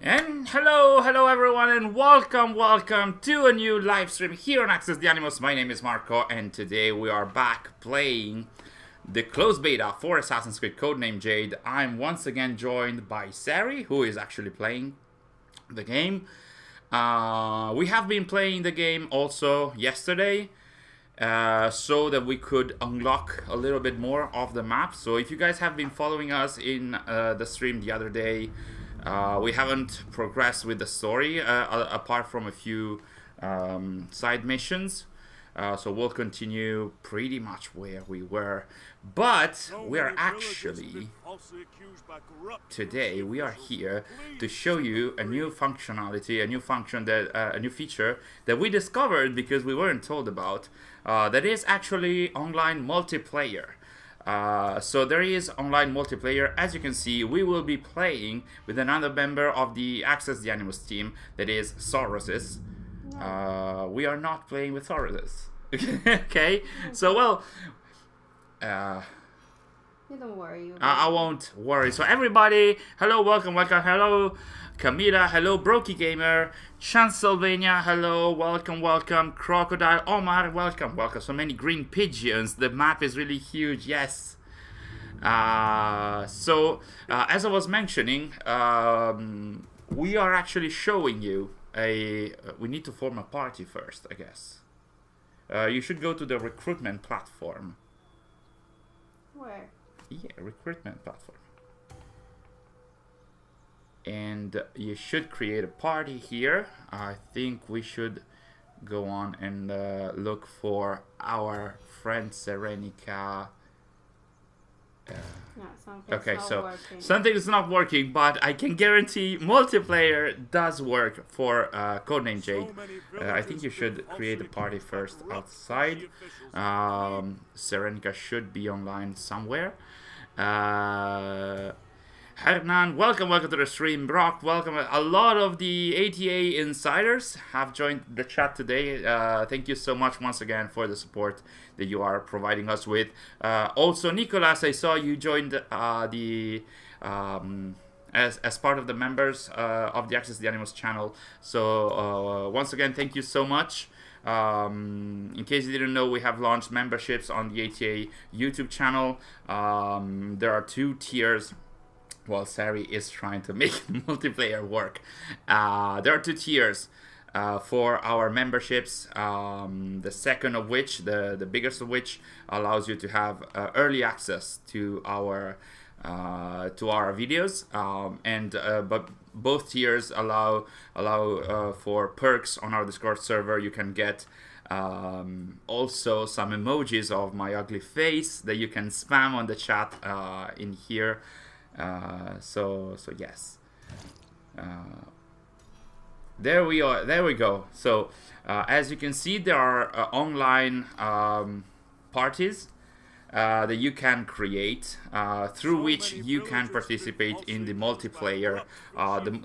And hello everyone, and welcome to a new live stream here on Access the Animals. My name is Marco, and today we are back playing the closed beta for Assassin's Creed Codename Jade. I'm once again joined by Sary, who is actually playing the game. We have been playing the game also yesterday, so that we could unlock a little bit more of the map. So if you guys have been following us in the stream the other day, we haven't progressed with the story apart from a few side missions. So we'll continue pretty much where we were. But we are actually, today we are here to show you a new functionality, a new function, that a new feature that we discovered because we weren't told about. That is actually online multiplayer. So there is online multiplayer. As you can see, we will be playing with another member of the Access the Animals team, that is Sauruses. We are not playing with Sauruses. Okay, so well, you don't worry. I won't worry. So everybody, hello, welcome, hello Camila, hello Brokey Gamer, Transylvania, hello, welcome, Crocodile, Omar, welcome. So many green pigeons, the map is really huge, yes. As I was mentioning, we are actually showing you we need to form a party first, I guess. You should go to the recruitment platform. Where? Yeah, recruitment platform. And you should create a party here. I think we should go on and look for our friend Serenica. Okay, so something is not working, but I can guarantee multiplayer does work for Codename Jade. I think you should create a party first outside. Serenica should be online somewhere. Hernan, welcome to the stream. Brock, welcome. A lot of the ATA insiders have joined the chat today. Thank you so much once again for the support that you are providing us with. Also, Nicolas, I saw you joined as part of the members of the Access the Animals channel. So once again, thank you so much. In case you didn't know, we have launched memberships on the ATA YouTube channel. There are 2 tiers. Well, Sary is trying to make multiplayer work. There are 2 tiers for our memberships. The second of which, the biggest of which, allows you to have early access to our videos. But both tiers allow for perks on our Discord server. You can get also some emojis of my ugly face that you can spam on the chat in here. So yes, there we go. So as you can see, there are online parties that you can create through which you can participate in the multiplayer.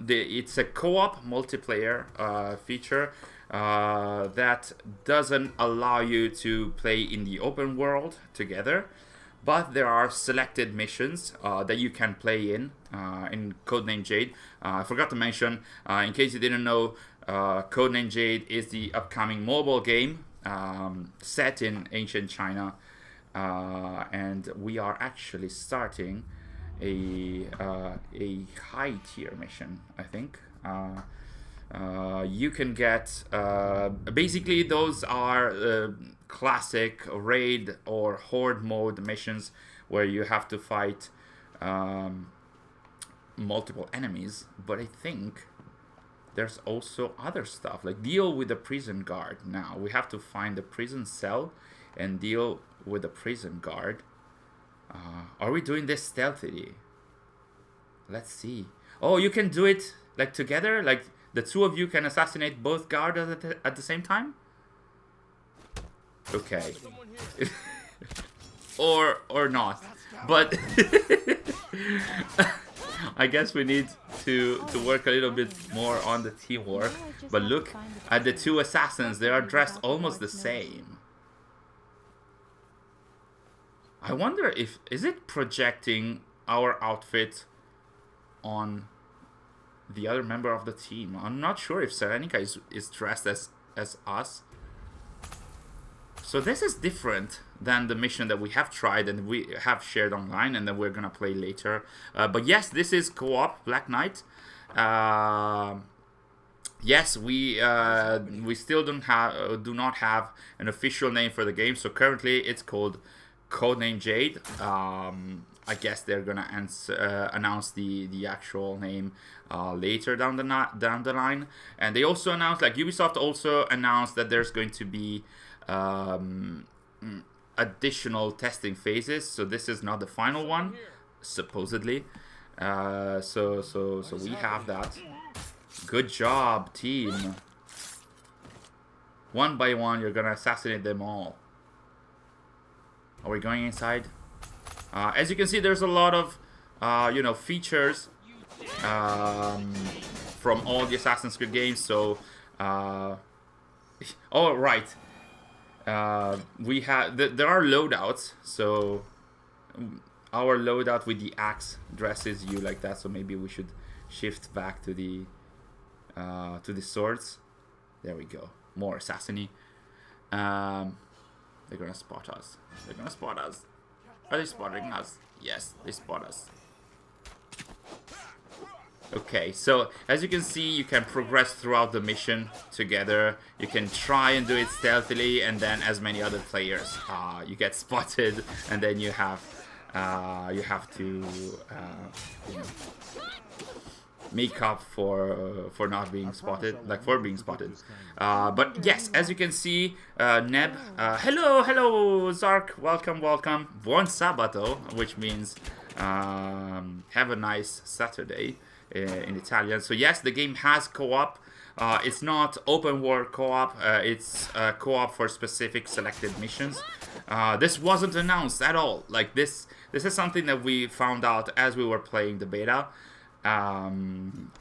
It's a co-op multiplayer feature that doesn't allow you to play in the open world together. But there are selected missions that you can play in Codename Jade. I forgot to mention, in case you didn't know, Codename Jade is the upcoming mobile game set in ancient China. And we are actually starting a high tier mission, I think. You can get, basically those are classic raid or horde mode missions where you have to fight multiple enemies, but I think there's also other stuff, like deal with the prison guard. Now we have to find the prison cell and deal with the prison guard. Are we doing this stealthily? Let's see. Oh, you can do it like together, like the 2 of you can assassinate both guards at the same time? Okay. or not. But I guess we need to work a little bit more on the teamwork. But look at the 2 assassins, they are dressed almost the same. I wonder is it projecting our outfit on the other member of the team. I'm not sure if Serenica is dressed as us. So this is different than the mission that we have tried and we have shared online and then we're gonna play later. But yes, this is co-op Black Knight. Yes, we still do not have an official name for the game. So currently it's called Codename Jade. I guess they're gonna announce the actual name later down the line. And they also announced, like Ubisoft also announced, that there's going to be additional testing phases. So this is not the final one, supposedly. So we have that. Good job, team. One by one, you're gonna assassinate them all. Are we going inside? As you can see, there's a lot of, features from all the Assassin's Creed games. So, oh right, we have there are loadouts. So, our loadout with the axe dresses you like that. So maybe we should shift back to the swords. There we go. More assassiny. They're gonna spot us. They're gonna spot us. Are they spotting us? Yes, they spot us. Okay, so as you can see, you can progress throughout the mission together. You can try and do it stealthily, and then as many other players, you get spotted, and then you have to make up for not being spotted, for being spotted. But yes, as you can see, Neb, hello Zark, welcome. Buon sabato, which means have a nice Saturday in Italian. So yes, the game has co-op. It's not open world co-op, it's co-op for specific selected missions. This wasn't announced at all. Like this is something that we found out as we were playing the beta.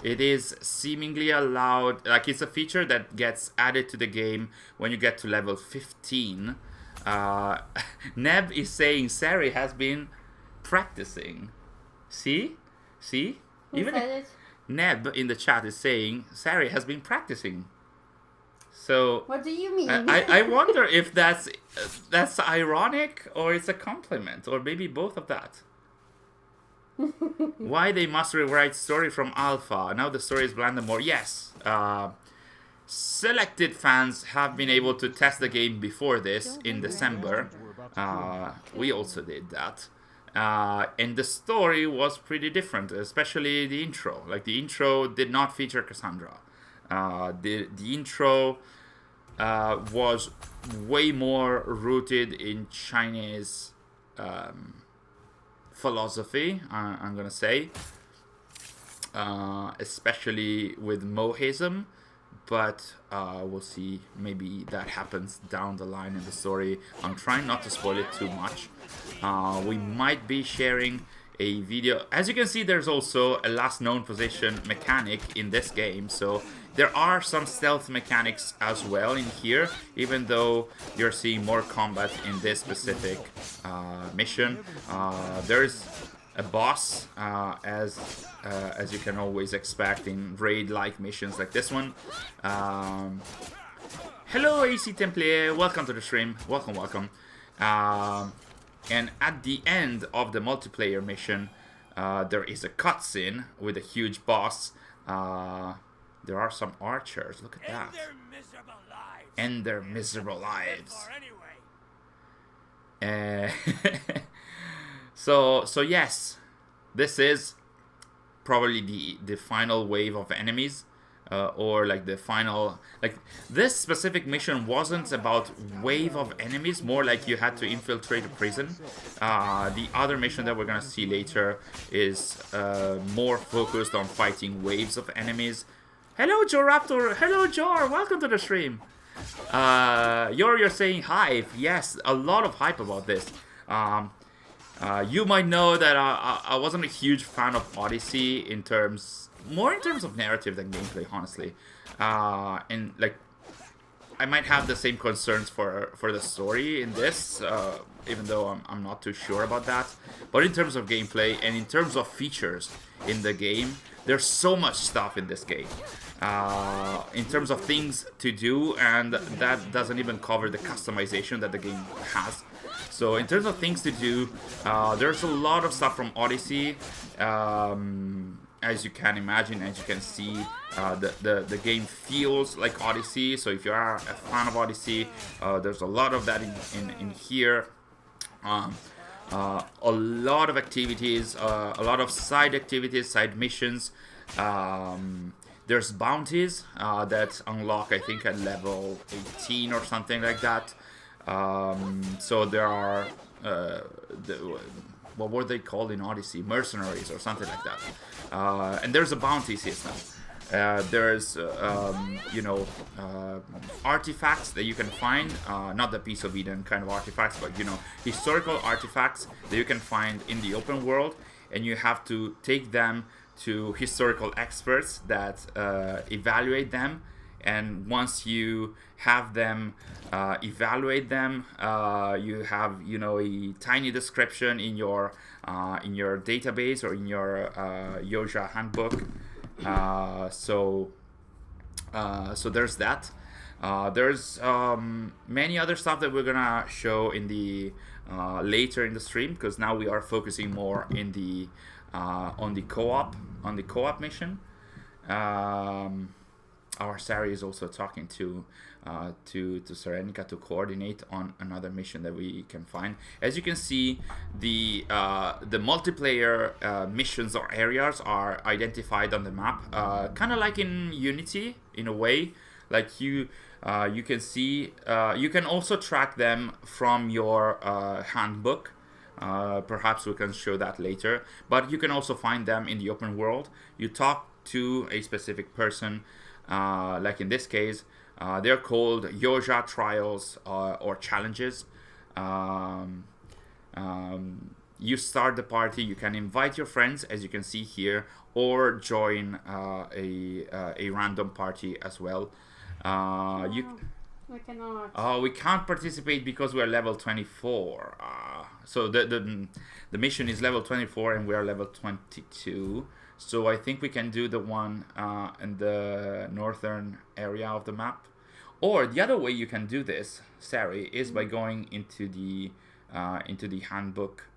It is seemingly allowed, like it's a feature that gets added to the game when you get to level 15. Neb is saying Sary has been practicing. See? Who Even said it? Neb in the chat is saying Sary has been practicing. So What do you mean? I wonder if that's ironic or it's a compliment or maybe both of that. Why they must rewrite story from alpha. Now the story is bland and more. Yes. Selected fans have been able to test the game before this in December. We also did that. And the story was pretty different, especially the intro. Like the intro did not feature Cassandra. The intro was way more rooted in Chinese philosophy, I'm gonna say, especially with Mohism, but we'll see. Maybe that happens down the line in the story. I'm trying not to spoil it too much. We might be sharing a video. As you can see, there's also a last known position mechanic in this game, so there are some stealth mechanics as well in here, even though you're seeing more combat in this specific mission. There's a boss, as you can always expect in raid-like missions like this one. Hello AC Templier, welcome to the stream, welcome. And at the end of the multiplayer mission, there is a cutscene with a huge boss. There are some archers. Look at that. End their miserable lives. So yes, this is probably the final wave of enemies. Or like the final, like this specific mission wasn't about wave of enemies, more like you had to infiltrate a prison. The other mission that we're gonna see later is more focused on fighting waves of enemies. Hello Joe Raptor, hello Jor, welcome to the stream. You're saying hype. Yes, a lot of hype about this. You might know that I wasn't a huge fan of Odyssey more in terms of narrative than gameplay, honestly. And like, I might have the same concerns for the story in this, even though I'm not too sure about that. But in terms of gameplay and in terms of features in the game, there's so much stuff in this game in terms of things to do, and that doesn't even cover the customization that the game has. So in terms of things to do, there's a lot of stuff from Odyssey. As you can imagine, as you can see, the game feels like Odyssey. So if you are a fan of Odyssey, there's a lot of that in here. A lot of activities, a lot of side activities, side missions. There's bounties that unlock, I think, at level 18 or something like that. So there are, what were they called in Odyssey? Mercenaries or something like that. And there's a bounty system. There's, artifacts that you can find, not the Piece of Eden kind of artifacts, but, historical artifacts that you can find in the open world, and you have to take them to historical experts that evaluate them. And once you have them evaluate them, you have a tiny description in your database or in your Yoja handbook. So there's that. There's many other stuff that we're gonna show in the later in the stream, because now we are focusing more in the on the co-op mission. Our Sary is also talking to Serenica to coordinate on another mission that we can find. As you can see, the multiplayer missions or areas are identified on the map, kind of like in Unity in a way. Like you can see, you can also track them from your handbook. Perhaps we can show that later. But you can also find them in the open world. You talk to a specific person. Like in this case, they're called Yoja trials or challenges. You start the party, you can invite your friends, as you can see here, or join a random party as well. We cannot. Oh, we can't participate because we're level 24. So the mission is level 24 and we are level 22. So I think we can do the one in the northern area of the map. Or the other way you can do this, Sary, is by going into the handbook,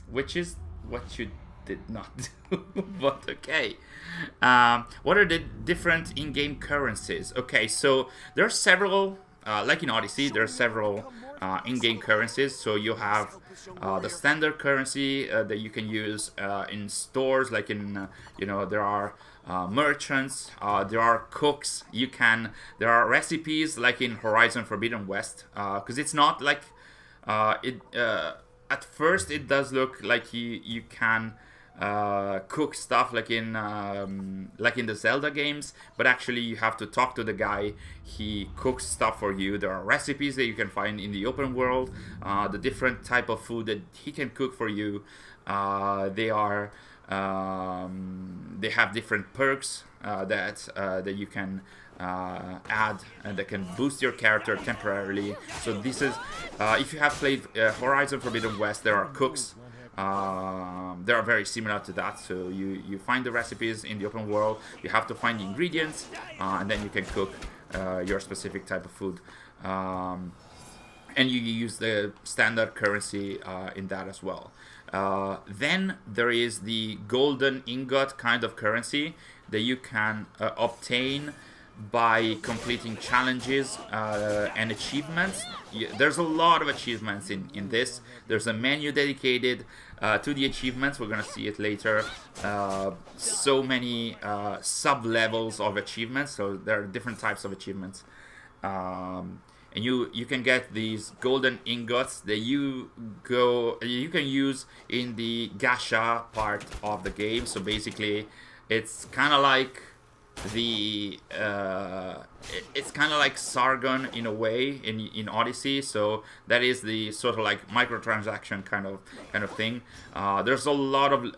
which is what you did not do. But okay. What are the different in-game currencies? Okay, so there are several, like in Odyssey, there are several in-game currencies. So you have the standard currency that you can use in stores, like in there are merchants, there are cooks. There are recipes, like in Horizon Forbidden West, because it's not like at first it does look like you can cook stuff like in the Zelda games, but actually you have to talk to the guy. He cooks stuff for you. There are recipes that you can find in the open world, the different type of food that he can cook for you. They have different perks that you can add and that can boost your character temporarily. So this is if you have played Horizon Forbidden West, there are cooks. They are very similar to that. So you find the recipes in the open world, you have to find the ingredients, and then you can cook your specific type of food. And you use the standard currency in that as well. Then there is the golden ingot kind of currency that you can obtain by completing challenges and achievements. There's a lot of achievements in this. There's a menu dedicated to the achievements. We're gonna see it later. So many sub-levels of achievements. So there are different types of achievements. And you can get these golden ingots that you can use in the gacha part of the game. So basically, it's kind of like it's kind of like Sargon in a way in Odyssey. So that is the sort of like microtransaction kind of thing. There's a lot of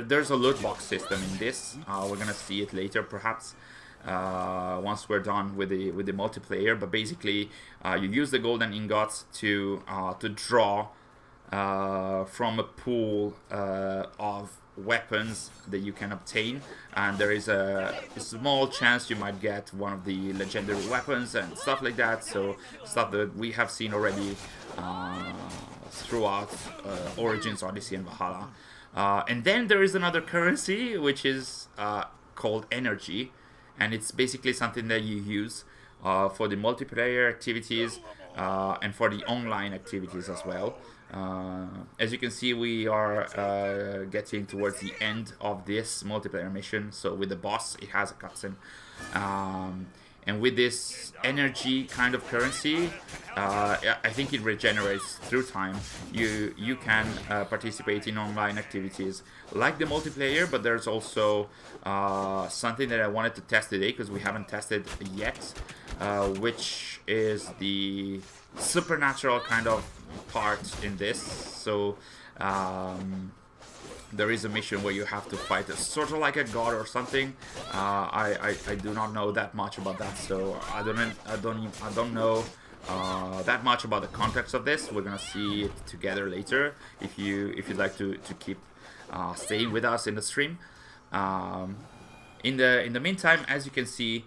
there's a loot box system in this. We're gonna see it later, perhaps. Once we're done with the multiplayer, but basically you use the golden ingots to draw from a pool of weapons that you can obtain, and there is a small chance you might get one of the legendary weapons and stuff like that. So stuff that we have seen already throughout Origins, Odyssey, and Valhalla. And then there is another currency which is called energy, and it's basically something that you use for the multiplayer activities and for the online activities as well. As you can see, we are getting towards the end of this multiplayer mission. So with the boss, it has a cutscene. And with this energy kind of currency, I think it regenerates through time. You can participate in online activities like the multiplayer, but there's also something that I wanted to test today because we haven't tested yet, which is the supernatural kind of part in this. So there is a mission where you have to fight a sort of like a god or something. I do not know that much about that, so I don't know that much about the context of this. We're gonna see it together later if you'd like to keep staying with us in the stream. In the meantime, as you can see,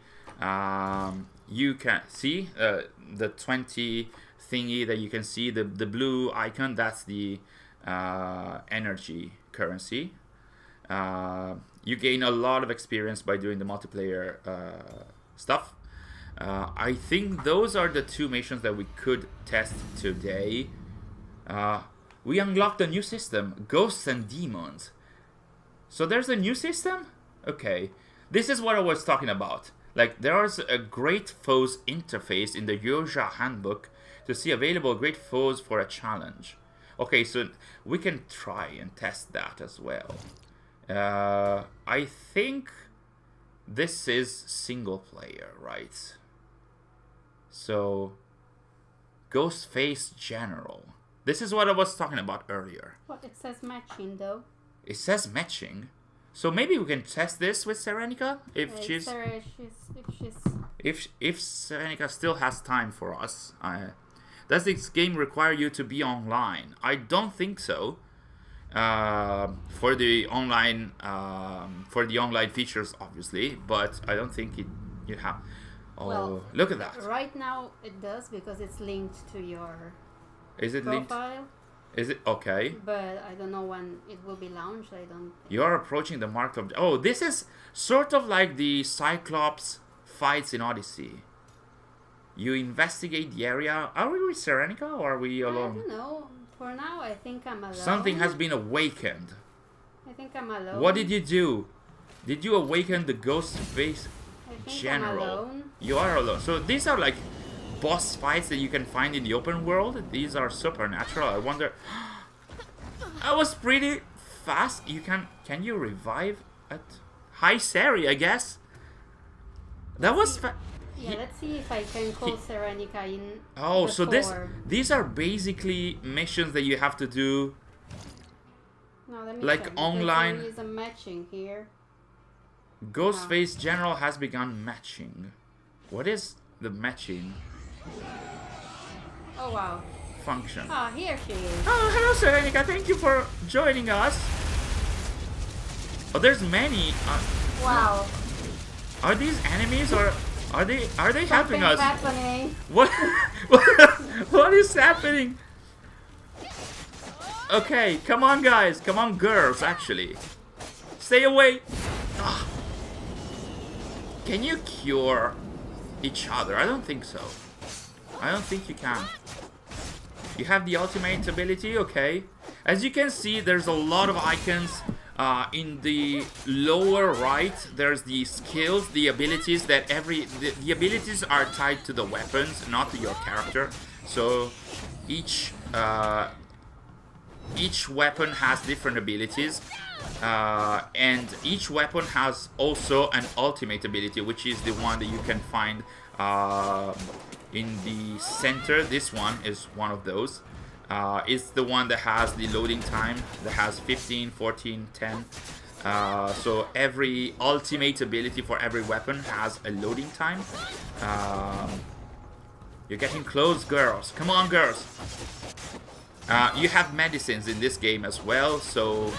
you can see the 20 thingy that you can see, the blue icon. That's the energy currency. You gain a lot of experience by doing the multiplayer stuff. I think those are the two missions that we could test today. We unlocked a new system, Ghosts and Demons. So there's a new system? Okay. This is what I was talking about. Like, there's a Great Foes interface in the Yoja handbook to see available Great Foes for a challenge. Okay, so we can try and test that as well. I think this is single player, right? So, Ghostface General. This is what I was talking about earlier. Well, it says matching though. It says matching. So maybe we can test this with Serenica if if Serenica still has time for us. Does this game require you to be online? I don't think so. For the online features, obviously, but I don't think you have. Oh, well, look at that! Right now it does because it's linked to your profile. Linked? Is it okay? But I don't know when it will be launched. I don't. You are approaching the marked object. Oh, this is sort of like the Cyclops fights in Odyssey. You investigate the area. Are we with Serenica or are we alone? I don't know. For now, I think I'm alone. Something has been awakened. I think I'm alone. What did you do? Did you awaken the Ghostface General? I'm alone. You are alone. So these are like boss fights that you can find in the open world. These are supernatural. I wonder. That was pretty fast. You can you revive at Hi Sary, I guess. That was yeah, let's see if I can call Serenica in. Oh, so these are basically missions that you have to do. No, let me like check, online. There is a matching here. Ghostface General has begun matching. What is the matching? Oh wow. Function. Ah, here she is. Oh, hello Serenica. Thank you for joining us. Oh, there's many. Wow. Are these enemies or are they helping us? Happening. What? What is happening? Okay, come on guys, come on girls actually. Stay away. Ugh. Can you cure each other? I don't think so. I don't think you can. You have the ultimate ability, okay. As you can see, there's a lot of icons. In the lower right, there's the skills, the abilities that the abilities are tied to the weapons, not to your character. So each weapon has different abilities, and each weapon has also an ultimate ability, which is the one that you can find in the center. This one is one of those. It's the one that has the loading time, that has 15, 14, 10. So every ultimate ability for every weapon has a loading time. You're getting close, girls. Come on, girls. You have medicines in this game as well, so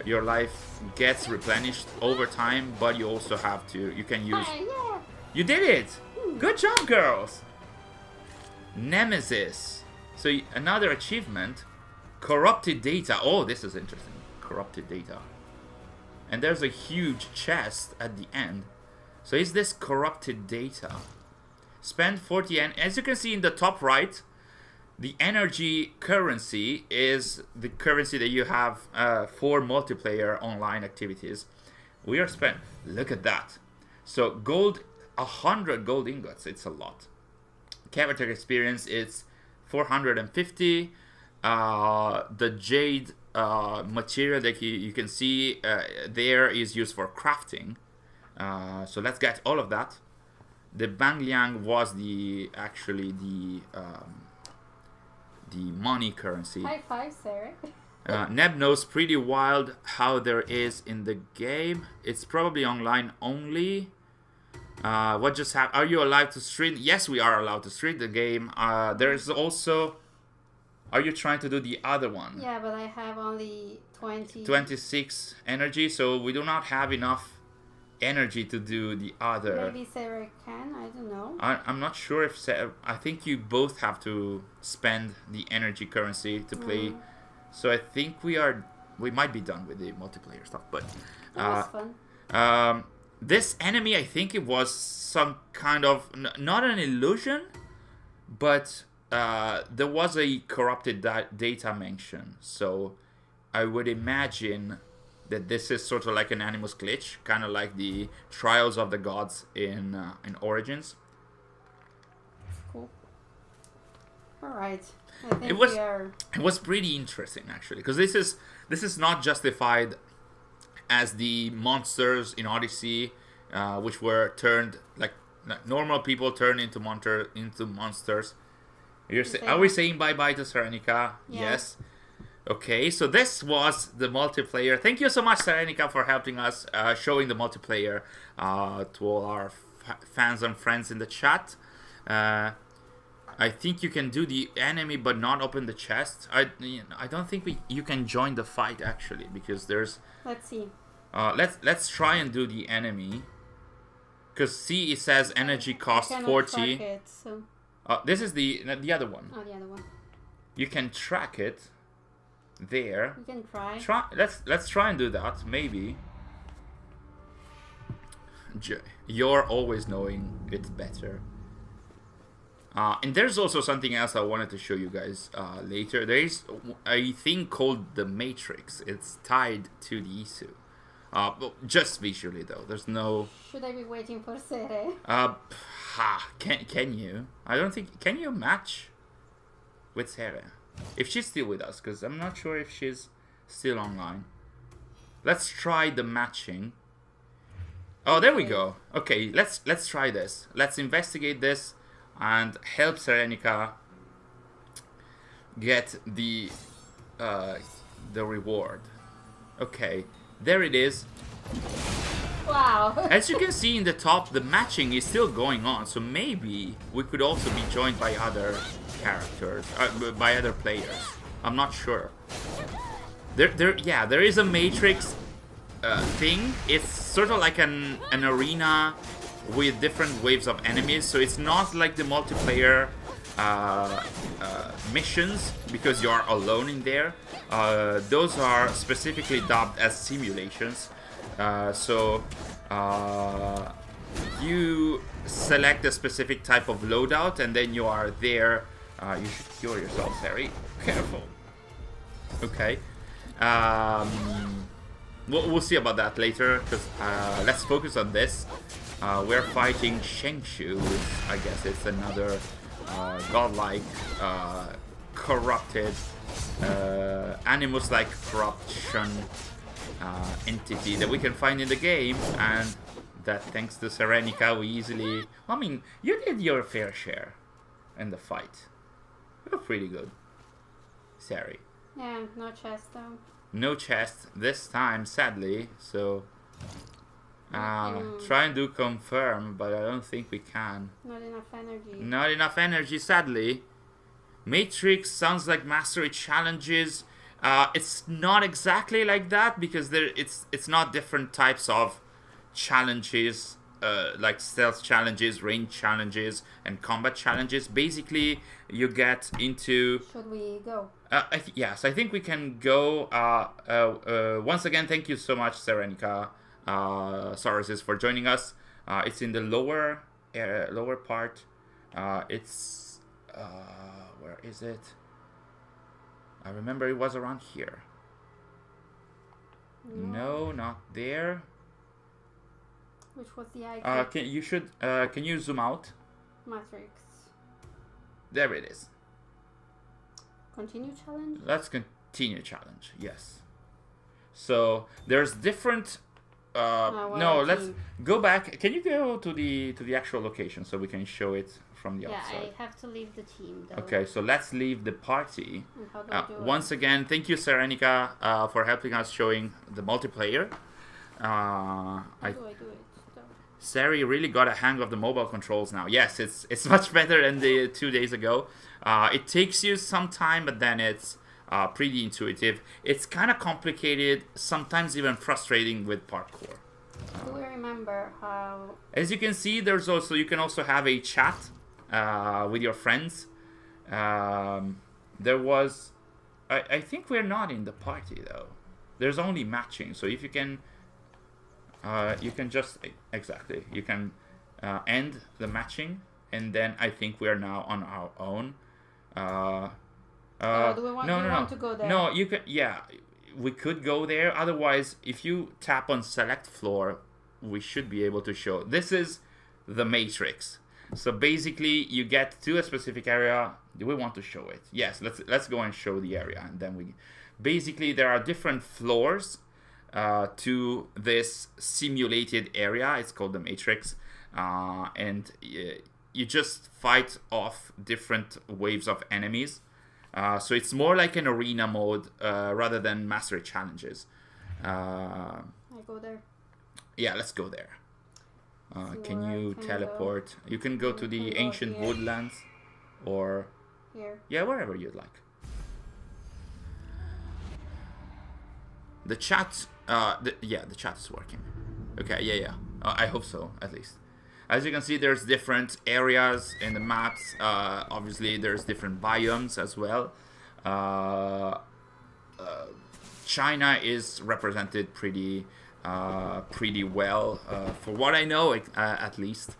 your life gets replenished over time, but you also have to, you can use... Yeah. You did it! Good job, girls! Nemesis. So another achievement. Corrupted data. Oh, this is interesting. Corrupted data. And there's a huge chest at the end. So is this corrupted data? Spend 40 and as you can see in the top right, the energy currency is the currency that you have for multiplayer online activities. We are spent. Look at that. So gold, 100 gold ingots. It's a lot. Character experience, it's 450. The jade material that you can see there is used for crafting. So let's get all of that. The Bangliang was actually the money currency. High five, Sary. Neb knows pretty wild how there is in the game. It's probably online only. What just happened? Are you allowed to stream? Yes, we are allowed to stream the game. There is also... Are you trying to do the other one? Yeah, but I have only 26 energy, so we do not have enough energy to do the other. Maybe Sarah can, I don't know. I'm not sure if... I think you both have to spend the energy currency to play. So I think we might be done with the multiplayer stuff, but... That was fun. This enemy, I think it was some kind of... Not an illusion, but... there was a corrupted data mention, so I would imagine that this is sort of like an Animus glitch, kind of like the Trials of the Gods in Origins. Cool. All right. I think it was pretty interesting actually, because this is not justified as the monsters in Odyssey, which were turned like normal people turned into monsters. Are we saying bye-bye to Serenica? Yeah. Yes. Okay, so this was the multiplayer. Thank you so much, Serenica, for helping us showing the multiplayer to all our fans and friends in the chat. I think you can do the enemy but not open the chest. I don't think you can join the fight actually, because there's... Let's see. Let's try and do the enemy. Because see, it says energy cost 40. Track it, so... This is the other one. Oh, the other one. You can track it there. You can try. Let's try and do that. Maybe. You're always knowing it's better. And there's also something else I wanted to show you guys later. There is a thing called the Matrix. It's tied to the Isu. Just visually though. There's no... Should I be waiting for Sere? Can you? I don't think... Can you match with Sarah? If she's still with us, because I'm not sure if she's still online. Let's try the matching. Oh, there we go. Okay, let's try this. Let's investigate this and help Serenica get the reward. Okay, there it is. Wow. As you can see in the top, the matching is still going on, so maybe we could also be joined by other characters, by other players. I'm not sure. There is a Matrix thing. It's sort of like an arena with different waves of enemies, so it's not like the multiplayer missions, because you are alone in there. Those are specifically dubbed as simulations. You select a specific type of loadout and then you are there. You should cure yourself, Sary. Careful. Okay. We'll see about that later, because let's focus on this. We're fighting Shengshu, which I guess it's another godlike, corrupted, animus-like corruption entity that we can find in the game, and that thanks to Serenica we easily... I mean, you did your fair share in the fight. You're pretty good, Sary. Yeah, no chest though. No chest this time, sadly, so... try and do confirm, but I don't think we can. Not enough energy. Not enough energy, sadly. Matrix sounds like mastery challenges. It's not exactly like that because it's not different types of challenges, like stealth challenges, range challenges, and combat challenges. Basically, you get into. Should we go? Yes, I think we can go. Once again, thank you so much, Serenica Sources, for joining us. It's in the lower part. It's where is it? I remember it was around here. No, not there. Which was the icon? Can you zoom out? Matrix. There it is. Continue challenge? Let's continue challenge. Yes. So there's different. No, let's go back. Can you go to the actual location so we can show it from the outside? Yeah, I have to leave the team though. Okay, so let's leave the party. And how do I do Once again, thank you, Serenica, for helping us showing the multiplayer. How do I do it? Though? Sary really got a hang of the mobile controls now. Yes, it's much better than the 2 days ago. It takes you some time, but then it's pretty intuitive. It's kind of complicated, sometimes even frustrating with parkour. Do we remember how? As you can see, you can also have a chat with your friends. There was, I think we're not in the party though. There's only matching, so if you can just exactly you can end the matching, and then I think we are now on our own. Do we want to go there? No, you can. Yeah, we could go there. Otherwise, if you tap on select floor, we should be able to show. This is the Matrix. So basically, you get to a specific area. Do we want to show it? Yes. Let's go and show the area, and then we. Basically, there are different floors to this simulated area. It's called the Matrix, and you just fight off different waves of enemies. So it's more like an arena mode rather than mastery challenges. I go there. Yeah, let's go there. Can you teleport? You can go to the ancient woodlands, or here. Yeah, wherever you'd like. The chat, the chat is working. Okay, yeah. I hope so, at least. As you can see, there's different areas in the maps. Obviously, there's different biomes as well. China is represented pretty well, for what I know, at least.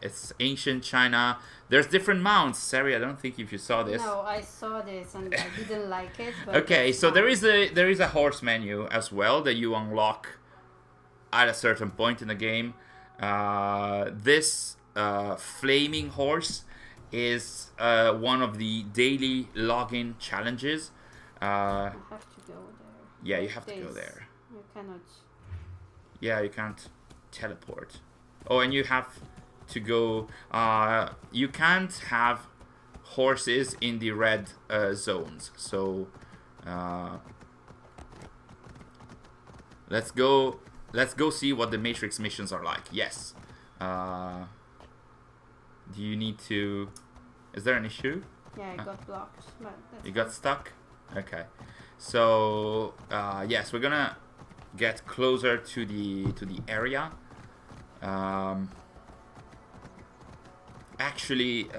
It's ancient China. There's different mounts. Sary, I don't think if you saw this. No, I saw this and I didn't like it. But okay, so there is a horse menu as well that you unlock at a certain point in the game. This flaming horse is one of the daily login challenges. I have to go there. Yeah, you have to go there. You cannot. Yeah, you can't teleport. Oh, and you have to go. You can't have horses in the red zones. So let's go. Let's go see what the Matrix missions are like. Yes. Do you need to? Is there an issue? Yeah, I got blocked. But you got stuck? Okay. So yes, we're gonna get closer to the area. Actually,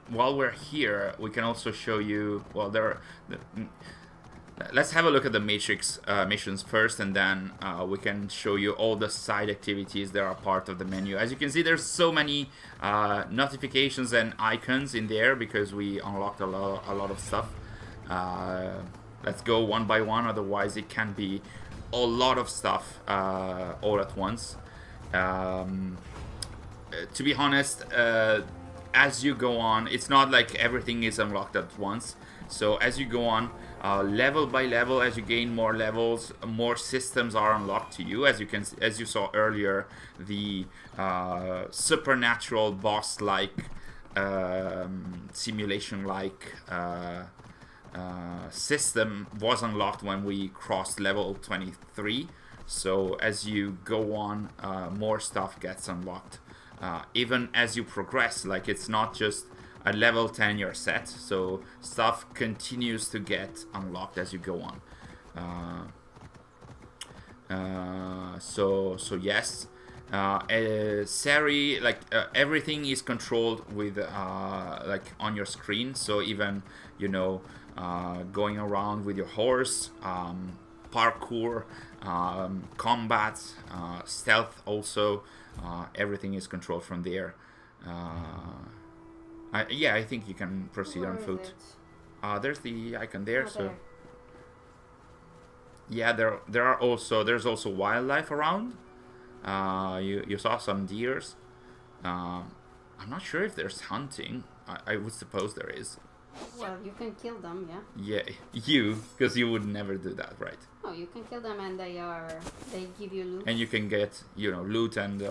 while we're here, we can also show you. Well, let's have a look at the Matrix missions first, and then we can show you all the side activities that are part of the menu. As you can see, there's so many notifications and icons in there because we unlocked a lot of stuff. Let's go one by one, otherwise it can be a lot of stuff all at once. To be honest, as you go on, it's not like everything is unlocked at once. So as you go on, level by level, as you gain more levels, more systems are unlocked to you. As you saw earlier, the supernatural boss-like, simulation-like system was unlocked when we crossed level 23. So as you go on, more stuff gets unlocked. Even as you progress, like it's not just at level 10 you're set, so stuff continues to get unlocked as you go on. So yes, Sary, like everything is controlled with like on your screen. So even, you know, going around with your horse, parkour, combat, stealth also, everything is controlled from there. Yeah, I think you can proceed on foot. There's the icon there. So there. yeah, there's also wildlife around. You saw some deers. I'm not sure if there's hunting. I would suppose there is. Well, you can kill them, yeah. Yeah, because you would never do that, right? Oh, you can kill them and they give you loot. And you can get, you know, loot, and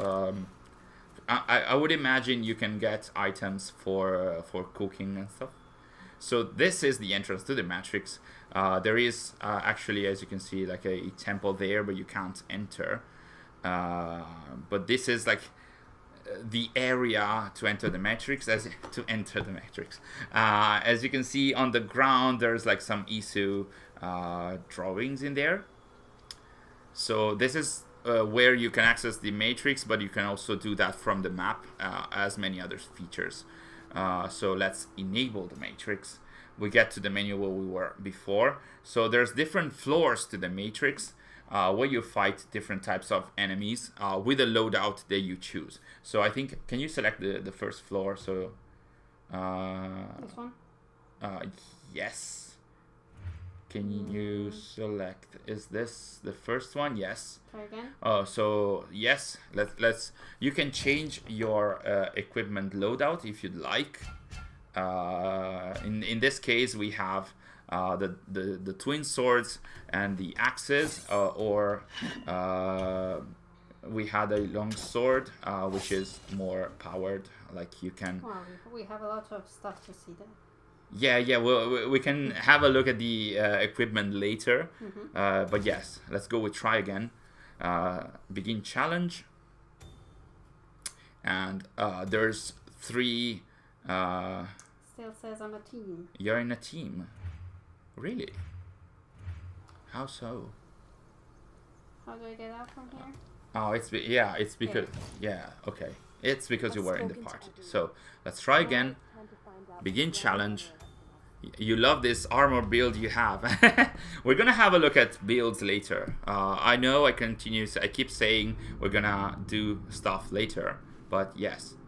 I would imagine you can get items for cooking and stuff. So this is the entrance to the Matrix. There is actually, as you can see, like a temple there, but you can't enter. But this is like the area to enter the Matrix. As you can see on the ground, there's like some Isu drawings in there. So this is where you can access the Matrix, but you can also do that from the map, as many other features. So let's enable the Matrix. We get to the menu where we were before. So there's different floors to the Matrix, where you fight different types of enemies with a loadout that you choose. So I think, can you select the first floor? So This one? yes. Can you select? Is this the first one? Yes. Try again. Oh, so yes. Let's. You can change your equipment loadout if you'd like. In this case, we have the twin swords and the axes, or we had a long sword, which is more powered. Like you can. Wow, we have a lot of stuff to see there. Yeah. Well, we can have a look at the equipment later. But yes, let's go with try again. Begin challenge. And there's 3. Still says I'm a team. You're in a team. Really? How so? How do I get out from here? Oh, it's because okay. It's because you were in the party. So let's try again. Begin challenge. You love this armor build you have. We're gonna have a look at builds later. I know I keep saying we're gonna do stuff later, but yes.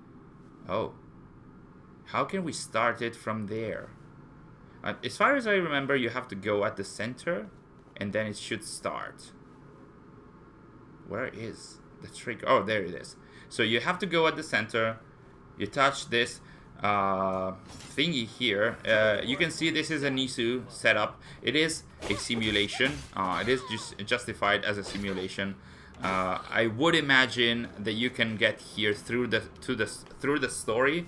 Oh, how can we start it from there? As far as I remember, you have to go at the center, and then it should start. Where is the trigger? Oh, there it is. So you have to go at the center. You touch this thingy here. You can see this is an Isu setup. It is a simulation. It is just justified as a simulation. I would imagine that you can get here through the story.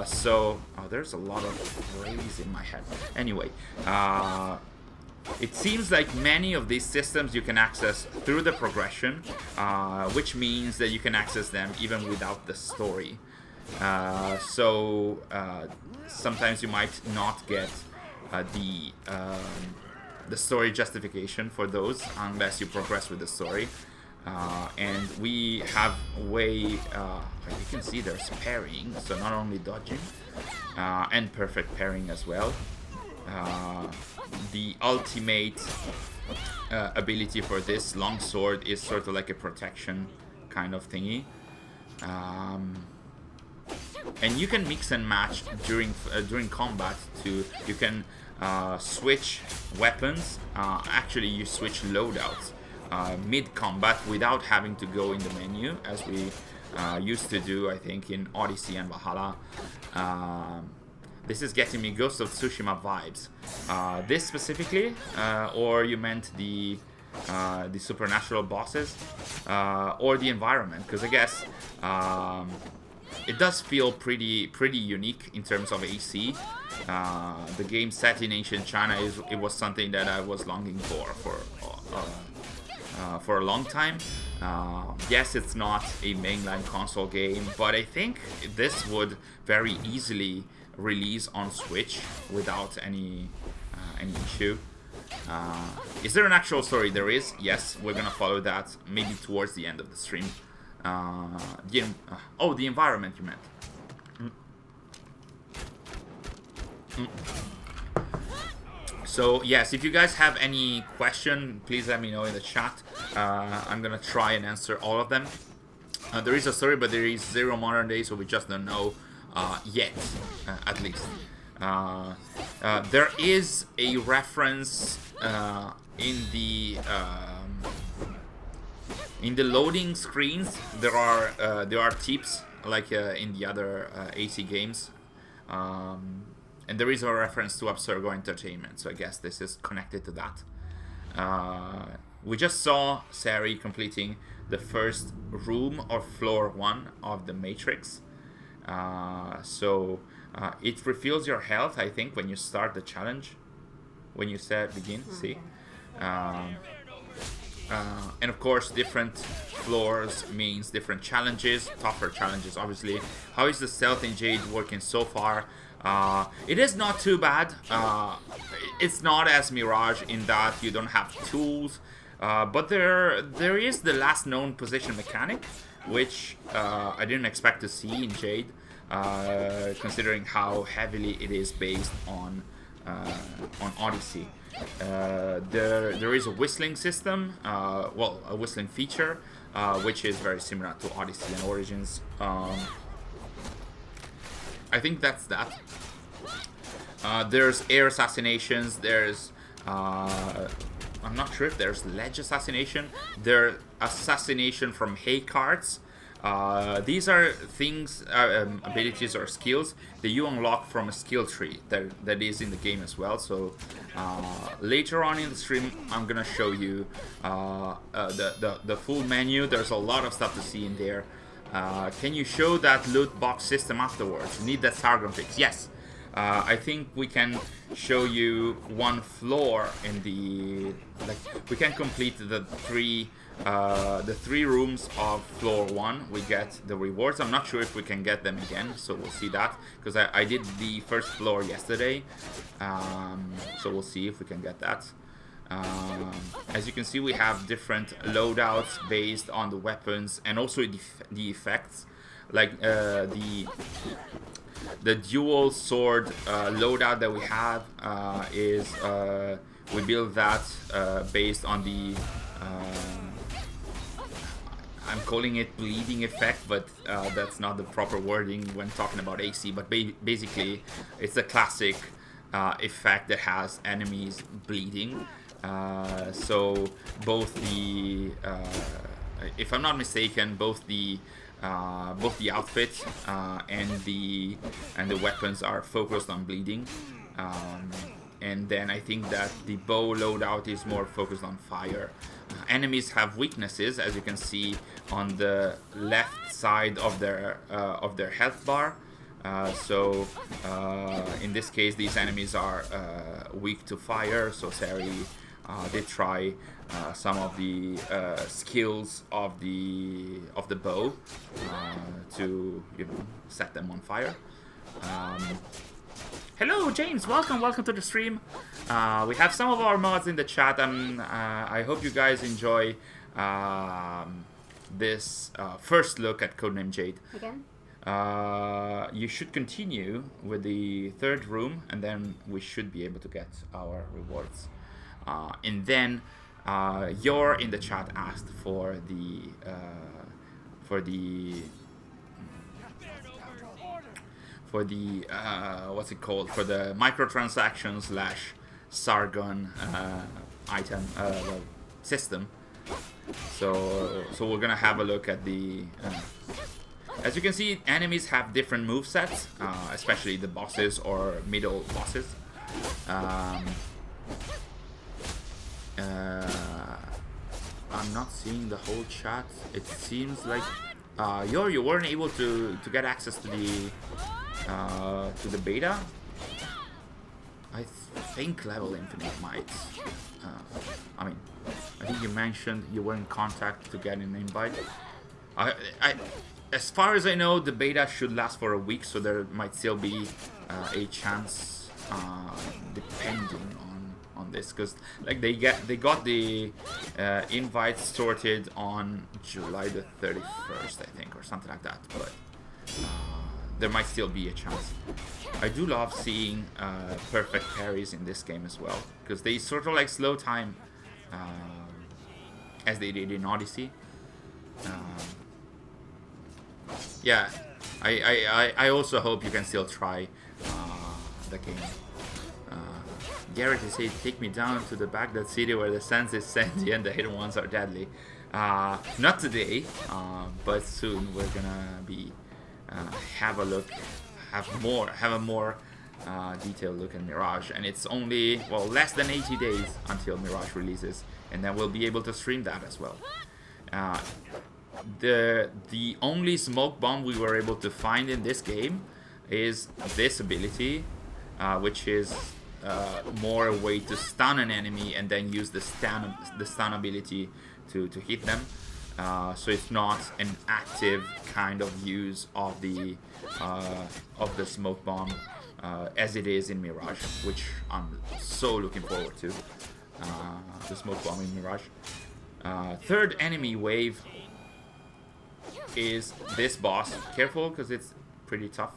So there's a lot of rays in my head. Anyway, it seems like many of these systems you can access through the progression, which means that you can access them even without the story. So sometimes you might not get the story justification for those unless you progress with the story. And we have you can see there's parrying, so not only dodging, and perfect parrying as well. The ultimate ability for this long sword is sort of like a protection kind of thingy. And you can mix and match during combat too. You can switch weapons. Actually, you switch loadouts mid-combat without having to go in the menu, as we used to do, I think, in Odyssey and Valhalla. This is getting me Ghost of Tsushima vibes. This specifically, or you meant the supernatural bosses, or the environment? Because I guess it does feel pretty unique in terms of AC. The game set in ancient China was something that I was longing for a long time. Yes, it's not a mainline console game, but I think this would very easily release on Switch without any issue. Is there an actual story? There is. Yes, we're gonna follow that maybe towards the end of the stream. The environment you meant. So yes, if you guys have any question, please let me know in the chat. I'm gonna try and answer all of them. There is a story, but there is 0 modern day, so we just don't know yet, at least. There is a reference in the loading screens. There are tips like in the other AC games. And there is a reference to Absurgo Entertainment, so I guess this is connected to that. We just saw Sary completing the first room or floor 1 of the Matrix. It refills your health, I think, when you start the challenge. When you begin, see? And of course, different floors means different challenges, tougher challenges, obviously. How is the stealth in Jade working so far? It is not too bad. It's not as Mirage in that you don't have tools, but there is the last known position mechanic, which I didn't expect to see in Jade, considering how heavily it is based on Odyssey. There is a whistling system, a whistling feature, which is very similar to Odyssey and Origins. I think that's that. There's air assassinations. There's I'm not sure if there's ledge assassination. There's assassination from hay carts. These are things, abilities or skills that you unlock from a skill tree that is in the game as well. So later on in the stream, I'm gonna show you the full menu. There's a lot of stuff to see in there. Can you show that loot box system afterwards? Need that Sargon fix? Yes. I think we can show you one floor in the we can complete the three rooms of floor 1. We get the rewards. I'm not sure if we can get them again, so we'll see that, because I did the first floor yesterday, so we'll see if we can get that. As you can see, we have different loadouts based on the weapons and also the effects, like the dual sword loadout that we have is we build that based on the I'm calling it bleeding effect, but that's not the proper wording when talking about AC, but basically it's a classic effect that has enemies bleeding. So both the if I'm not mistaken, both the outfit and the weapons are focused on bleeding, and then I think that the bow loadout is more focused on fire. Enemies have weaknesses, as you can see on the left side of their health bar. So in this case, these enemies are weak to fire. So Sary did try some of the skills of the bow to set them on fire. Hello James, welcome to the stream. We have some of our mods in the chat, and I hope you guys enjoy this first look at Codename Jade. Again? You should continue with the third room, and then we should be able to get our rewards. And then you're in the chat asked for the what's it called, for the microtransaction / Sargon item system. So we're gonna have a look at the as you can see, enemies have different movesets, especially the bosses or middle bosses. I'm not seeing the whole chat. It seems like you weren't able to get access to the beta. I think Level Infinite might. I mean, I think think you mentioned you were in contact to get an invite. I, as far as I know, the beta should last for a week, so there might still be a chance, depending on this, because like they got the invites sorted on July the 31st, I think, or something like that. But there might still be a chance. I do love seeing perfect parries in this game as well, because they sort of like slow time, as they did in Odyssey. Yeah, I also hope you can still try the game. Garrett is saying, take me down to the Baghdad city where the sense is sentient and the hidden ones are deadly. Not today, but soon we're gonna be have a more detailed look at Mirage, and it's only, well, less than 80 days until Mirage releases, and then we'll be able to stream that as well. The only smoke bomb we were able to find in this game is this ability, which is more a way to stun an enemy and then use the stun ability to hit them. So it's not an active kind of use of the smoke bomb as it is in Mirage, which I'm so looking forward to. The smoke bomb in Mirage. Third enemy wave is this boss. Careful, because it's pretty tough,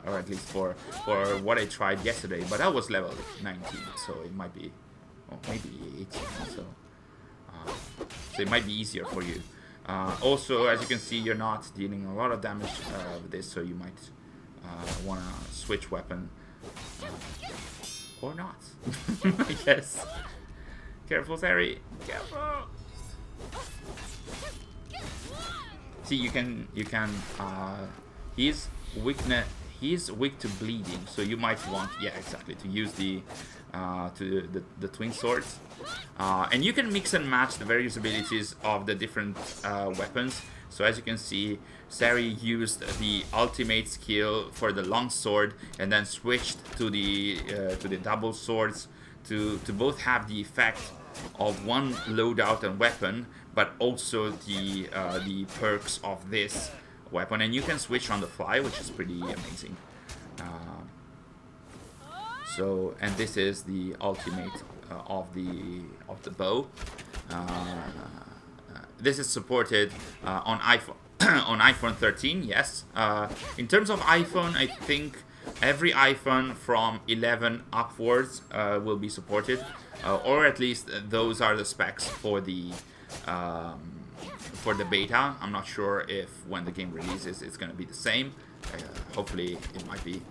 or at least for what I tried yesterday. But I was level 19, so it might be, well, maybe 18. So it might be easier for you. Also, as you can see, you're not dealing a lot of damage with this, so you might want to switch weapon, or not. I guess. Careful, Sary. Careful. See, you can. He's weak to bleeding, so you might want, yeah, exactly, to use the twin swords, and you can mix and match the various abilities of the different weapons. So as you can see, Sary used the ultimate skill for the long sword, and then switched to the double swords to both have the effect of one loadout and weapon, but also the perks of this weapon, and you can switch on the fly, which is pretty amazing. So, and this is the ultimate of the bow. This is supported on iPhone on iPhone 13. Yes. In terms of iPhone, I think every iPhone from 11 upwards will be supported, or at least those are the specs for the beta. I'm not sure if when the game releases it's going to be the same. Hopefully it might be.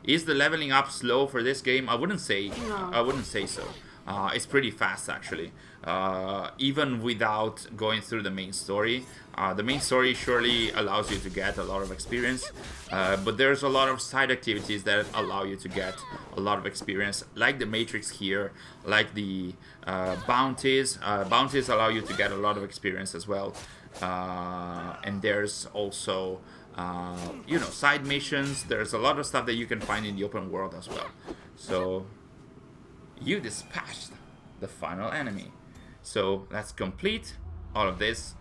Is the leveling up slow for this game? I wouldn't say. No. I wouldn't say so. It's pretty fast actually. Even without going through the main story. The main story surely allows you to get a lot of experience, but there's a lot of side activities that allow you to get a lot of experience, like the Matrix here, like the bounties. Bounties allow you to get a lot of experience as well, and there's also side missions. There's a lot of stuff that you can find in the open world as well. So you dispatched the final enemy. So let's complete all of this.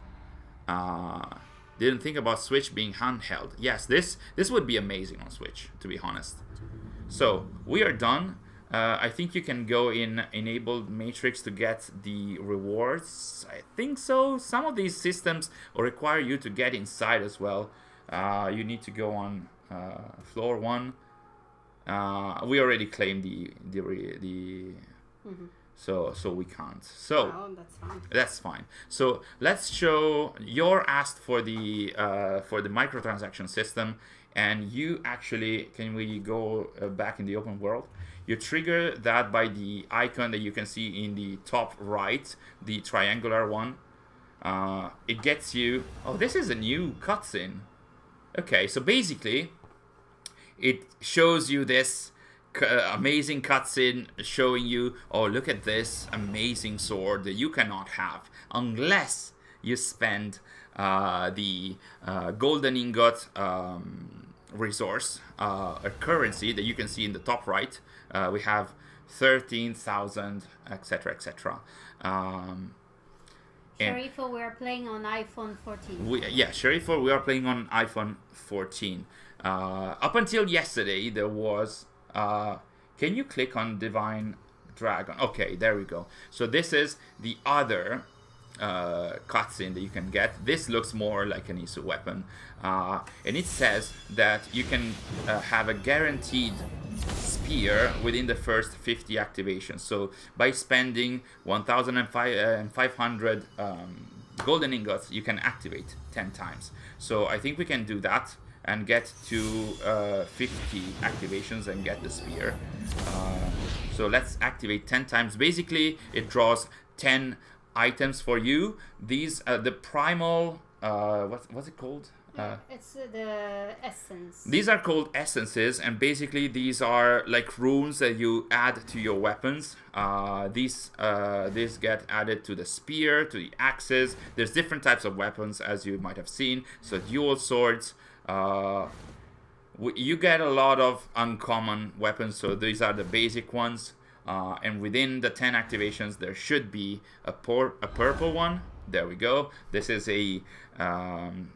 Didn't think about Switch being handheld. Yes, this would be amazing on Switch, to be honest. So we are done. I think you can go in enabled matrix to get the rewards. I think so. Some of these systems require you to get inside as well. You need to go on floor 1. We already claimed the Mm-hmm. So we can't. So Oh, that's fine. that's fine. So let's show. You're asked for the microtransaction system, and you actually, can we go back in the open world? You trigger that by the icon that you can see in the top right, the triangular one. It gets you. Oh, this is a new cutscene. Okay, so basically, it shows you this amazing cutscene showing you, oh, look at this amazing sword that you cannot have unless you spend the golden ingot resource, a currency that you can see in the top right. We have 13,000, etc., etc. Sharifo, we are playing on iPhone 14. Sharifo, we are playing on iPhone 14. Up until yesterday, there was. Can you click on Divine Dragon? Okay, there we go. So this is the other cutscene that you can get. This looks more like an Isu weapon, and it says that you can have a guaranteed spear within the first 50 activations. So by spending 1,500 golden ingots, you can activate 10 times. So I think we can do that and get to 50 activations and get the spear. So let's activate 10 times. Basically, it draws 10 items for you. These the primal what's it called? It's the essence. These are called essences, and basically these are like runes that you add to your weapons. These get added to the spear, to the axes. There's different types of weapons, as you might have seen. So dual swords. You get a lot of uncommon weapons, so these are the basic ones. And within the 10 activations, there should be a purple one. There we go. This is an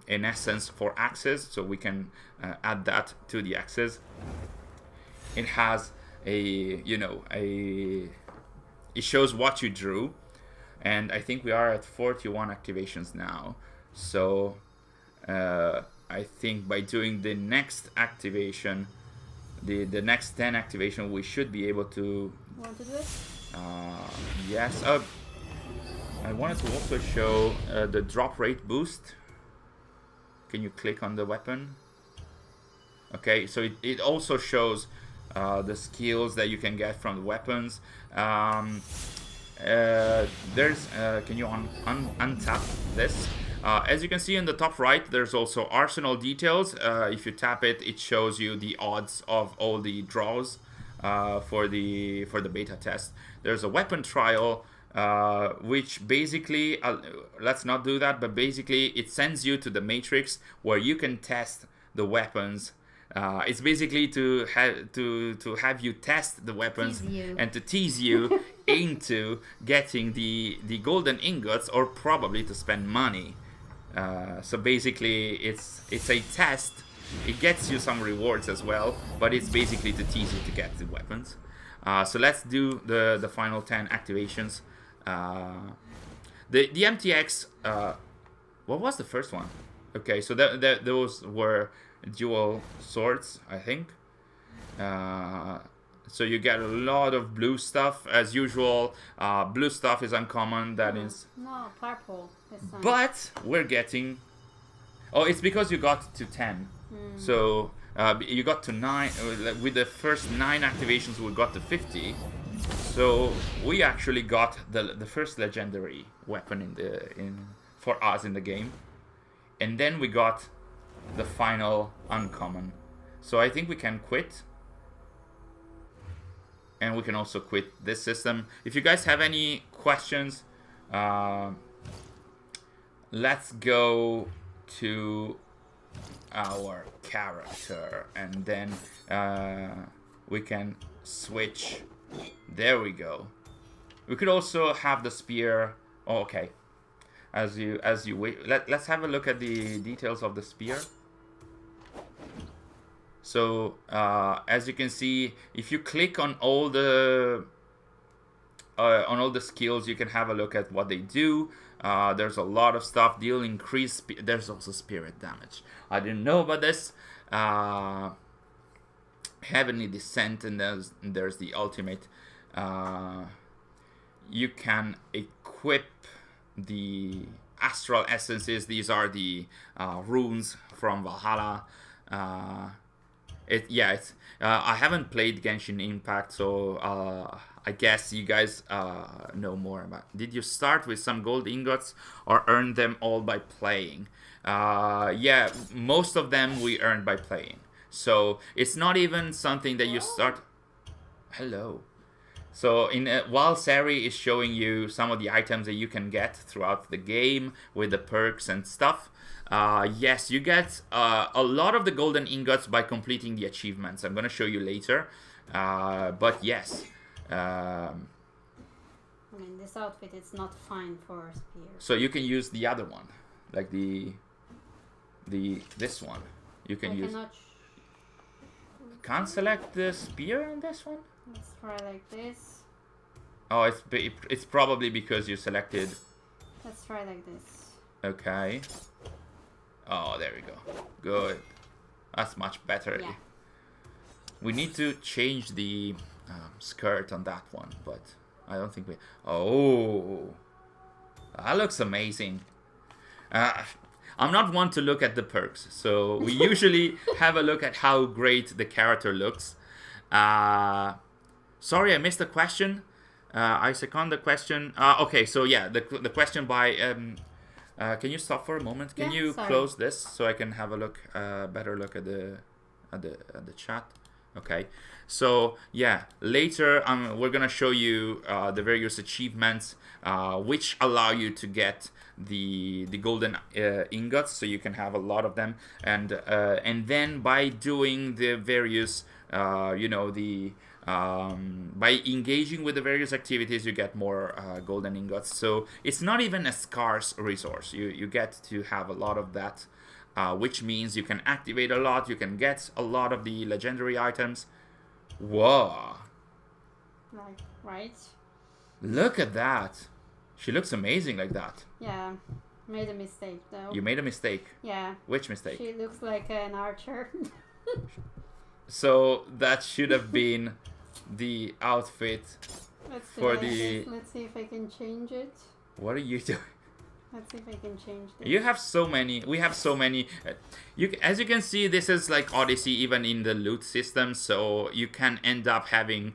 essence for axes, so we can add that to the axes. It has it shows what you drew, and I think we are at 41 activations now. So I think by doing the next activation, the next 10 activation, we should be able to. Want to do it? Yes. I wanted to also show the drop rate boost. Can you click on the weapon? Okay, so it also shows the skills that you can get from the weapons. There's can you untap this? As you can see in the top right, there's also arsenal details. If you tap it, it shows you the odds of all the draws for the beta test. There's a weapon trial, which basically let's not do that, but basically it sends you to the matrix where you can test the weapons. It's basically to have you test the weapons and to tease you into getting the golden ingots, or probably to spend money. So basically it's a test. It gets you some rewards as well, but it's basically to tease you to get the weapons. So let's do the final 10 activations. The MTX, what was the first one? Okay, so those were dual swords, I think. So you get a lot of blue stuff as usual. Blue stuff is uncommon. No, purple. But we're getting. Oh, it's because you got to 10. So you got to 9. With the first 9 activations, we got to 50. So we actually got the first legendary weapon for us in the game, and then we got the final uncommon. So I think we can quit, and we can also quit this system. If you guys have any questions, let's go to our character, and then we can switch. There we go. We could also have the spear. Oh, okay. As you wait, let's have a look at the details of the spear. So as you can see, if you click on all the skills, you can have a look at what they do. There's a lot of stuff. Deal increased. There's also spirit damage. I didn't know about this. Heavenly Descent, and there's the ultimate. You can equip the astral essences. These are the runes from Valhalla. I haven't played Genshin Impact, so I guess you guys know more about. Did you start with some gold ingots or earn them all by playing? Yeah, most of them we earned by playing. So it's not even something that you start. Hello. So while Sary is showing you some of the items that you can get throughout the game with the perks and stuff, yes, you get a lot of the golden ingots by completing the achievements. I'm going to show you later. But yes, Um, I mean, this outfit is not fine for spear. so you can use the other one, like this one. You can use. Can't select the spear on this one. Let's try like this. Oh, it's probably because you selected. Let's try like this. Okay. Oh, there we go. Good. That's much better. Yeah. We need to change the skirt on that one, but I don't think we... Oh, that looks amazing. I'm not one to look at the perks, so we usually have a look at how great the character looks. Sorry, I missed the question. I second the question. Okay, so yeah, the question by... can you stop for a moment? Can you close this so I can have a look, better look at the chat? Okay, so yeah, later we're gonna show you the various achievements which allow you to get the golden ingots, so you can have a lot of them, and then by doing the various by engaging with the various activities, you get more golden ingots. So it's not even a scarce resource. You get to have a lot of that, which means you can activate a lot. You can get a lot of the legendary items. Whoa! Right. Look at that. She looks amazing like that. Yeah. Made a mistake though. You made a mistake. Yeah. Which mistake? She looks like an archer. So that should have been the outfit for the... Let's see if I can change it. What are you doing? Let's see if I can change this. You have so many. We have so many. As you can see, this is like Odyssey even in the loot system. So you can end up having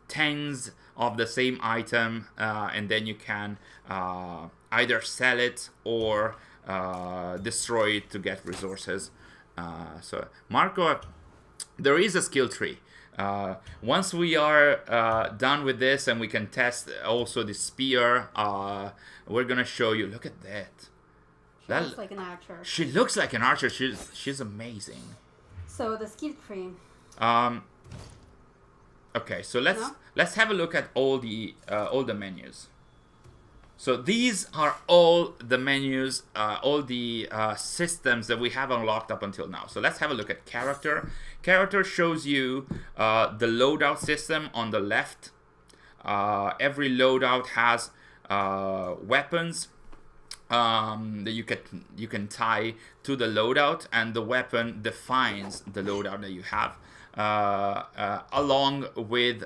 tens of the same item, and then you can either sell it or destroy it to get resources. So Marco, there is a skill tree. Once we are done with this and we can test also the spear, we're gonna show you. Look at that. She looks like an archer. She looks like an archer. She's amazing. So the skill tree. Okay, so let's have a look at all the menus. So these are all the menus, all the systems that we have unlocked up until now. So let's have a look at character. Character shows you the loadout system on the left. Every loadout has weapons that you can tie to the loadout, and the weapon defines the loadout that you have, along with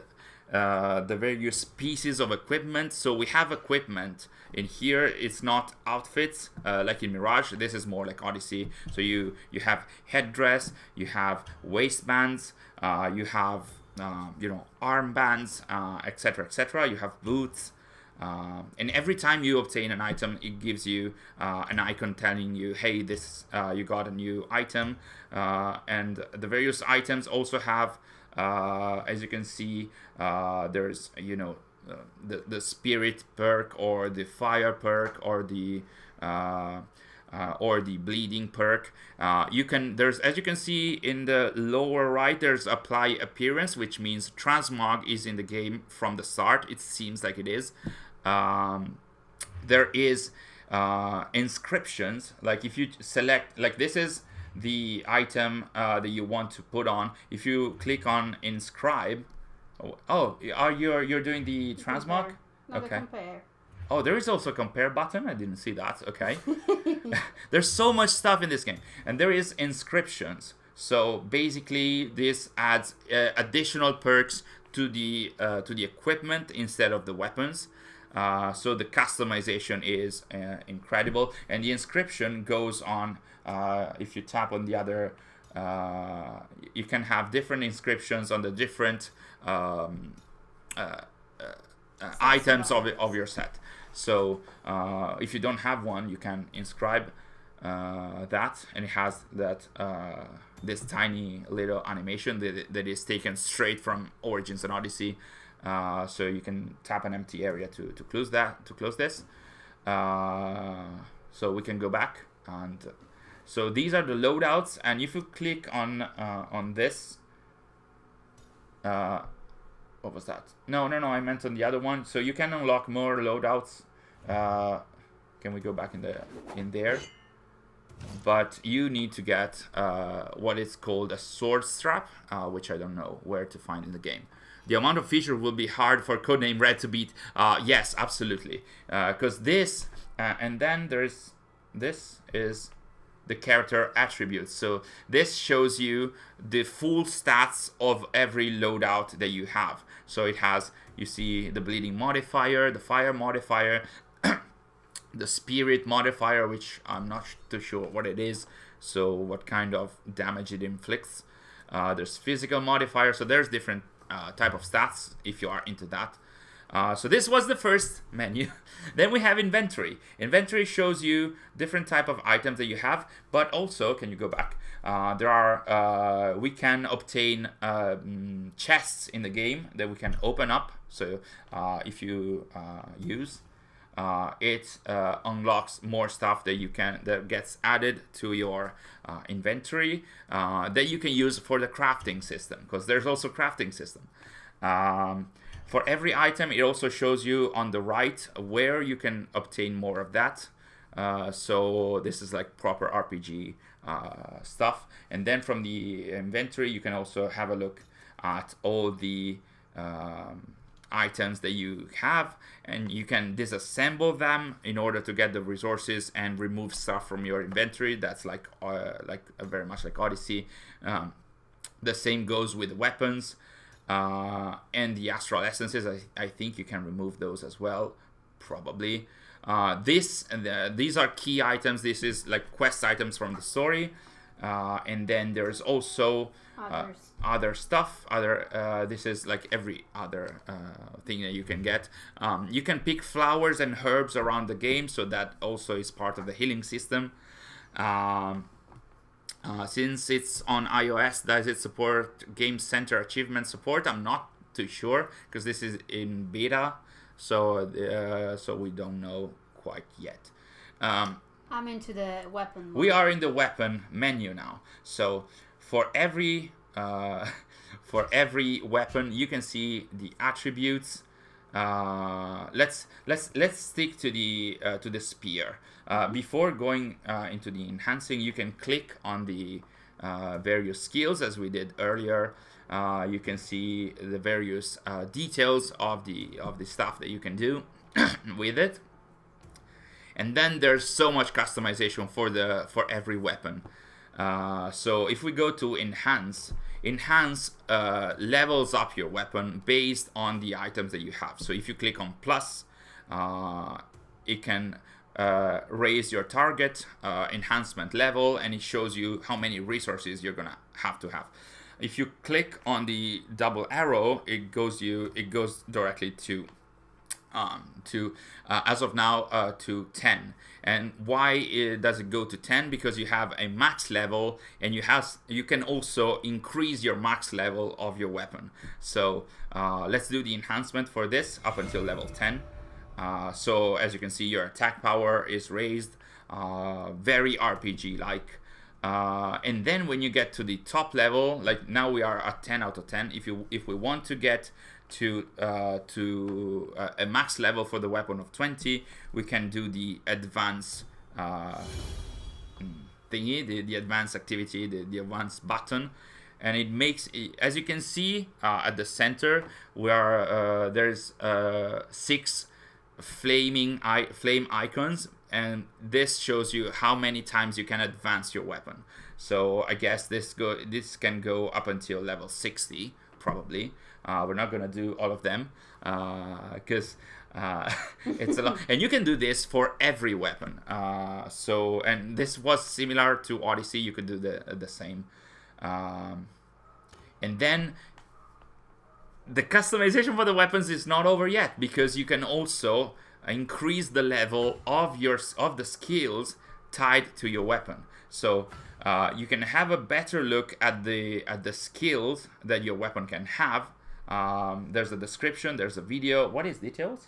the various pieces of equipment. So we have equipment in here. It's not outfits like in Mirage. This is more like Odyssey. So you have headdress, you have waistbands, you have armbands, etc., etc. You have boots. And every time you obtain an item, it gives you an icon telling you, hey, this you got a new item. And the various items also have, as you can see, there's the spirit perk, or the fire perk, or the bleeding perk. As you can see in the lower right, there's apply appearance, which means transmog is in the game from the start. It seems like it is. There is inscriptions, like if you select, like this is the item that you want to put on. If you click on inscribe, you're doing the transmog? Okay. Compare. Oh, there is also a compare button. I didn't see that. Okay. There's so much stuff in this game, and there is inscriptions. So basically, this adds additional perks to the equipment instead of the weapons. So the customization is incredible, and the inscription goes on. If you tap on the other, you can have different inscriptions on the different items of your set. So if you don't have one, you can inscribe that, and it has that this tiny little animation that is taken straight from Origins and Odyssey. So you can tap an empty area to close this. So we can go back, and so these are the loadouts. And if you click on this, what was that? No, I meant on the other one. So you can unlock more loadouts. Can we go back in there? But you need to get what is called a sword strap, which I don't know where to find in the game. The amount of feature will be hard for Codename Red to beat. Yes, absolutely. Because this, and then this is the character attributes. So this shows you the full stats of every loadout that you have. So it has, you see the bleeding modifier, the fire modifier, the spirit modifier, which I'm not too sure what it is, so what kind of damage it inflicts. There's physical modifier, so there's different type of stats if you are into that. So this was the first menu. Then we have inventory. Inventory shows you different type of items that you have, but also, can you go back? There are, we can obtain chests in the game that we can open up. So if you use, it unlocks more stuff that gets added to your inventory that you can use for the crafting system, because there's also crafting system. For every item, it also shows you on the right where you can obtain more of that. So this is like proper RPG stuff. And then from the inventory, you can also have a look at all the items that you have, and you can disassemble them in order to get the resources and remove stuff from your inventory. That's like very much like Odyssey. The same goes with weapons. And the astral essences, I think you can remove those as well, probably. These are key items. This is like quest items from the story, and then there's also other stuff. This is like every other thing that you can get. You can pick flowers and herbs around the game, so that also is part of the healing system. Since it's on iOS, does it support Game Center achievement support? I'm not too sure, because this is in beta, so we don't know quite yet. I'm into the weapon mode. We are in the weapon menu now. So for every weapon, you can see the attributes. Let's stick to the spear. Before going into the enhancing, you can click on the various skills as we did earlier. You can see the various details of the stuff that you can do with it. And then there's so much customization for every weapon. So if we go to enhance levels up your weapon based on the items that you have. So if you click on plus, it can raise your target enhancement level, and it shows you how many resources you're gonna have to have. If you click on the double arrow, it goes directly to as of now to 10. And why does it go to 10? Because you have a max level, and you can also increase your max level of your weapon. So let's do the enhancement for this up until level 10. So as you can see, your attack power is raised, very RPG like. And then when you get to the top level, like now we are at 10 out of 10. If we want to get to a max level for the weapon of 20, we can do the advanced thingy, the advanced activity, the advanced button, and it makes, as you can see at the center, there's 6 flame icons, and this shows you how many times you can advance your weapon. So I guess this can go up until level 60 probably. We're not gonna do all of them because it's a lot, and you can do this for every weapon. And this was similar to Odyssey. You could do the same, and then the customization for the weapons is not over yet, because you can also increase the level of the skills tied to your weapon. So you can have a better look at the skills that your weapon can have. There's a description, there's a video. What is details?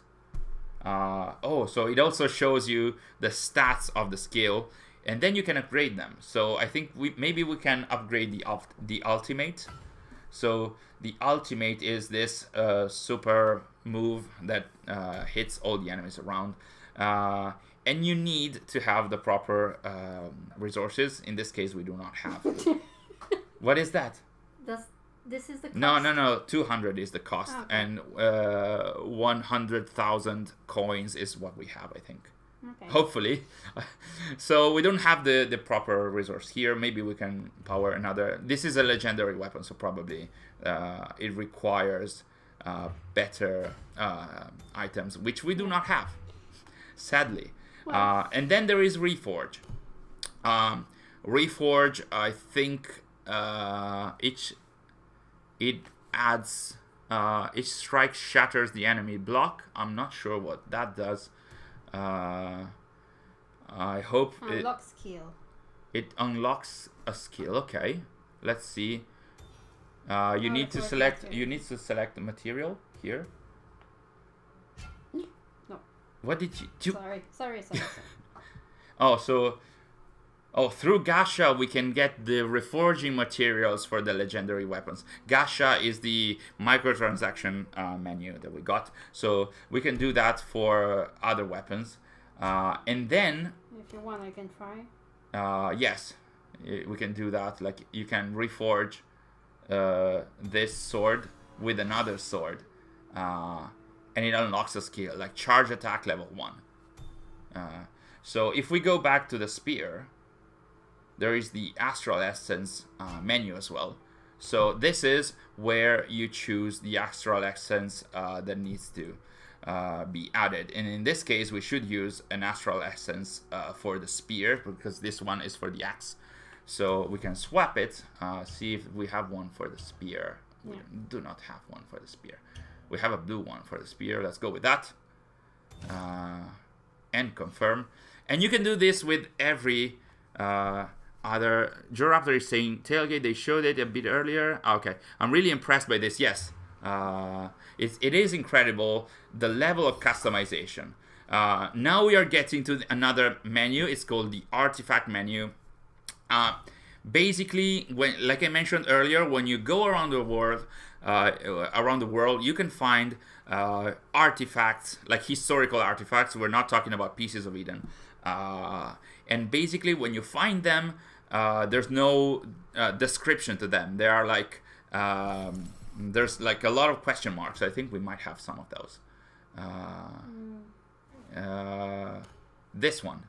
So it also shows you the stats of the skill, and then you can upgrade them. So I think maybe we can upgrade the ultimate. So the ultimate is this super move that hits all the enemies around. And you need to have the proper resources. In this case, we do not have. What is that? This is the cost? No. 200 is the cost. Okay. And 100,000 coins is what we have, I think. Okay. Hopefully. So we don't have the proper resource here. Maybe we can power another. This is a legendary weapon, so probably it requires better items, which we do not have, sadly. Well. And then there is Reforge. Reforge, I think it adds each strike shatters the enemy block. I'm not sure what that does. I hope Unlock skill. It unlocks a skill. Okay, let's see. You need to select. Material. You need to select the material here. No. What did you? Sorry. Through Gacha we can get the reforging materials for the legendary weapons. Gacha is the microtransaction menu that we got, so we can do that for other weapons. And then, if you want, I can try. Yes, we can do that. Like you can reforge this sword with another sword, and it unlocks a skill like charge attack level 1. So if we go back to the spear, there is the Astral Essence menu as well. So this is where you choose the Astral Essence that needs to be added. And in this case, we should use an Astral Essence for the spear, because this one is for the axe. So we can swap it, see if we have one for the spear. Yeah. We do not have one for the spear. We have a blue one for the spear. Let's go with that. And confirm. And you can do this with every other. Joraptor is saying tailgate. They showed it a bit earlier. Okay, I'm really impressed by this. Yes, it is incredible, the level of customization. Now we are getting to another menu. It's called the artifact menu. Basically, like I mentioned earlier, when you go around the world, you can find artifacts, like historical artifacts. We're not talking about pieces of Eden. And basically, when you find them, there's no description to them. They are like there's like a lot of question marks. I think we might have some of those. This one.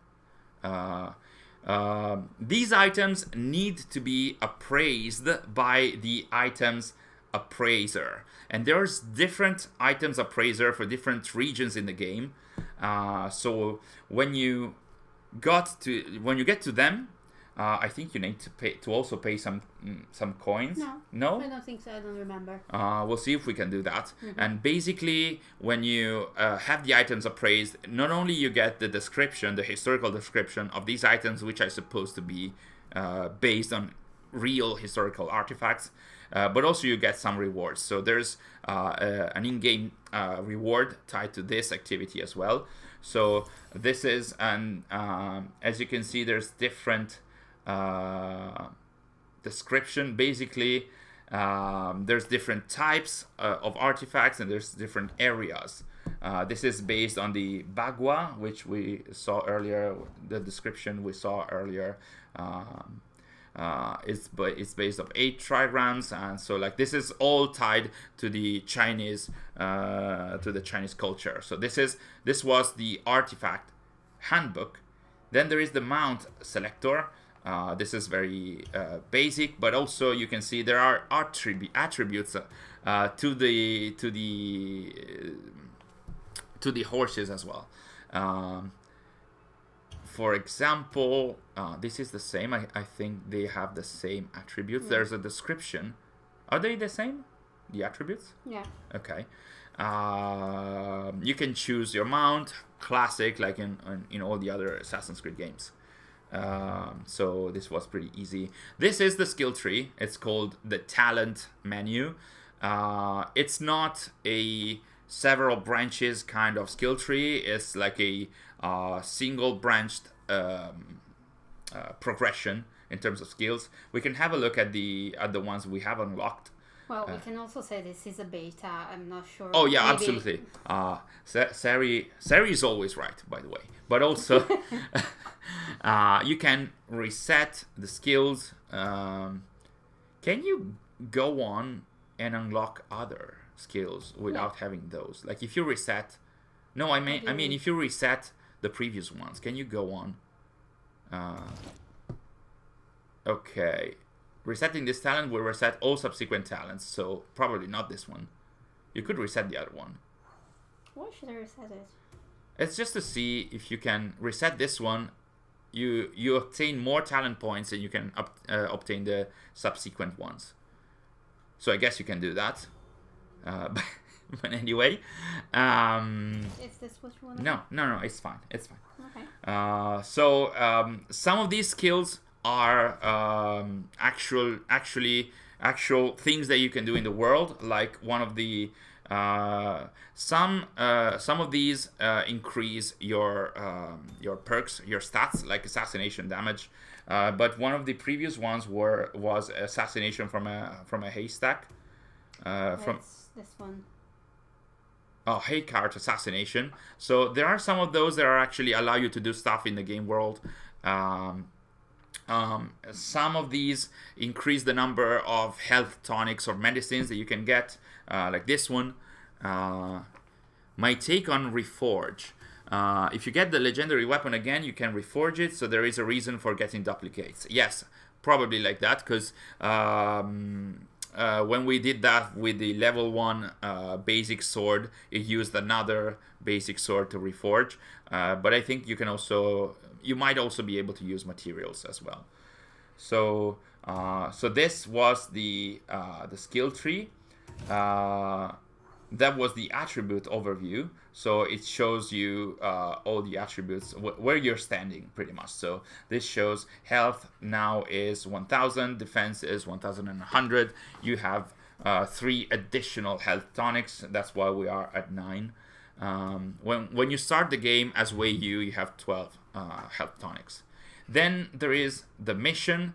These items need to be appraised by the items appraiser, and there's different items appraiser for different regions in the game. So when you get to them, I think you need to also pay some coins. No? I don't think so. I don't remember. We'll see if we can do that. Mm-hmm. And basically, when you have the items appraised, not only you get the description, the historical description of these items, which are supposed to be based on real historical artifacts, but also you get some rewards. So there's an in-game reward tied to this activity as well. So this is as you can see, there's different description. Basically, there's different types of artifacts, and there's different areas. This is based on the Bagua, which we saw earlier. The description we saw earlier. It's based on 8 trigrams, and so like this is all tied to the Chinese culture. So this was the artifact handbook. Then there is the mount selector. This is very basic, but also you can see there are attributes to the horses as well. For example, this is the same. I think they have the same attributes. There's a description. Are they the same? The attributes? Yeah. Okay. You can choose your mount, classic, like in all the other Assassin's Creed games. So this was pretty easy. This is the skill tree. It's called the talent menu. It's not a several branches kind of skill tree. It's like a single branched progression in terms of skills. We can have a look at the ones we have unlocked. Well, we can also say this is a beta. I'm not sure. Oh yeah, Maybe... absolutely. Sary is always right, by the way. But also, you can reset the skills. Can you go on and unlock other skills without having those? Like if you reset, no, I mean if you reset the previous ones, can you go on? Okay, resetting this talent will reset all subsequent talents, so probably not this one. You could reset the other one. Why should I reset it? It's just to see if you can reset this one. You obtain more talent points and you can obtain the subsequent ones. So I guess you can do that. But anyway, Is this what you want to no, it's fine. It's fine. Okay. So some of these skills are actual things that you can do in the world. Like one of the some of these increase your perks, your stats, like assassination damage. But one of the previous ones was assassination from a haystack. From this one. Oh, hay cart assassination. So there are some of those that are actually allow you to do stuff in the game world. Some of these increase the number of health tonics or medicines that you can get, like this one. My take on Reforge. If you get the legendary weapon again, you can reforge it, so there is a reason for getting duplicates. Yes, probably like that, because when we did that with the level 1 basic sword, it used another basic sword to reforge. But I think you might also be able to use materials as well. So this was the skill tree. That was the attribute overview. So it shows you all the attributes where you're standing, pretty much. So this shows health now is 1000, defense is 1100. You have 3 additional health tonics. That's why we are at 9. When you start the game as Wei Yu, you have 12 health tonics. Then there is the mission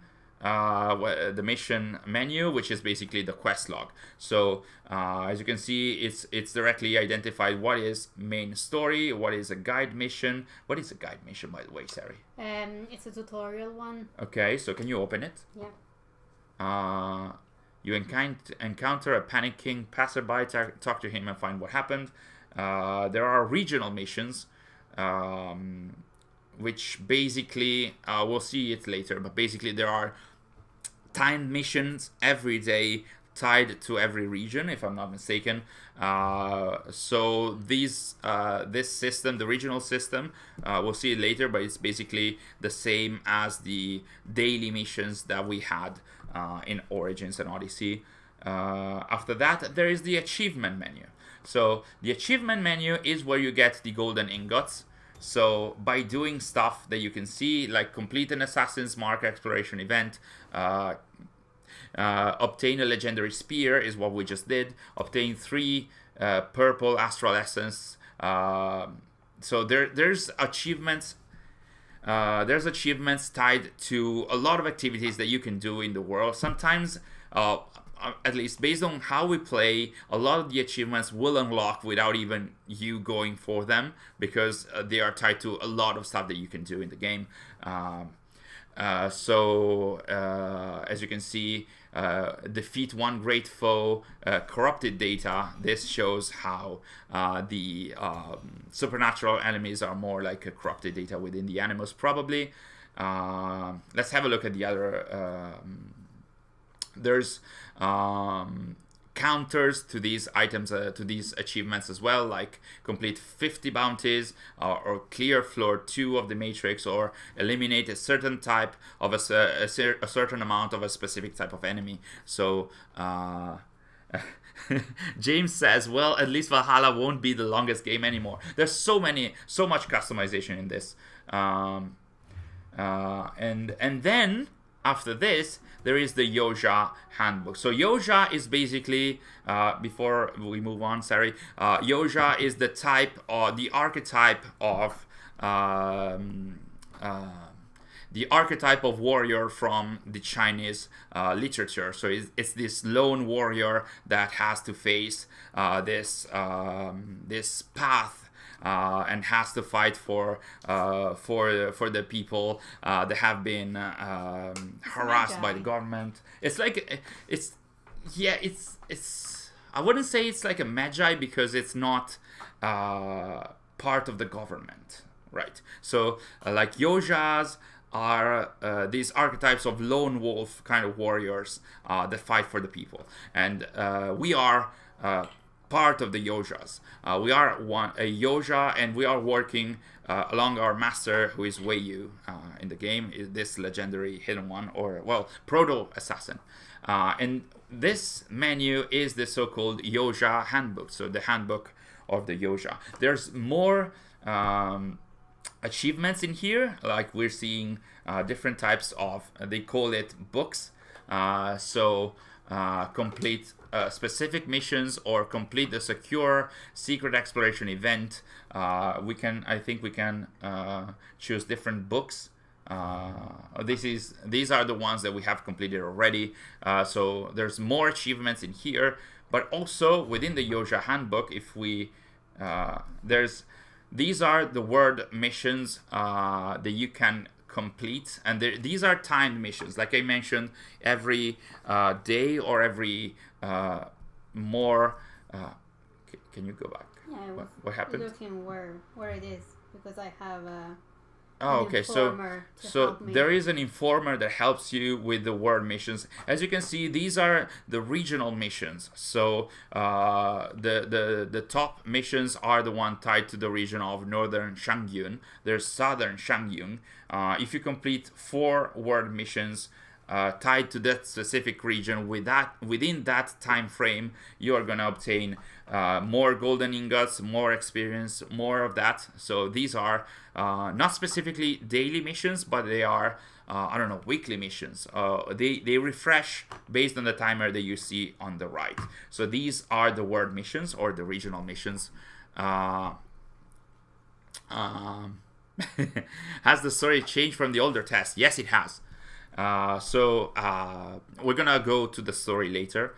menu, which is basically the quest log. So as you can see, it's directly identified what is main story, what is a guide mission. What is a guide mission, by the way, Sary? It's a tutorial one. Okay, so can you open it? Yeah. You encounter a panicking passerby, talk to him and find what happened. There are regional missions, which basically, we'll see it later, but basically there are timed missions every day tied to every region, if I'm not mistaken. So this system, the regional system, we'll see it later, but it's basically the same as the daily missions that we had in Origins and Odyssey. After that, there is the achievement menu. So the achievement menu is where you get the golden ingots. So by doing stuff that you can see, like complete an Assassin's Mark exploration event, obtain a legendary spear is what we just did, obtain 3 purple astral essence. So there's achievements. There's achievements tied to a lot of activities that you can do in the world. Sometimes, at least based on how we play, a lot of the achievements will unlock without even you going for them, because they are tied to a lot of stuff that you can do in the game. As you can see, defeat 1 great foe, corrupted data. This shows how the supernatural enemies are more like a corrupted data within the animals, probably. Let's have a look at the other. There's counters to these items, to these achievements as well, like complete 50 bounties, or clear floor 2 of the matrix, or eliminate a certain type of a certain amount of a specific type of enemy. So James says, well, at least Valhalla won't be the longest game anymore. There's so much customization in this. And then after this, there is the Yoja handbook. So Yoja is basically, before we move on, Sary, Yoja is the type, or the archetype of the archetype of warrior from the Chinese literature. So it's this lone warrior that has to face this path and has to fight for the people that have been harassed by the government. It's like it's I wouldn't say it's like a magi because it's not part of the government, right? So like yojas are these archetypes of lone wolf kind of warriors that fight for the people, and we are part of the yojas. We are a yoja, and we are working along our master, who is Weiyu in the game, is this legendary hidden one, or well, proto assassin. And this menu is the so-called yoja handbook, so the handbook of the yoja. There's more achievements in here, like we're seeing different types of, they call it books. Complete specific missions or complete the secure secret exploration event. I think we can choose different books. These are the ones that we have completed already. So there's more achievements in here, but also within the Yoja handbook, if we these are the word missions that you can complete, and these are timed missions. Like I mentioned, every day or every more. Can you go back? Yeah, what happened? Looking where it is, because I have okay. So there is an informer that helps you with the word missions. As you can see, these are the regional missions. So the top missions are the one tied to the region of northern Shangyun. There's southern Shangyun. If you complete 4 word missions tied to that specific region within that time frame, you are gonna obtain more golden ingots, more experience, more of that. So these are not specifically daily missions, but they are weekly missions. They refresh based on the timer that you see on the right. So these are the word missions or the regional missions. Has the story changed from the older test? Yes, it has. We're gonna go to the story later.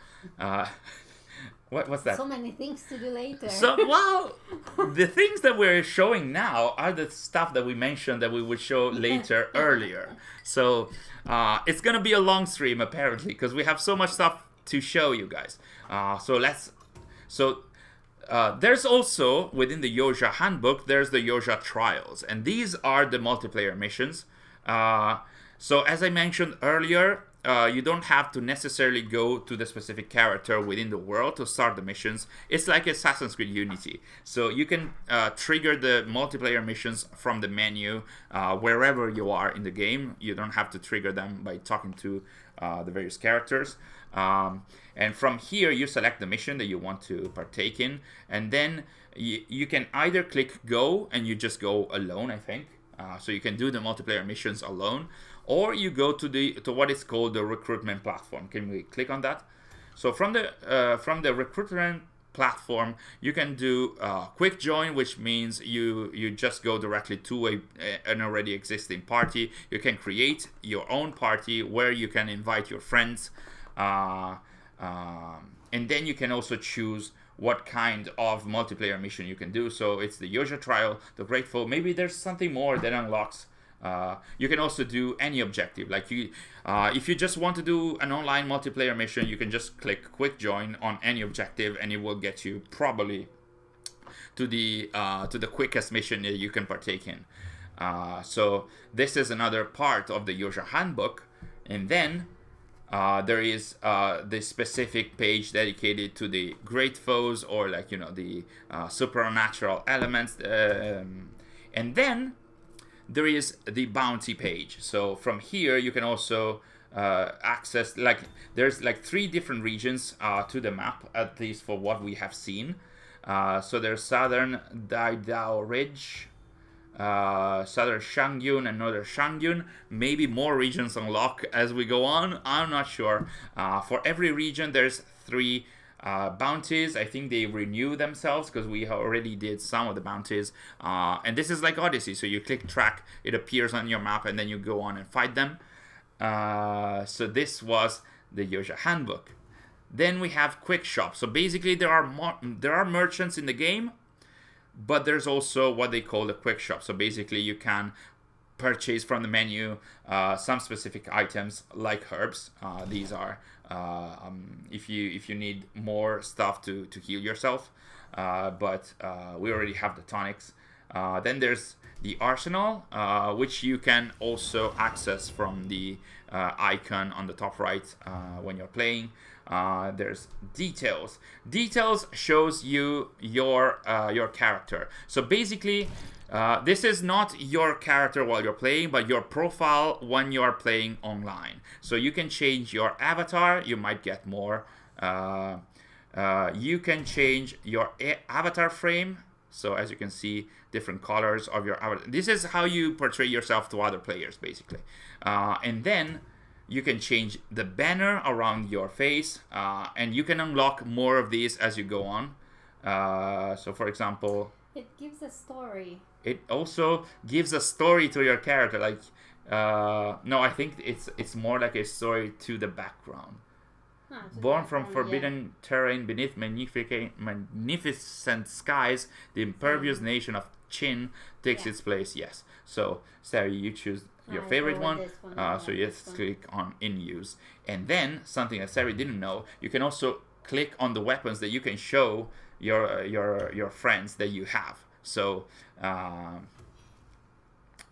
What's that? So many things to do later. The things that we're showing now are the stuff that we mentioned that we would show later earlier. So it's gonna be a long stream apparently because we have so much stuff to show you guys. There's also within the Yoja handbook, there's the Yoja trials, and these are the multiplayer missions. So as I mentioned earlier, you don't have to necessarily go to the specific character within the world to start the missions. It's like Assassin's Creed Unity. So you can trigger the multiplayer missions from the menu wherever you are in the game. You don't have to trigger them by talking to the various characters. And from here, you select the mission that you want to partake in. And then you can either click go and you just go alone, I think. So you can do the multiplayer missions alone. Or you go to what is called the recruitment platform. Can we click on that? So from the recruitment platform, you can do quick join, which means you just go directly to an already existing party. You can create your own party where you can invite your friends, and then you can also choose what kind of multiplayer mission you can do. So it's the Yoja trial, the Grateful. Maybe there's something more that unlocks. You can also do any objective. Like if you just want to do an online multiplayer mission, you can just click quick join on any objective, and it will get you probably to the quickest mission that you can partake in. So this is another part of the Yoja handbook, and then there is this specific page dedicated to the great foes, or the supernatural elements, and then there is the bounty page. So from here you can also access, there's 3 different regions to the map, at least for what we have seen. So there's southern Daidao Ridge, southern Shangyun, and northern Shangyun. Maybe more regions unlock as we go on, I'm not sure. For every region there's 3 Bounties, I think they renew themselves because we already did some of the bounties. And this is like Odyssey, so you click track, it appears on your map, and then you go on and fight them. So this was the Yoja handbook. Then we have quick shop. So basically there are merchants in the game, but there's also what they call the quick shop. So basically you can purchase from the menu some specific items like herbs. These are if you need more stuff to heal yourself, but we already have the tonics. Then there's the arsenal, which you can also access from the icon on the top right when you're playing. There's details. Details shows you your character. So basically, this is not your character while you're playing, but your profile when you're playing online. So you can change your avatar. You might get more. You can change your avatar frame. So as you can see, different colors of your avatar. This is how you portray yourself to other players, basically. And then you can change the banner around your face, and you can unlock more of these as you go on. So for example, it gives a story. It also gives a story to your character. Like, no, I think it's more like a story to the background. Born from forbidden terrain beneath magnificent skies, the impervious nation of Chin takes its place. Yes. So, Sary, you choose your favorite one. So you just click on in use. And then, something that Sary didn't know, you can also click on the weapons that you can show your friends that you have. So,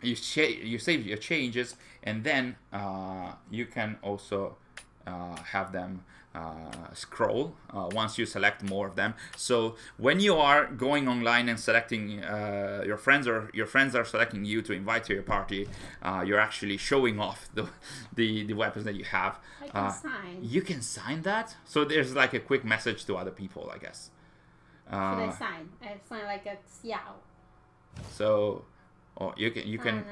you save your changes, and then you can also have them scroll once you select more of them. So when you are going online and selecting your friends, or your friends are selecting you to invite to your party, you're actually showing off the weapons that you have. I can sign. You can sign that? So there's like a quick message to other people, I guess. Should I sign? I sign like a xiao. So, or you can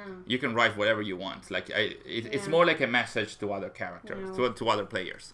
write whatever you want. Like it's more like a message to other characters, to other players.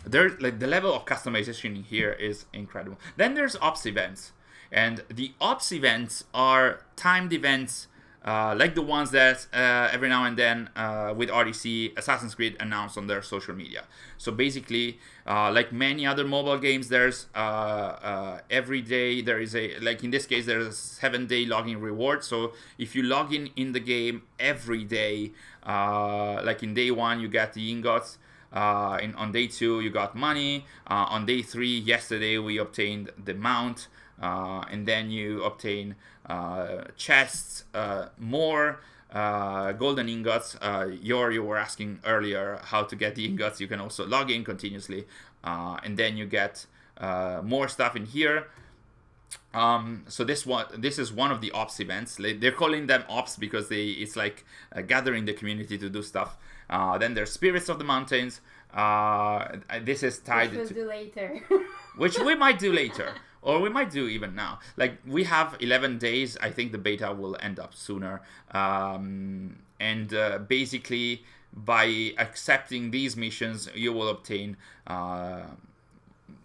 There's like the level of customization here is incredible. Then there's ops events, and the ops events are timed events. Like the ones that every now and then with Odyssey, Assassin's Creed announce on their social media. So basically, like many other mobile games, there's every day there is like in this case there's a 7-day login reward. So if you log in the game every day, like in day 1 you get the ingots. On day 2 you got money. On day 3, yesterday we obtained the mount. And then you obtain chests, more golden ingots. You were asking earlier how to get the ingots. You can also log in continuously, and then you get more stuff in here. So this is one of the ops events. They're calling them ops because it's like gathering the community to do stuff. Then there's Spirits of the Mountains. This is tied which we'll do later. Which we might do later. Or we might do even now. Like, we have 11 days. I think the beta will end up sooner. Basically, by accepting these missions, you will obtain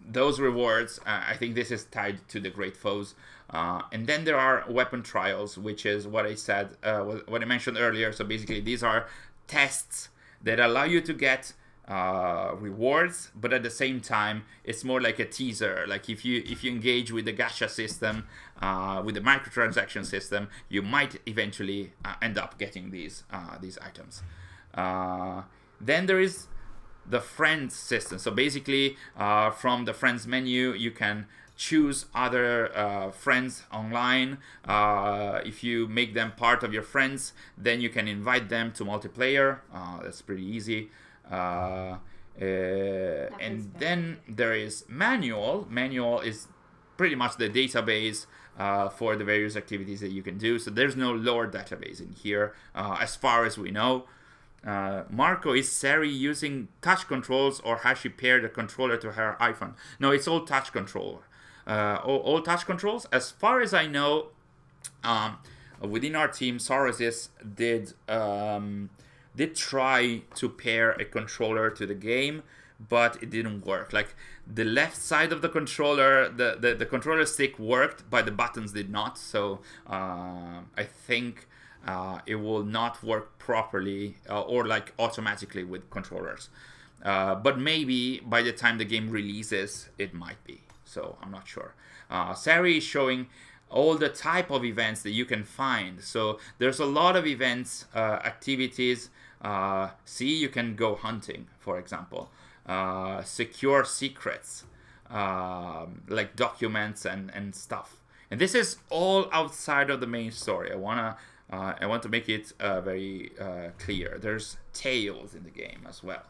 those rewards. I think this is tied to the Great Foes. And then there are weapon trials, which is what I said, what I mentioned earlier. So basically, these are tests that allow you to get rewards, but at the same time it's more like a teaser. Like if you engage with the gacha system, with the microtransaction system, you might eventually end up getting these items. Then there is the friends system. So basically, from the friends menu, you can choose other friends online. If you make them part of your friends, then you can invite them to multiplayer. That's pretty easy. And then there is manual. Manual is pretty much the database for the various activities that you can do. So there's no lore database in here, as far as we know. Marco, is Sary using touch controls, or has she paired a controller to her iPhone? No, it's all touch controller. All touch controls. As far as I know, within our team, Sorosis did try to pair a controller to the game, but it didn't work. Like the left side of the controller, the controller stick worked, but the buttons did not. So I think it will not work properly or like automatically with controllers. But maybe by the time the game releases, it might be. So I'm not sure. Sary is showing all the type of events that you can find. So there's a lot of events, activities. See, you can go hunting, for example. Secure secrets, like documents and stuff. And this is all outside of the main story. I want to make it very clear. There's tales in the game as well.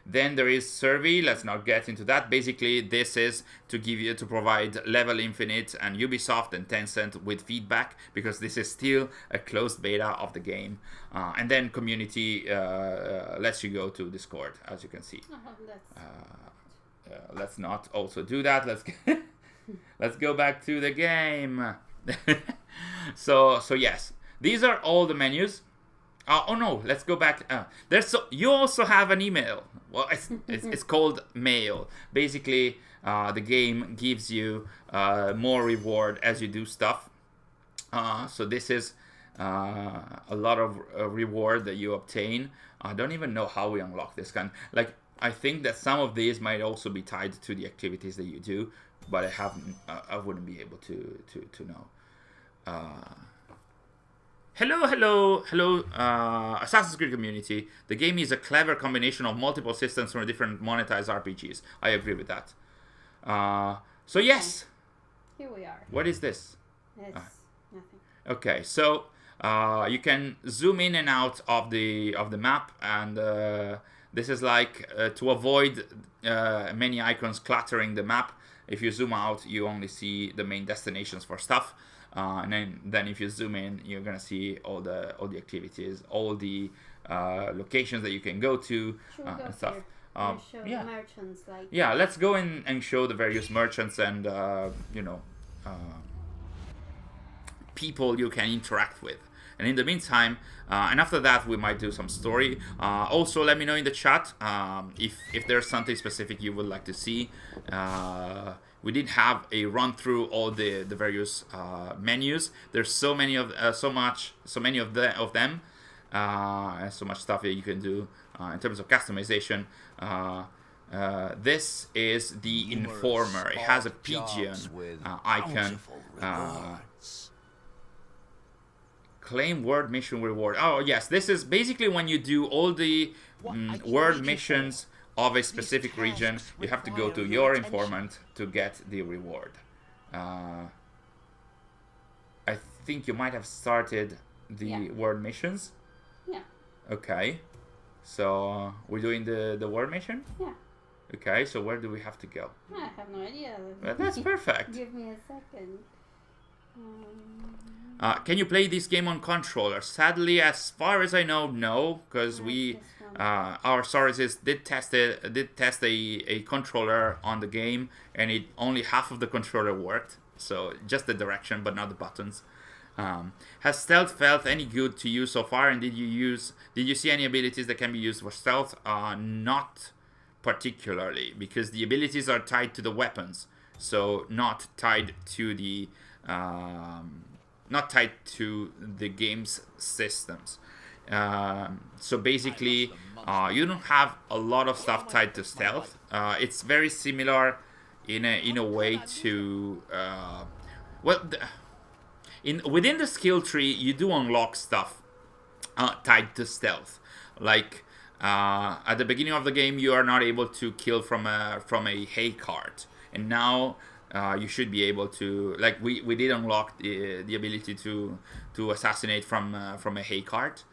Then there is Survey. Let's not get into that. Basically, this is to provide Level Infinite and Ubisoft and Tencent with feedback, because this is still a closed beta of the game. And then community lets you go to Discord, as you can see. Let's not also do that. Let's go back to the game. So yes, these are all the menus. Oh no, let's go back. You also have an email. Well, it's called Mail. Basically, the game gives you more reward as you do stuff. So this is a lot of reward that you obtain. I don't even know how we unlock this kind. Like, I think that some of these might also be tied to the activities that you do, but I wouldn't be able to know. Hello, Assassin's Creed community. The game is a clever combination of multiple systems from different monetized RPGs. I agree with that. So yes. Here we are. What is this? It's nothing. Okay, so you can zoom in and out of the map, and this is like to avoid many icons cluttering the map. If you zoom out, you only see the main destinations for stuff. And then if you zoom in, you're gonna see all the activities, all the locations that you can go to and stuff. Show the merchants, like let's go in and show the various merchants and people you can interact with. And in the meantime, and after that, we might do some story. Also, let me know in the chat if there's something specific you would like to see. We did have a run through all the various menus. There's so many of them, and so much stuff that you can do in terms of customization. This is the Informer. It has a pigeon icon. Claim word mission reward. Oh yes, this is basically when you do all the word missions of a specific region, you have to go to your informant to get the reward. I think you might have started the word missions. Yeah. Okay. So we're doing the word mission? Yeah. Okay, so where do we have to go? I have no idea. Well, that's perfect. Give me a second. Can you play this game on controller? Sadly, as far as I know, no, because our sources did test a controller on the game, and only half of the controller worked, so just the direction but not the buttons. Has stealth felt any good to you so far, and did you see any abilities that can be used for stealth? Not particularly, because the abilities are tied to the weapons, so not tied to the game's systems. So basically, you don't have a lot of stuff tied to stealth. It's very similar in a way to within the skill tree, you do unlock stuff tied to stealth. Like at the beginning of the game, you are not able to kill from a hay cart, and now you should be able to. Like we did unlock the ability to assassinate from a hay cart.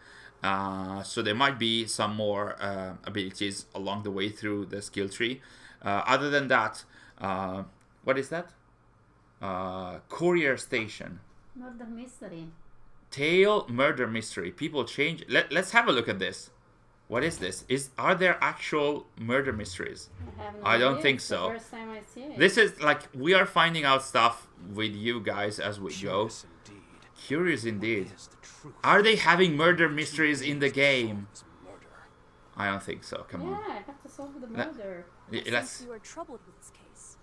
So there might be some more abilities along the way through the skill tree. Other than that, what is that? Courier station. Murder mystery. Tale murder mystery. People change. Let's have a look at this. What is this? Are there actual murder mysteries? I don't think so. First time I see it. This is like we are finding out stuff with you guys as we go. Curious indeed. Are they having murder mysteries in the game? I don't think so. Come on. Yeah, I have to solve the murder. Let's. You are troubled with this case.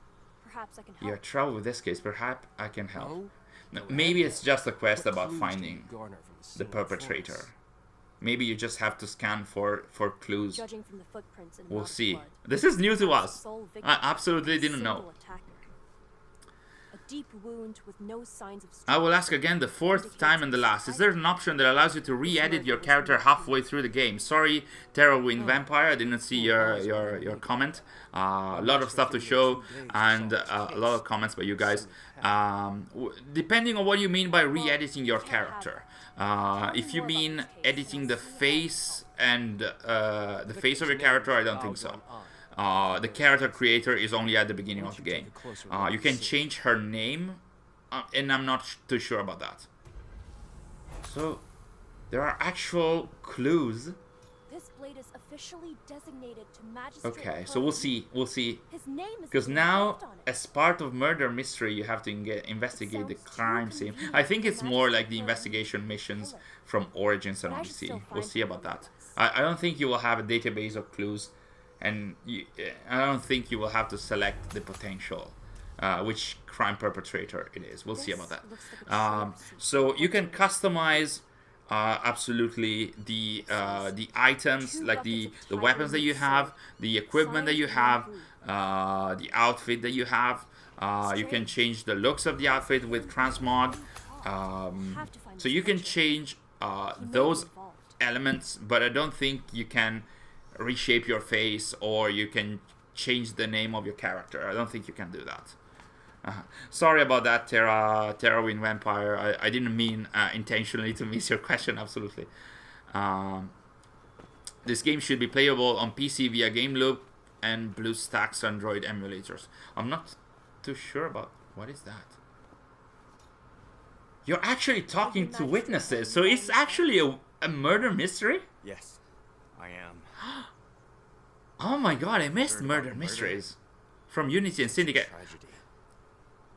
Perhaps I can help. You're troubled with this case. Perhaps I can help. No? No, maybe it's just a quest What about clues finding can you garner from the scene of perpetrator. offense? Maybe you just have to scan for clues. Judging from the footprints in a We'll mud of see. blood, This is new to perhaps us. the sole victim I absolutely is a didn't know. single attacker. A deep wound with no signs of I will ask again the fourth time and the last. Is there an option that allows you to re-edit your character halfway through the game? Sorry, Terrorwind Vampire, I didn't see your comment. A lot of stuff to show and a lot of comments by you guys. Depending on what you mean by re-editing your character. If you mean editing the face and the face of your character, I don't think so. The character creator is only at the beginning of the game. You can change her name, and I'm not too sure about that. So, there are actual clues. This blade is officially designated to magistrate. Okay, so we'll see. His name is Because now, engraved on it. as part of murder mystery, you have to investigate the crime scene. I think it's more like the investigation missions from Origins and Odyssey. We'll see about that. I don't think you will have a database of clues, and I don't think you will have to select the potential, which crime perpetrator it is. We'll see about that. So you can customize absolutely the items, like the weapons that you have, the equipment that you have, the outfit that you have. You can change the looks of the outfit with transmog. So you can change those elements, but I don't think you can reshape your face or you can change the name of your character. I don't think you can do that. Sorry about that, Terrorwind Vampire. I didn't mean intentionally to miss your question, absolutely. This game should be playable on PC via Game Loop and BlueStacks Android emulators. I'm not too sure about what is that. You're actually talking to witnesses, so it's actually a murder mystery? Yes, I am. Oh my god, I missed Heard murder about mysteries from Unity and Syndicate. Tragedy.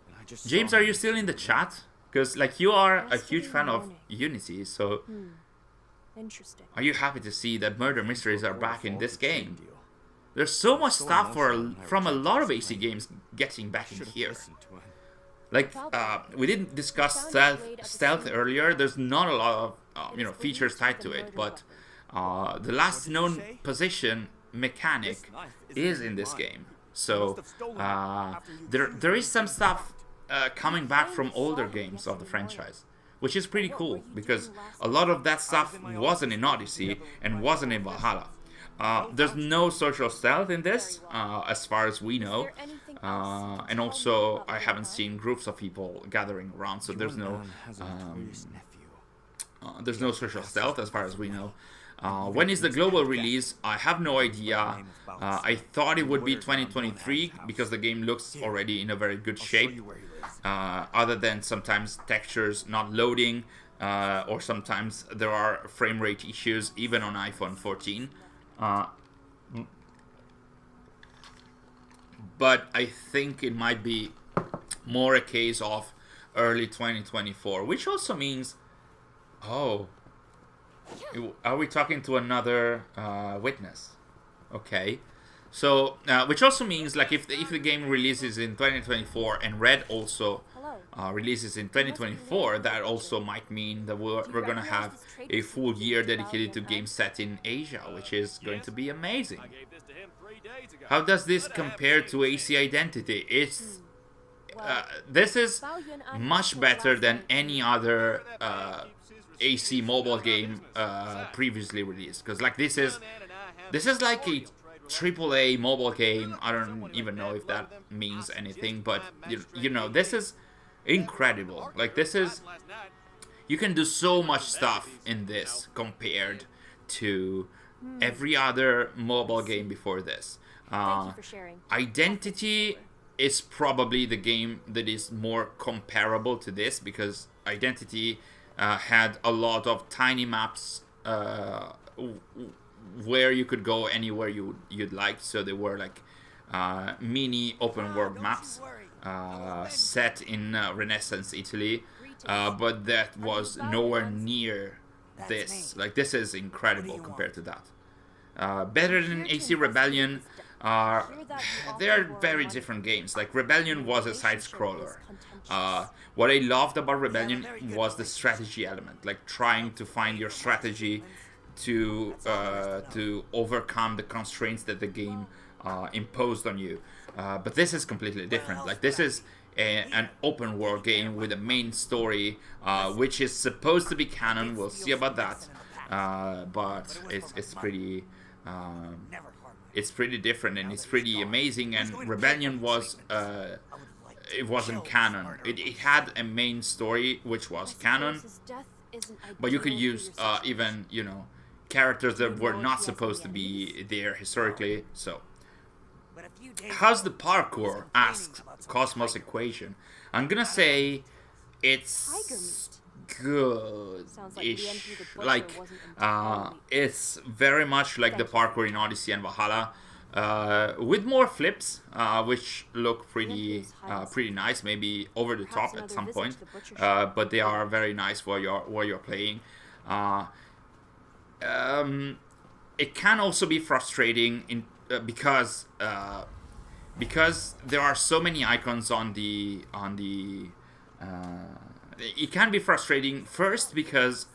And I just James, saw are you him still in the yesterday. chat? Because like you are a Yesterday huge fan of morning. Unity, so Interesting. are you happy to see that murder mysteries are back in this Trade game? deal. There's so much So stuff emotional, I from a rejected lot of his AC claim. games getting back in Should have here. listened to him. Like we didn't discuss stealth earlier. There's not a lot of features tied to it, but the last known position mechanic is in this game. So there is some stuff coming back from older games of the franchise, which is pretty cool because a lot of that stuff wasn't in Odyssey and wasn't in Valhalla. There's no social stealth in this, as far as we know, and also I haven't seen groups of people gathering around, so there's no social stealth as far as we know. When is the global release? I have no idea. I thought it would be 2023 because the game looks already in a very good shape. Other than sometimes textures not loading, or sometimes there are frame rate issues even on iPhone 14. But I think it might be more a case of early 2024, which also means, are we talking to another witness? Okay, so which also means like if the game releases in 2024 and Red also releases in 2024, that also might mean that we're gonna have a full year dedicated to games set in Asia, which is going to be amazing. How does this compare to AC Identity? It's this is much better than any other AC mobile game previously released, because like this is like a AAA mobile game. I don't even know if that means anything, but you know, this is incredible. Like this is, you can do so much stuff in this compared to every other mobile game before this. Thank you for sharing. Identity is probably the game that is more comparable to this, because Identity had a lot of tiny maps where you could go anywhere you'd like. So they were like mini open world maps set in Renaissance Italy, but that was nowhere near this. Like this is incredible compared to that. better than AC Rebellion. They're very different games. Like Rebellion was a side scroller. What I loved about Rebellion was the strategy element, like trying to find your strategy to overcome the constraints that the game imposed on you. But this is completely different. Like this is an open world game with a main story, which is supposed to be canon. We'll see about that. But it's pretty. It's pretty different and it's pretty amazing. And Rebellion was it wasn't canon. It had a main story which was canon, but you could use even characters that were not supposed to be there historically. So how's the parkour? Asks Cosmos Equation. I'm gonna say it's good-ish. Like it's very much like the parkour in Odyssey and Valhalla, with more flips, which look pretty nice. Maybe over the top at some point, but they are very nice while you're playing. It can also be frustrating because there are so many icons on the it can be frustrating first because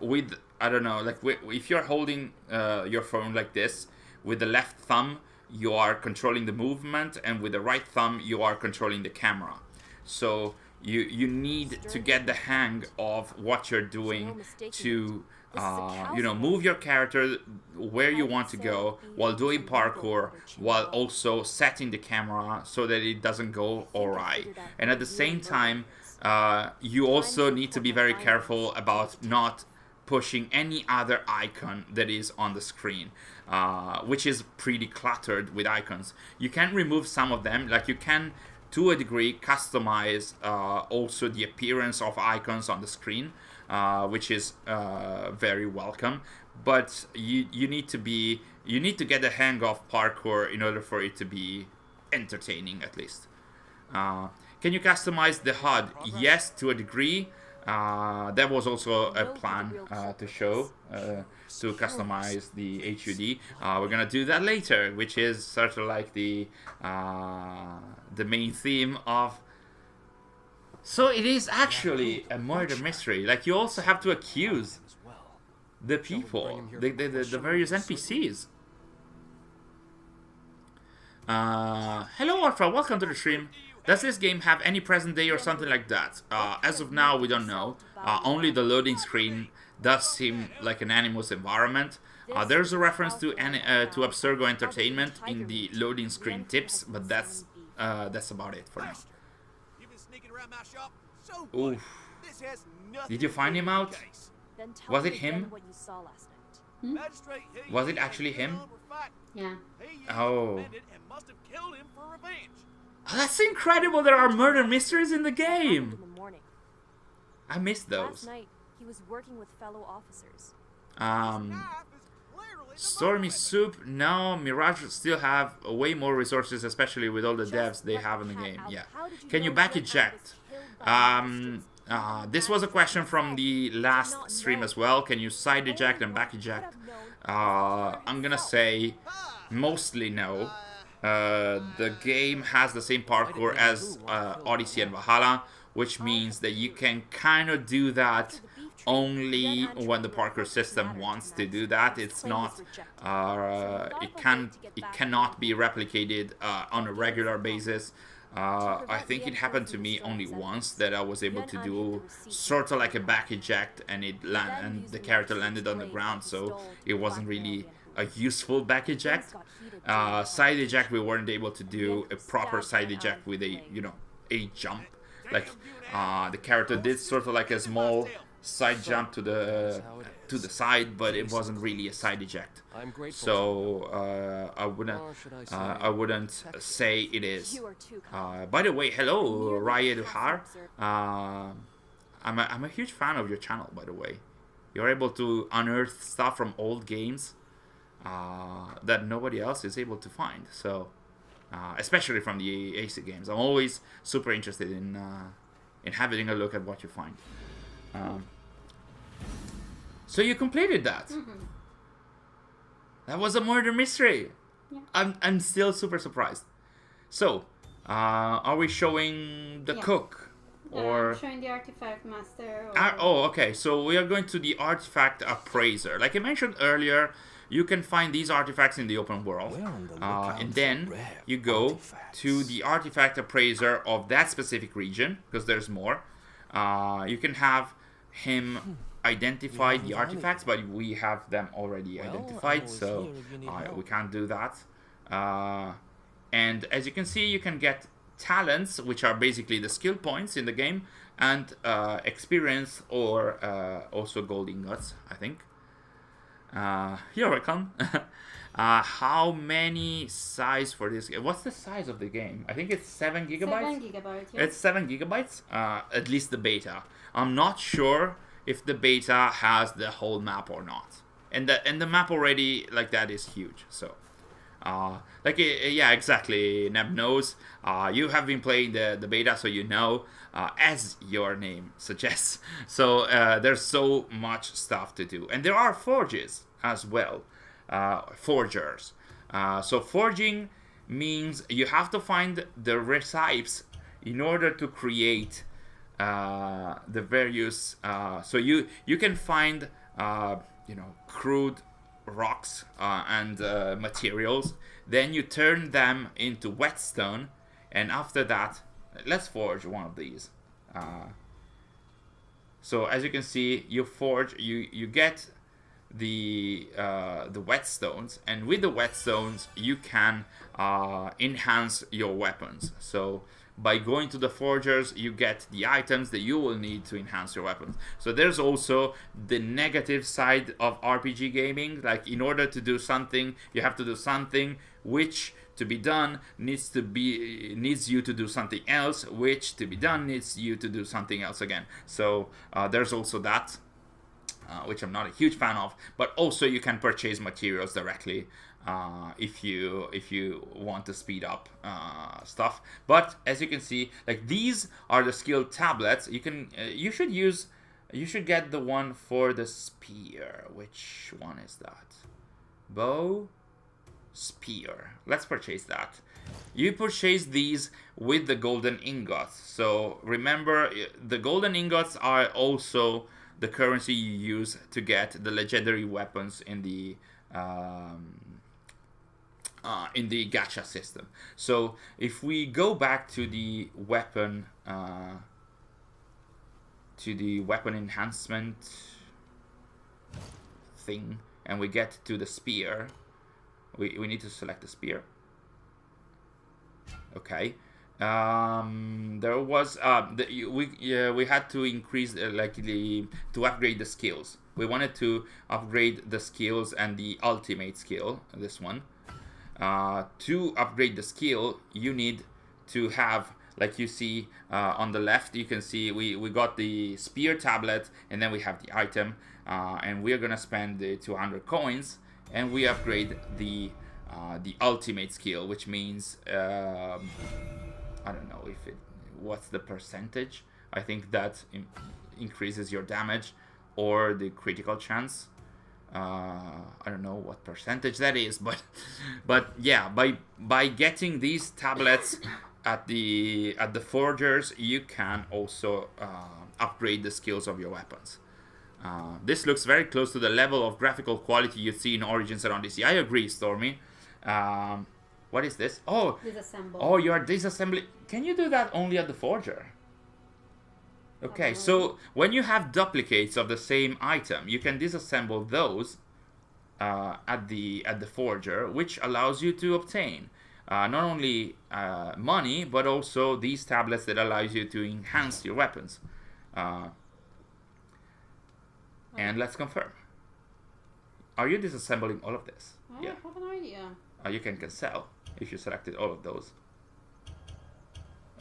with I don't know, like if you're holding your phone like this with the left thumb you are controlling the movement and with the right thumb you are controlling the camera, so you need to get the hang of what you're doing to move your character where you want to go while doing parkour, while also setting the camera so that it doesn't go awry. And at the same time, you also need to be very careful about not pushing any other icon that is on the screen, which is pretty cluttered with icons. You can remove some of them, like you can to a degree customize also the appearance of icons on the screen, which is very welcome, but you need to get the hang of parkour in order for it to be entertaining, at least. Can you customize the HUD? Yes, to a degree. That was also a plan to show, to customize the HUD. We're gonna do that later, which is sort of like the main theme of. So it is actually a murder mystery. Like you also have to accuse the people, the various NPCs. Hello, Orpha. Welcome to the stream. Does this game have any present day or something like that? As of now, we don't know. Only the loading screen does seem like an Animus environment. There's a reference to Abstergo Entertainment in the loading screen tips, but that's about it for now. Oof. Did you find him out? Was it him? Was it actually him? Yeah. Oh. That's incredible! There are murder mysteries in the game! I missed those. Last night, he was working with fellow officers. Stormy Soup, no, Mirage still have way more resources, especially with all the devs they have in the game. Yeah. Can you back eject? This was a question from the last stream as well. Can you side eject and back eject? I'm gonna say mostly no. The game has the same parkour as Odyssey and Valhalla, which means that you can kind of do that only when the parkour system wants to do that. It's not, it cannot be replicated on a regular basis. I think it happened to me only once that I was able to do sort of like a back eject and the character landed on the ground, so it wasn't really a useful back eject. Side eject, we weren't able to do a proper side eject with a jump. Like the character did sort of like a small side jump to the side, but it wasn't really a side eject. So I wouldn't say it is. By the way, hello, Raya Duhar. I'm a huge fan of your channel, by the way. You're able to unearth stuff from old games that nobody else is able to find. So especially from the AC games, I'm always super interested in having a look at what you find. So you completed that. That was a murder mystery. Yeah. I'm still super surprised. So, are we showing the Yeah. cook? Or... I'm showing the artifact master. oh, okay. So we are going to the artifact appraiser. Like I mentioned earlier, you can find these artifacts in the open world. We're on the lookout And for then rare you go artifacts. to the artifact appraiser of that specific region, because there's more. You can have him identify the artifacts, but we have them already Well, identified, I'm always so here if you need help. we can't do that. And as you can see, you can get talents, which are basically the skill points in the game, and experience, or also gold ingots, I think. You're welcome. How many size for this? What's the size of the game? I think it's 7 gigabytes. 7 gigabytes. Yeah. It's 7 gigabytes. At least the beta. I'm not sure if the beta has the whole map or not. And the map already like that is huge. So, yeah, exactly. Neb knows. You have been playing the beta, so you know, as your name suggests. So there's so much stuff to do, and there are forges as well. Forgers. So forging means you have to find the recipes in order to create the various. So you can find crude rocks and materials. Then you turn them into whetstone, and after that, let's forge one of these. So as you can see, you forge. You get the whetstones, and with the whetstones you can enhance your weapons. So by going to the forgers, you get the items that you will need to enhance your weapons. So there's also the negative side of RPG gaming. Like, in order to do something, you have to do something, which to be done needs you to do something else, which to be done needs you to do something else again. So there's also that. Which I'm not a huge fan of, but also you can purchase materials directly if you want to speed up stuff. But as you can see, like, these are the skill tablets. You should get the one for the spear. Which one is that? Bow, spear. Let's purchase that. You purchase these with the golden ingots. So remember, the golden ingots are also the currency you use to get the legendary weapons in the gacha system. So if we go back to the weapon enhancement thing, and we get to the spear, we need to select the spear. Okay. There was we had to increase to upgrade the skills. We wanted to upgrade the skills and the ultimate skill, this one. To upgrade the skill, you need to have, like you see on the left, you can see we got the spear tablet, and then we have the item, and we're gonna spend the 200 coins, and we upgrade the ultimate skill, which means I don't know what's the percentage. I think that increases your damage or the critical chance. I don't know what percentage that is, but yeah, by getting these tablets at the forgers, you can also upgrade the skills of your weapons. This looks very close to the level of graphical quality you see in Origins and Odyssey. I agree, Stormy. What is this? Oh, Disassemble. Oh, you are disassembling. Can you do that only at the forger? Okay, so when you have duplicates of the same item, you can disassemble those at the forger, which allows you to obtain not only money, but also these tablets that allows you to enhance your weapons. And let's confirm. Are you disassembling all of this? I have an idea. You can cancel if you selected all of those.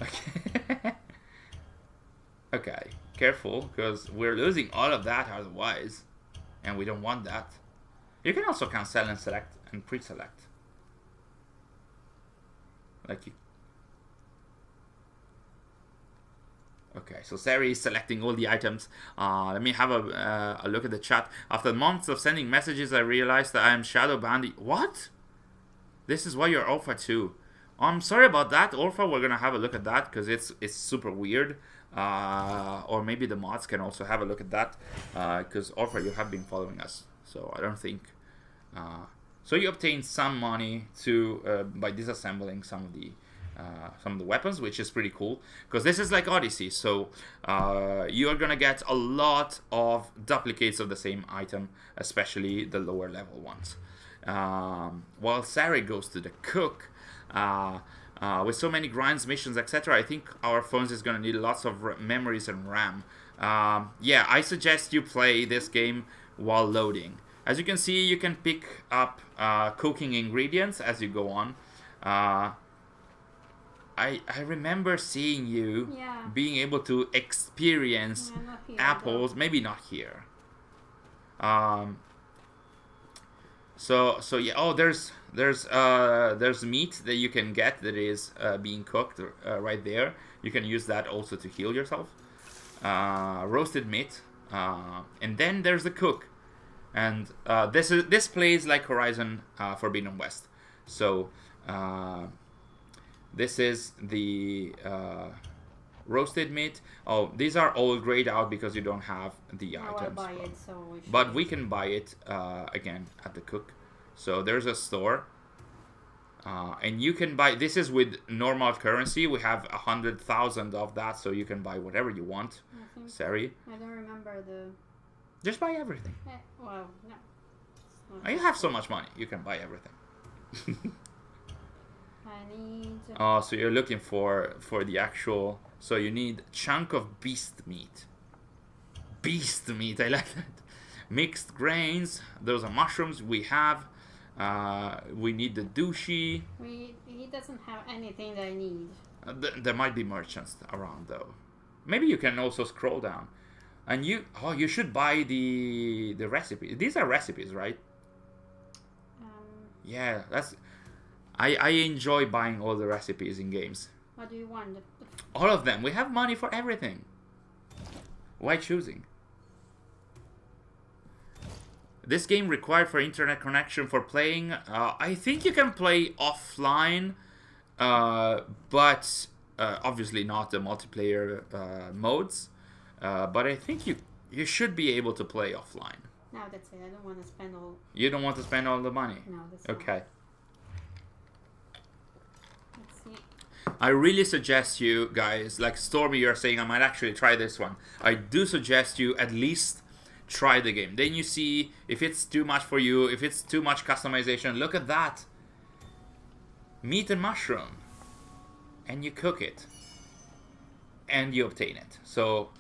Okay. Okay, careful, because we're losing all of that otherwise, and we don't want that. You can also cancel and select and pre-select. Okay, so Sary is selecting all the items. Let me have a look at the chat. After months of sending messages, I realized that I am shadow banned. What? This is why you're Alpha 2. I'm sorry about that, Alpha. We're gonna have a look at that because it's super weird. Or maybe the mods can also have a look at that because Alpha, you have been following us, so I don't think. So you obtain some money to by disassembling some of the weapons, which is pretty cool because this is like Odyssey. So you are gonna get a lot of duplicates of the same item, especially the lower level ones. While Sary goes to the cook, with so many grinds, missions, etc., I think our phones is gonna need lots of memories and RAM. Yeah, I suggest you play this game while loading. As you can see, you can pick up cooking ingredients as you go on. I remember seeing you being able to experience apples, maybe not here. So yeah. Oh, there's meat that you can get that is being cooked right there. You can use that also to heal yourself. Roasted meat, and then there's the cook, and this plays like Horizon Forbidden West. So this is the roasted meat. Oh, these are all grayed out because you don't have the items. I'll buy it, so but we can buy it again at the cook. So there's a store, and you can buy. This is with normal currency. We have 100,000 of that, so you can buy whatever you want. Sary, I don't remember the. just buy everything. Well, no. Oh, you have so much money, you can buy everything. I need. Oh, so you're looking for the actual. So you need chunk of beast meat. Beast meat, I like that. Mixed grains. Those are mushrooms. We have. We need the douchey. He doesn't have anything that I need. There might be merchants around though. Maybe you can also scroll down, and you should buy the recipe. These are recipes, right? Yeah, that's. I enjoy buying all the recipes in games. What do you want? All of them. We have money for everything. Why choosing? This game required for internet connection for playing. I think you can play offline, but obviously not the multiplayer modes. But I think you should be able to play offline. No, that's it. I don't want to spend all. You don't want to spend all the money? No, that's okay. Let's see. I really suggest you guys, like Stormy, you're saying I might actually try this one. I do suggest you at least try the game. Then you see if it's too much for you, if it's too much customization. Look at that. Meat and mushroom. And you cook it. And you obtain it. So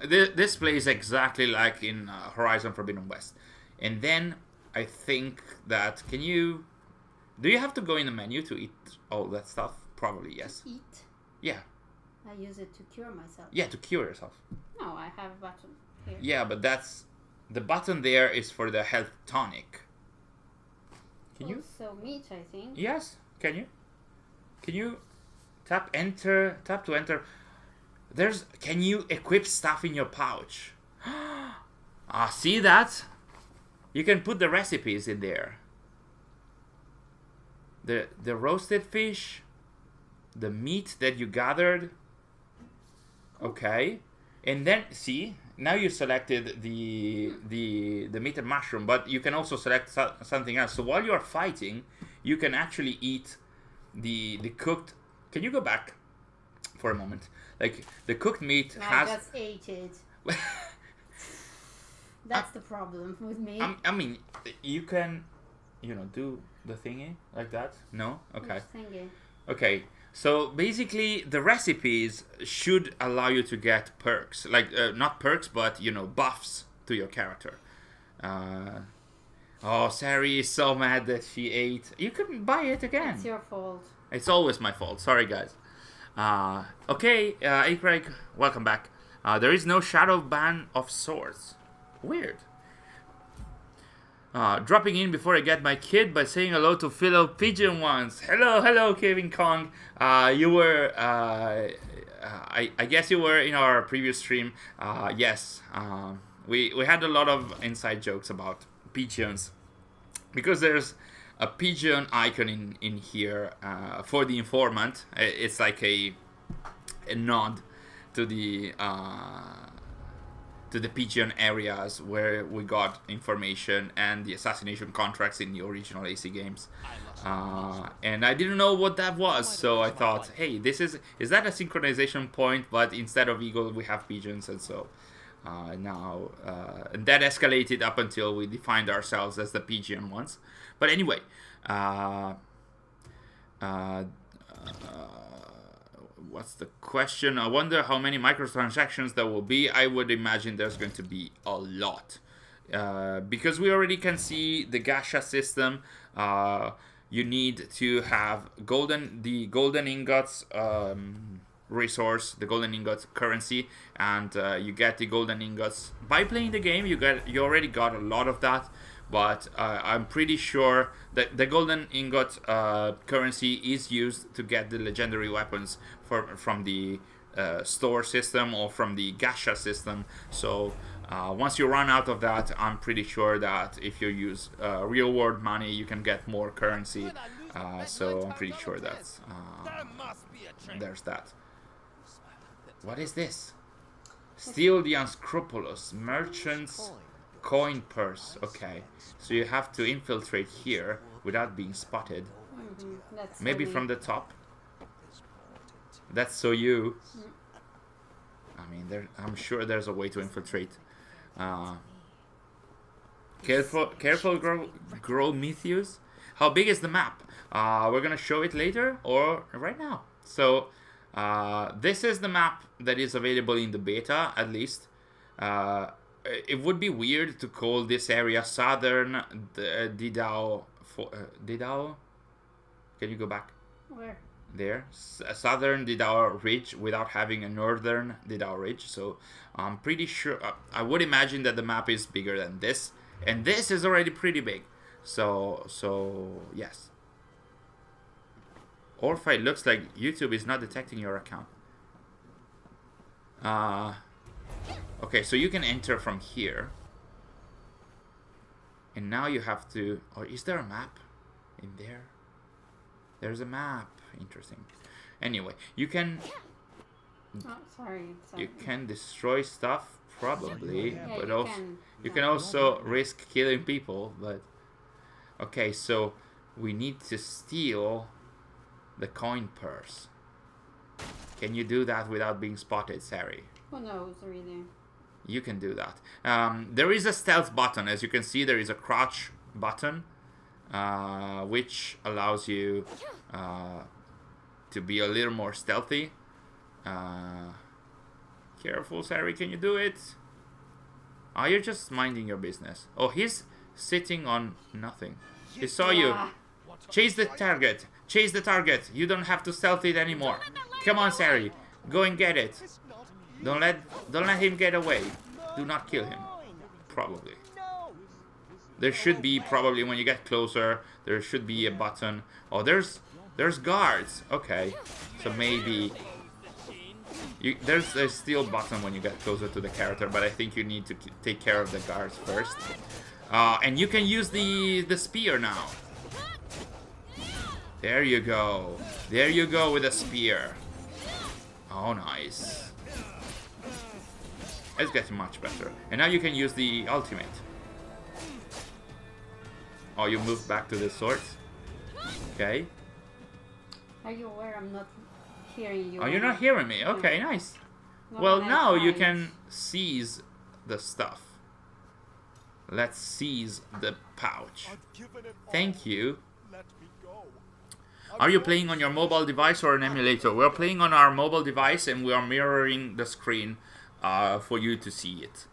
this plays exactly like in Horizon Forbidden West. And then I think that, do you have to go in the menu to eat all that stuff? Probably, yes. To eat? Yeah. I use it to cure myself. Yeah, to cure yourself. No, I have a button here. Yeah, but the button there is for the health tonic. Can you? So meat, I think. Yes. Can you? Can you tap to enter? Can you equip stuff in your pouch? See that? You can put the recipes in there. The roasted fish, the meat that you gathered. Okay. And then see, now you selected the meat and mushroom, but you can also select something else. So while you are fighting, you can actually eat the cooked. Can you go back for a moment? Like the cooked meat has. I just ate it. That's the problem with me. I mean, you can, do the thingy like that. No, okay. Which thingy? Okay. So basically, the recipes should allow you to get perks, like not perks, but buffs to your character. Sary is so mad that she ate. You couldn't buy it again. It's your fault. It's always my fault. Sorry, guys. Okay, Craig, welcome back. There is no shadow ban of sorts. Weird. Dropping in before I get my kid by saying hello to fellow pigeon ones. Hello, Kevin Kong. You were I guess you were in our previous stream. Yes, we had a lot of inside jokes about pigeons, because there's a pigeon icon in here for the informant. It's like a nod to the pigeon areas where we got information and the assassination contracts in the original AC games. And I didn't know what that was, so I thought, hey, is that a synchronization point? But instead of eagle, we have pigeons, and so now and that escalated up until we defined ourselves as the pigeon ones. But anyway, what's the question? I wonder how many microtransactions there will be. I would imagine there's going to be a lot. Because we already can see the gacha system. You need to have the golden ingots resource, the golden ingots currency, and you get the golden ingots by playing the game. You already got a lot of that. But I'm pretty sure that the golden ingot currency is used to get the legendary weapons from the store system or from the gacha system. So once you run out of that, I'm pretty sure that if you use real world money, you can get more currency. So I'm pretty sure that's there's that. What is this? Steal the unscrupulous merchants coin purse. Okay, so you have to infiltrate here without being spotted. Maybe from the top. That's so you. I mean, I'm sure there's a way to infiltrate. Careful, grow Metheus. How big is the map? We're gonna show it later or right now. So this is the map that is available in the beta, at least. It would be weird to call this area Southern Didao. Didao? Can you go back? Where? There. Southern Didao Ridge without having a Northern Didao Ridge. So I'm pretty sure. I would imagine that the map is bigger than this. And this is already pretty big. So yes. Orpha, it looks like YouTube is not detecting your account. Okay, so you can enter from here. And now you have to... Or is there a map in there? There's a map. Interesting. Anyway, you can... Oh, sorry. You can destroy stuff, probably. Yeah, but you can can also risk killing people. But okay, so we need to steal the coin purse. Can you do that without being spotted, Sary? Who knows, really? You can do that. There is a stealth button. As you can see, there is a crouch button, which allows you to be a little more stealthy. Careful, Sary, can you do it? Oh, you're just minding your business. Oh, he's sitting on nothing. He saw you. Chase the target. Chase the target. You don't have to stealth it anymore. Come on, Sary. Go and get it. Don't let him get away. Do not kill him. Probably. There should be, probably when you get closer, there should be a button. Oh, there's guards. Okay. So maybe there's a steel button when you get closer to the character, but I think you need to take care of the guards first. And you can use the spear now. There you go. There you go with a spear. Oh, nice. It's getting much better. And now you can use the ultimate. Oh, you moved back to the swords? Okay. Are you aware I'm not hearing you? Oh, you're not hearing me? Okay, nice. No, Well, when I now you fight. can seize the stuff. Let's seize the pouch. Thank you. Are you playing on your mobile device or an emulator? We're playing on our mobile device and we are mirroring the screen for you to see it.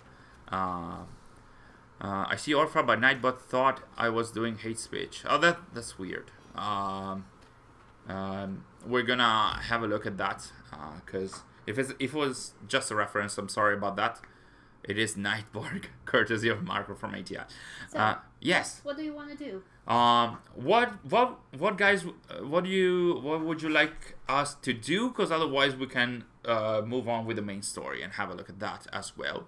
I see Orpha, but Nightbot thought I was doing hate speech. Oh, that's weird. We're gonna have a look at that because if it was just a reference, I'm sorry about that. It is Nightborg, courtesy of Marco from ATI. So, yes. What do you want to do? What guys? What would you like us to do? Because otherwise we can move on with the main story and have a look at that as well.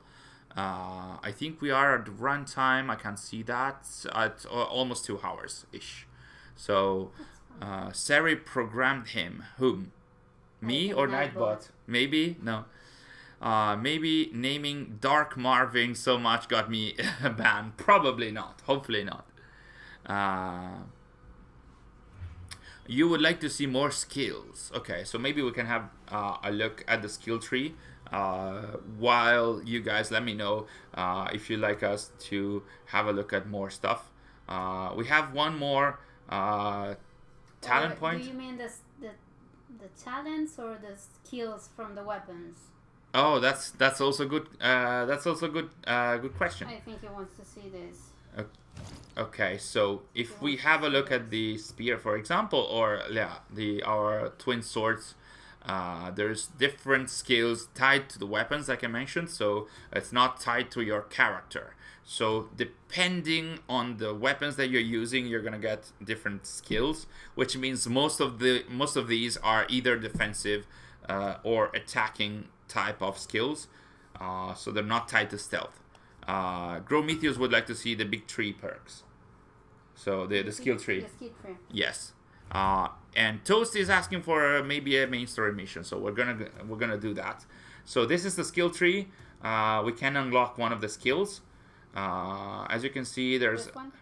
I think we are at runtime. I can see that at almost 2 hours ish. So Sary programmed him. Whom? Me or Nightbot? Maybe no. Maybe naming Dark Marvin so much got me banned. Probably not. Hopefully not. You would like to see more skills. Okay, so maybe we can have a look at the skill tree while you guys let me know if you'd like us to have a look at more stuff. We have one more talent point. Do you mean the talents or the skills from the weapons? Oh, that's also good. That's also good. Good question. I think he wants to see this. Okay, so if we have a look at the spear, for example, or our twin swords, there's different skills tied to the weapons, like I mentioned. So it's not tied to your character. So depending on the weapons that you're using, you're gonna get different skills, which means most of these are either defensive or attacking type of skills. So they're not tied to stealth. Grometheus would like to see the big tree perks. So the skill tree. The skill tree. Yes. And Toast is asking for maybe a main story mission. So we're gonna do that. So this is the skill tree. We can unlock one of the skills. As you can see, there's This one?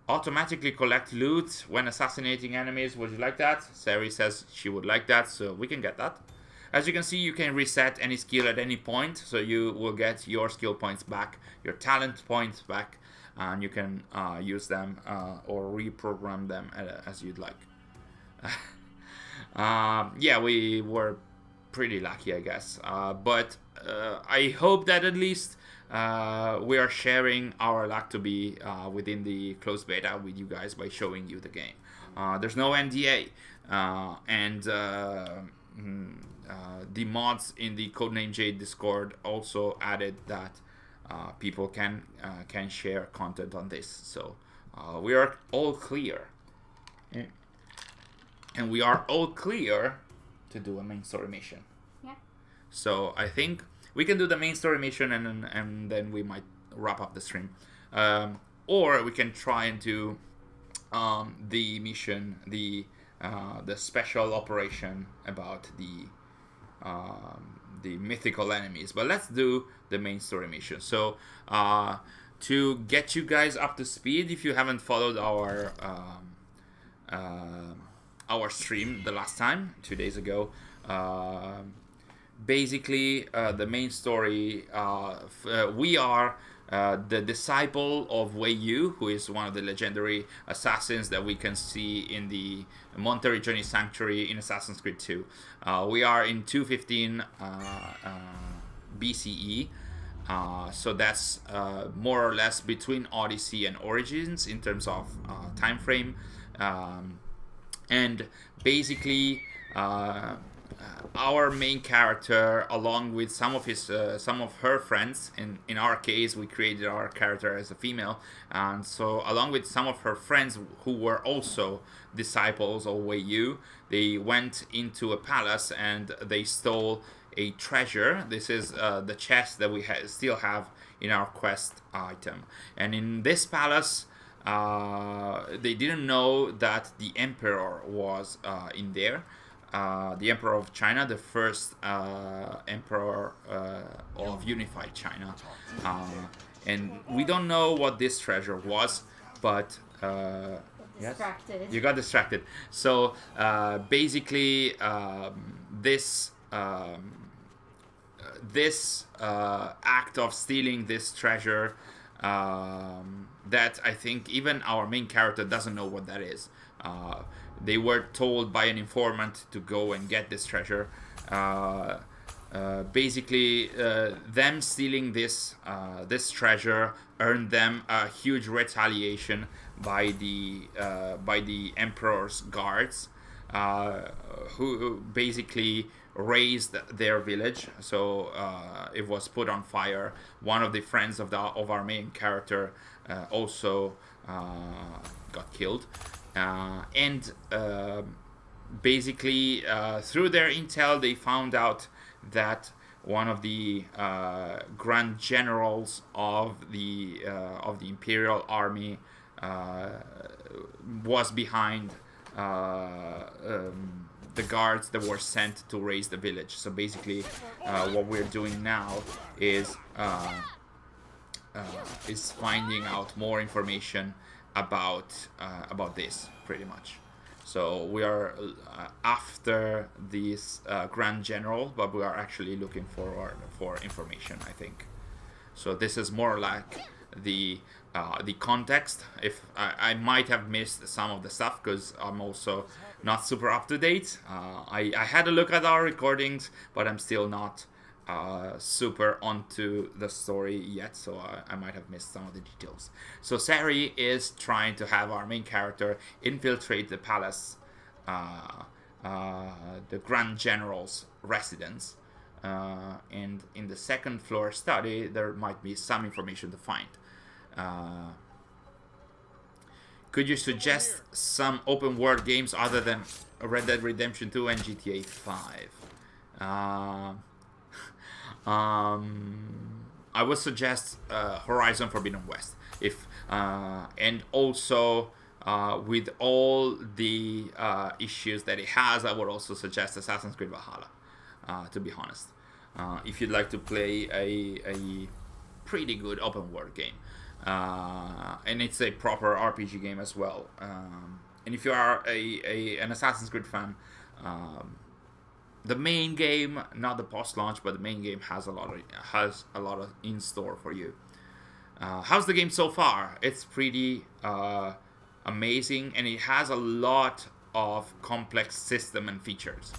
automatically collect loot when assassinating enemies. Would you like that? Sary says she would like that, so we can get that. As you can see, you can reset any skill at any point, so you will get your skill points back, your talent points back, and you can use them or reprogram them as you'd like. Yeah, we were pretty lucky, I guess. But I hope that at least we are sharing our luck to be within the closed beta with you guys by showing you the game. There's no NDA, and the mods in the Codename Jade Discord also added that people can share content on this. So we are all clear, and we are all clear to do a main story mission. Yeah. So I think we can do the main story mission, and then we might wrap up the stream, or we can try and do the mission, the special operation about the mythical enemies. But let's do the main story mission. So to get you guys up to speed, if you haven't followed our stream the last time, 2 days ago, basically the main story, we are the disciple of Wei Yu, who is one of the legendary assassins that we can see in the Monterey Journey Sanctuary in Assassin's Creed 2. We are in 215 BCE, so that's more or less between Odyssey and Origins in terms of time frame, and basically our main character, along with some of her friends, in our case we created our character as a female, and so along with some of her friends who were also disciples of Wei Yu, they went into a palace and they stole a treasure. This is the chest that we still have in our quest item, and in this palace they didn't know that the emperor was in there. The Emperor of China, the first emperor of unified China, and we don't know what this treasure was, but Distracted. you got distracted. So basically, this act of stealing this treasure, that I think even our main character doesn't know what that is. They were told by an informant to go and get this treasure. Basically, them stealing this treasure earned them a huge retaliation by the emperor's guards, who basically razed their village. So it was put on fire. One of the friends of our main character also got killed. And basically, through their intel, they found out that one of the grand generals of the Imperial Army was behind the guards that were sent to raise the village. So basically, what we're doing now is finding out more information about this, pretty much. So we are after this Grand General, but we are actually looking for information, I think. So this is more like the context. If I might have missed some of the stuff because I'm also not super up to date. I had a look at our recordings, but I'm still not super onto the story yet, so I might have missed some of the details. So Sary is trying to have our main character infiltrate the palace, the Grand General's residence, and in the second floor study there might be some information to find. Could you suggest some open world games other than Red Dead Redemption 2 and GTA 5? I would suggest Horizon Forbidden West, and also with all the issues that it has, I would also suggest Assassin's Creed Valhalla. To be honest, if you'd like to play a pretty good open world game, and it's a proper RPG game as well. And if you are an Assassin's Creed fan, the main game, not the post-launch, but the main game has a lot of in store for you. How's the game so far? It's pretty amazing, and it has a lot of complex system and features.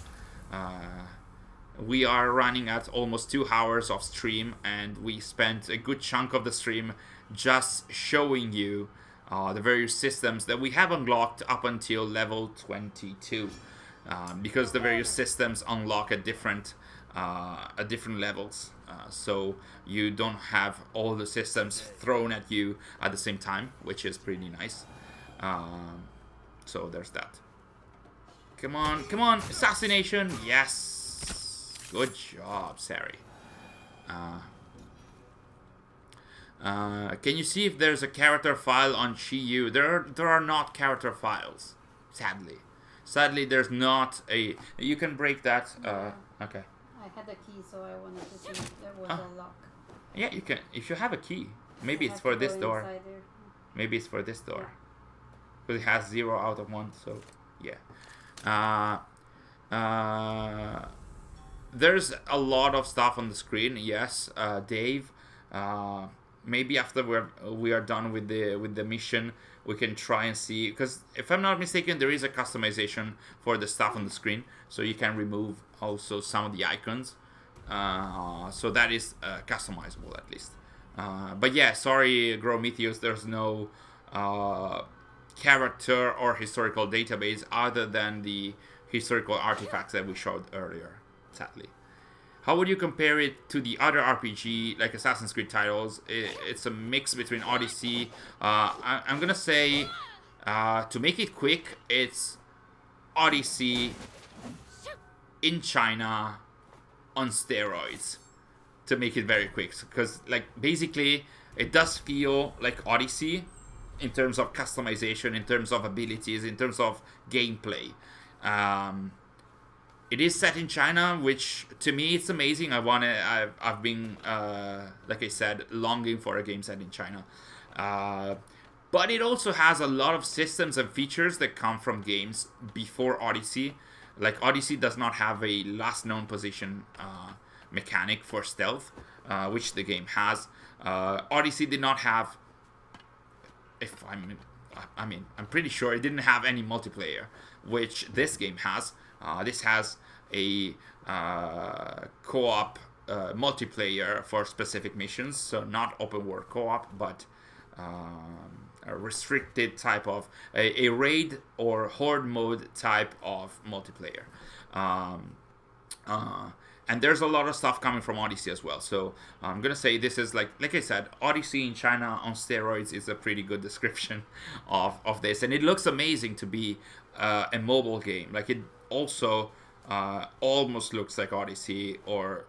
We are running at almost 2 hours of stream, and we spent a good chunk of the stream just showing you the various systems that we have unlocked up until level 22. Because the various systems unlock at different levels, so you don't have all the systems thrown at you at the same time, which is pretty nice. So there's that. Come on, assassination! Yes, good job, Sary. Can you see if there's a character file on Chi-Yu? There are not character files, sadly. Sadly, there's not a... You can break that. Okay. I had a key, so I wanted to see if there was a lock. Yeah, you can. If you have a key. Maybe it's for this door. Maybe it's for this door. Because it has 0 out of 1, so... Yeah. There's a lot of stuff on the screen, yes, Dave. Maybe after we are done with the mission, we can try and see, because if I'm not mistaken, there is a customization for the stuff on the screen, so you can remove also some of the icons, so that is customizable at least. But yeah, sorry, Grometheus, there's no character or historical database other than the historical artifacts that we showed earlier, sadly. How would you compare it to the other RPG, like Assassin's Creed titles? It's a mix between Odyssey. I'm gonna say, to make it quick, it's Odyssey in China on steroids. To make it very quick, because like basically it does feel like Odyssey in terms of customization, in terms of abilities, in terms of gameplay. It is set in China, which to me it's amazing. I've been like I said, longing for a game set in China. But it also has a lot of systems and features that come from games before Odyssey. Like Odyssey does not have a last known position mechanic for stealth, which the game has. Odyssey did not have. I'm pretty sure it didn't have any multiplayer, which this game has. This has a co-op multiplayer for specific missions, so not open world co-op, but a restricted type of a raid or horde mode type of multiplayer. And there's a lot of stuff coming from Odyssey as well. So I'm gonna say this is like I said, Odyssey in China on steroids is a pretty good description of this, and it looks amazing to be a mobile game. Like also almost looks like Odyssey, or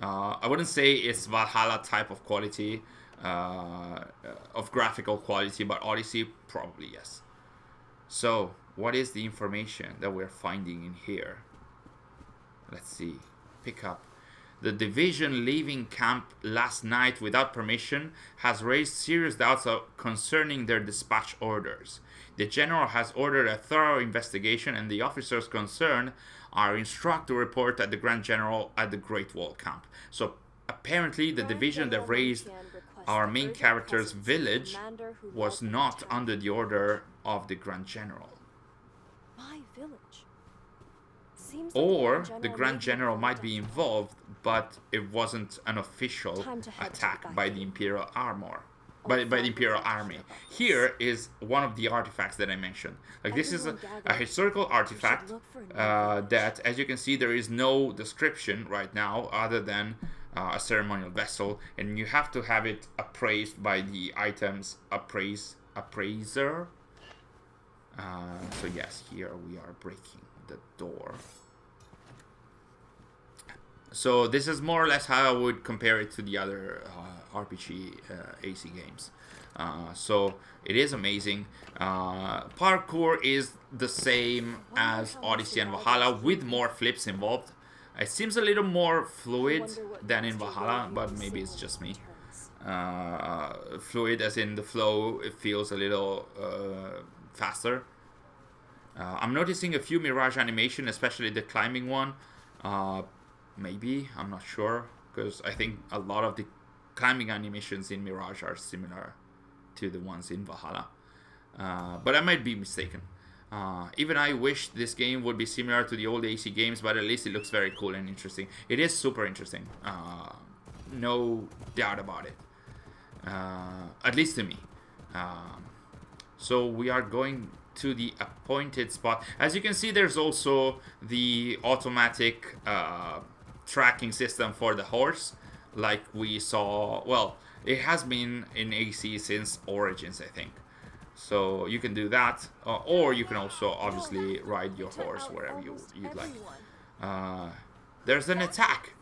I wouldn't say it's Valhalla type of quality, of graphical quality, but Odyssey probably yes. So what is the information that we're finding in here? Let's see. Pick up. The division leaving camp last night without permission has raised serious doubts concerning their dispatch orders. The general has ordered a thorough investigation, and the officers concerned are instructed to report at the Grand General at the Great Wall camp. So apparently the division that raised our main character's village was not under the order of the Grand General. My village. Seems Or like the Grand General might be involved, but it wasn't an official attack by the Imperial Armor. By the Imperial Army. Here is one of the artifacts that I mentioned. Like, this is a historical artifact that, as you can see, there is no description right now other than a ceremonial vessel, and you have to have it appraised by the items appraiser. So yes, here we are breaking the door. So this is more or less how I would compare it to the other RPG AC games. So it is amazing. Parkour is the same as Odyssey and Valhalla with more flips involved. It seems a little more fluid than in Valhalla, but maybe it's just me. Fluid as in the flow, it feels a little faster. I'm noticing a few Mirage animation, especially the climbing one. Maybe, I'm not sure, because I think a lot of the climbing animations in Mirage are similar to the ones in Valhalla. But I might be mistaken. Even I wish this game would be similar to the old AC games, but at least it looks very cool and interesting. It is super interesting. No doubt about it. At least to me. So we are going to the appointed spot. As you can see, there's also the automatic tracking system for the horse, like we saw. Well, it has been in AC since Origins, I think. So you can do that, or you can also obviously ride your horse wherever you'd like. There's an attack.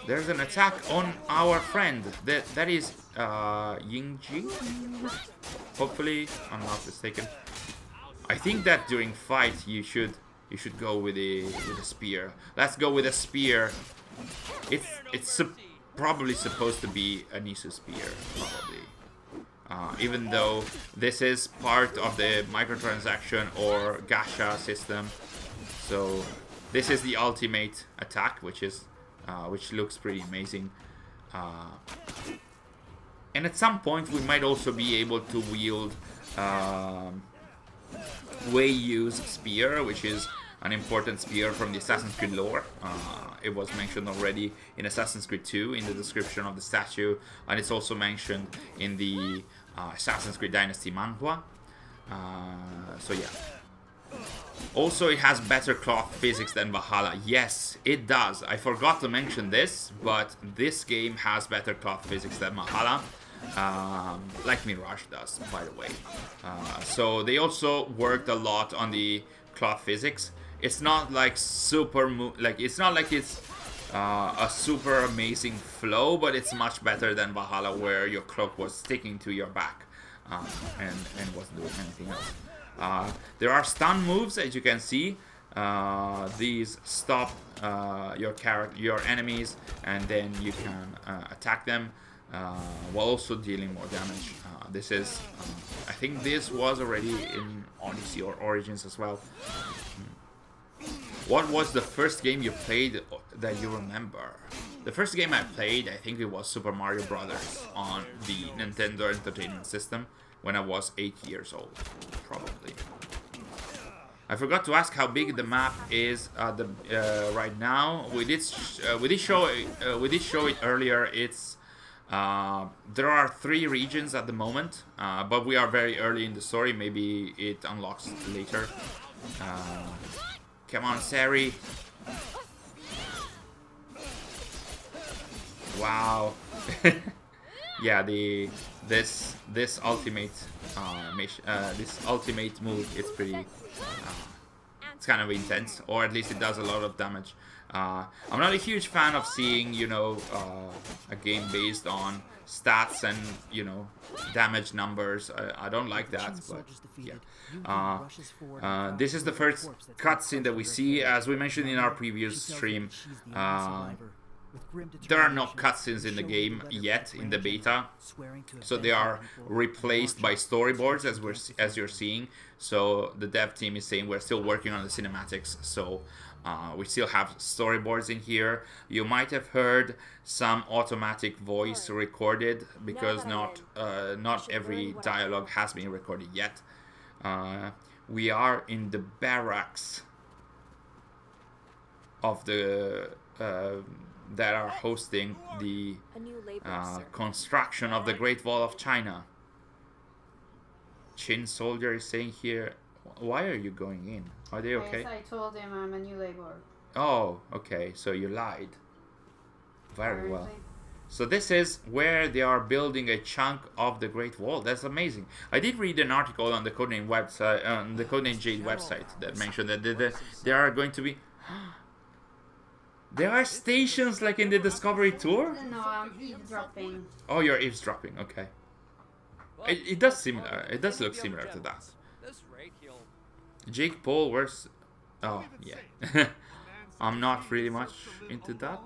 There's an attack on our friend. That is Yingji. Hopefully, I'm not mistaken. I think that during fight you should go with a spear. Let's go with a spear. It's probably supposed to be an Isu spear, probably. Even though this is part of the microtransaction or gacha system, so this is the ultimate attack, which looks pretty amazing. And at some point we might also be able to wield Wei-Yu's spear, which is an important spear from the Assassin's Creed lore. It was mentioned already in Assassin's Creed 2 in the description of the statue, and it's also mentioned in the Assassin's Creed Dynasty manhwa. So yeah. Also, it has better cloth physics than Valhalla. Yes, it does. I forgot to mention this, but this game has better cloth physics than Valhalla. Like Mirage does, by the way. So they also worked a lot on the cloth physics. It's not like it's not like it's a super amazing flow, but it's much better than Valhalla, where your cloak was sticking to your back and wasn't doing anything else. There are stun moves, as you can see. These stop your enemies, and then you can attack them while also dealing more damage. This is, I think this was already in Odyssey or Origins as well. What was the first game you played that you remember? The first game I played, I think it was Super Mario Brothers on the Nintendo Entertainment System when I was 8 years old, probably. I forgot to ask how big the map is right now. We did show it earlier. It's there are 3 regions at the moment, but we are very early in the story. Maybe it unlocks later. Come on, Sary. Wow. yeah, this ultimate this ultimate move is pretty. It's kind of intense, or at least it does a lot of damage. I'm not a huge fan of seeing, you know, a game based on stats and, you know, damage numbers. I don't like that, but yeah. This is the first cutscene that we see. As we mentioned in our previous stream, there are no cutscenes in the game yet in the beta, so they are replaced by storyboards as you're seeing. So the dev team is saying we're still working on the cinematics, so we still have storyboards in here. You might have heard some automatic voice recorded because not every dialogue has been recorded yet. We are in the barracks of the that are hosting the construction of the Great Wall of China. Chin Soldier is saying here, why are you going in? Are they okay? Yes, I told him I'm a new laborer. Oh, okay, so you lied. Very well. So this is where they are building a chunk of the Great Wall. That's amazing. I did read an article on the Codename website, on the Codename Jade website, that mentioned that there are going to be... There are stations like in the Discovery Tour? No, I'm eavesdropping. Oh, you're eavesdropping, okay. It does similar. It does look similar to that. Jake Paul, where's... Oh, yeah. I'm not really much into that.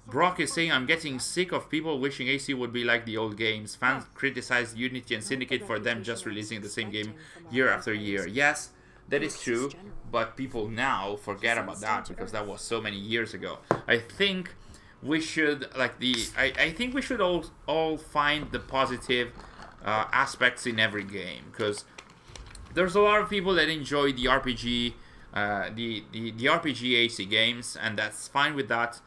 Brock is saying, I'm getting sick of people wishing AC would be like the old games. Fans criticize Unity and Syndicate for them just releasing the same game year after year. Yes, that is true, but people now forget about that because that was so many years ago. I think we should, I think we should all find the positive aspects in every game, because there's a lot of people that enjoy the RPG, the RPG AC games, and that's fine with that.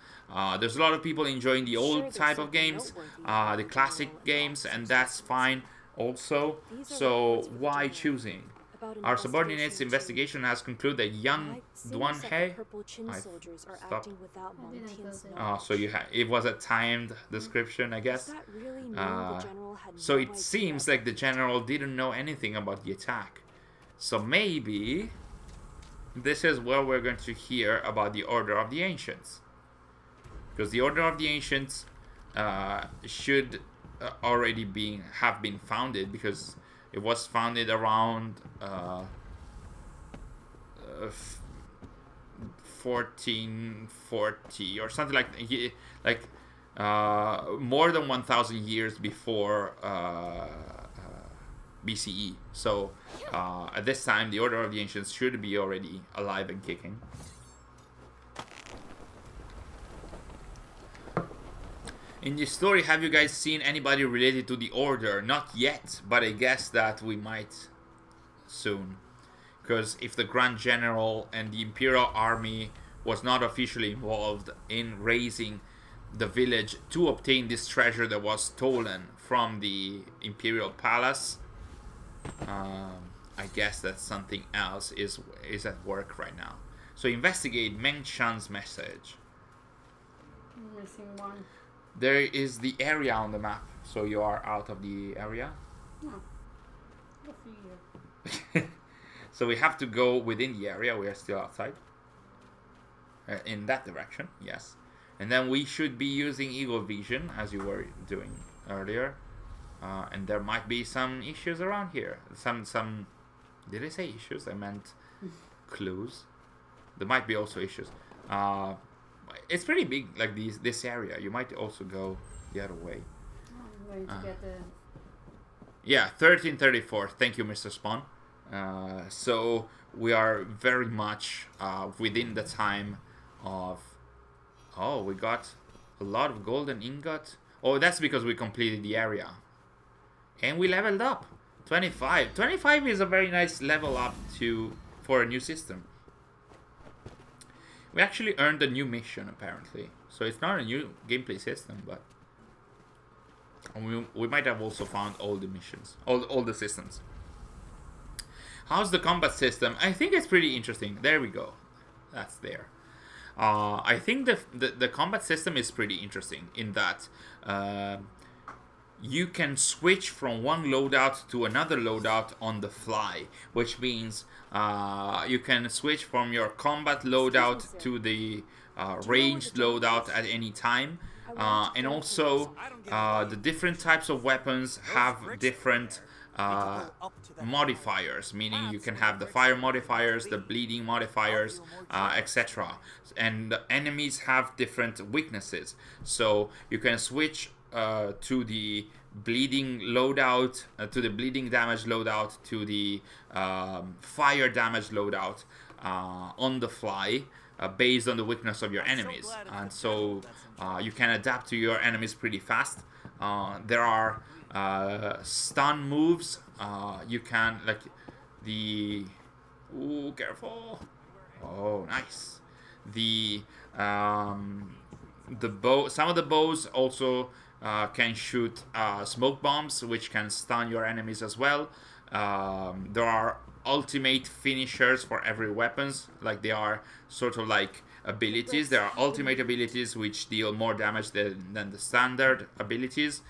There's a lot of people enjoying the old type of games, the classic games, and that's fine also. So why choosing? Our subordinate's investigation has concluded that young Duan He... so it was a timed description, I guess. So it seems like the general didn't know anything about the attack. So maybe this is where we're going to hear about the Order of the Ancients. Because the Order of the Ancients should already have been founded, because it was founded around 1440 or something like more than 1,000 years before BCE. So at this time, the Order of the Ancients should be already alive and kicking. In this story, have you guys seen anybody related to the Order? Not yet, but I guess that we might soon. Because if the Grand General and the Imperial Army was not officially involved in raising the village to obtain this treasure that was stolen from the Imperial Palace, I guess that something else is at work right now. So investigate Meng Chan's message. I'm missing one. There is the area on the map, so you are out of the area. No. Go for you. So we have to go within the area. We are still outside. In that direction, yes. And then we should be using Eagle Vision, as you were doing earlier. And there might be some issues around here. Some. Did I say issues? I meant clues. There might be also issues. It's pretty big, like this area. You might also go the other way. I'm going to get the... Yeah, 1334. Thank you, Mr. Spawn. So we are very much within the time of... Oh, we got a lot of golden ingot. Oh, that's because we completed the area. And we leveled up. 25. 25 is a very nice level up for a new system. We actually earned a new mission, apparently. So it's not a new gameplay system, but... we might have also found all the missions. All the systems. How's the combat system? I think it's pretty interesting. There we go. That's there. I think the combat system is pretty interesting in that you can switch from one loadout to another loadout on the fly, which means you can switch from your combat loadout to the ranged loadout at any time. And also, the different types of weapons have different modifiers, meaning you can have the fire modifiers, the bleeding modifiers, etc. And the enemies have different weaknesses, so you can switch to the bleeding loadout, to the bleeding damage loadout, to the fire damage loadout on the fly, based on the weakness of your enemies. And so you can adapt to your enemies pretty fast. There are stun moves. You can, like, the... Ooh, careful! Oh, nice. The bow... Some of the bows also can shoot smoke bombs, which can stun your enemies as well. There are ultimate finishers for every weapons. Like, they are sort of like abilities. There are ultimate abilities which deal more damage than the standard abilities.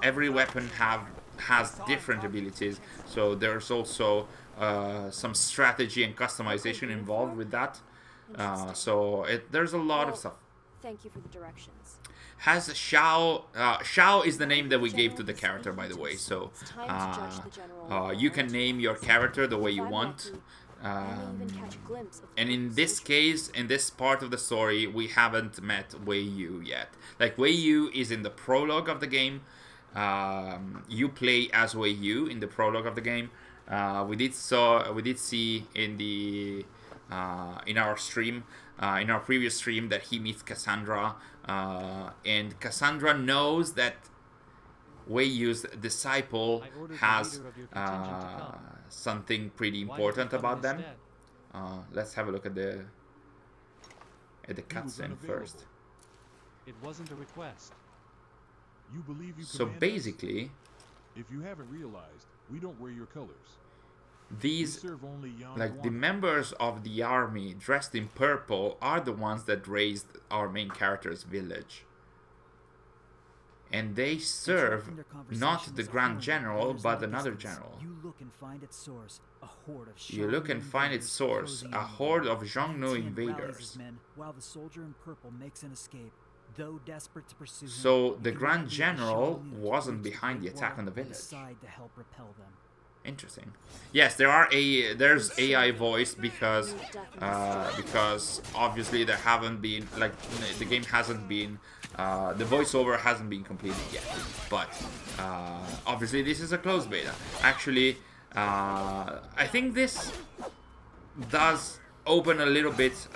Every weapon has different abilities, so there's also some strategy and customization involved with that. So there's a lot of stuff. Thank you for the directions. Has Xiao... Xiao is the name that we gave to the character, by the way. So you can name your character the way you want. And in this case, in this part of the story, we haven't met Wei Yu yet. Like, Wei Yu is in the prologue of the game. You play as Wei Yu in the prologue of the game. We did see in the in our stream, in our previous stream, that he meets Cassandra, and Cassandra knows that Wei Yu's disciple has something pretty important about them. Let's have a look at the cutscene first. It wasn't a request. You believe you So basically, if you haven't realized, we don't wear your colors. these, like, the members of the army dressed in purple are the ones that raised our main character's village. And they serve not the Grand General, but another general. You look and find its source, a horde of You look and find its source, a horde of Xiongnu invaders. While the soldier in purple makes an escape, though desperate to pursue him, So the Grand General wasn't behind the attack on the village. decide to help repel them. Interesting. Yes, there's AI voice because obviously there haven't been, like, the game hasn't been, the voiceover hasn't been completed yet. But obviously this is a closed beta. Actually, I think this does open a little bit.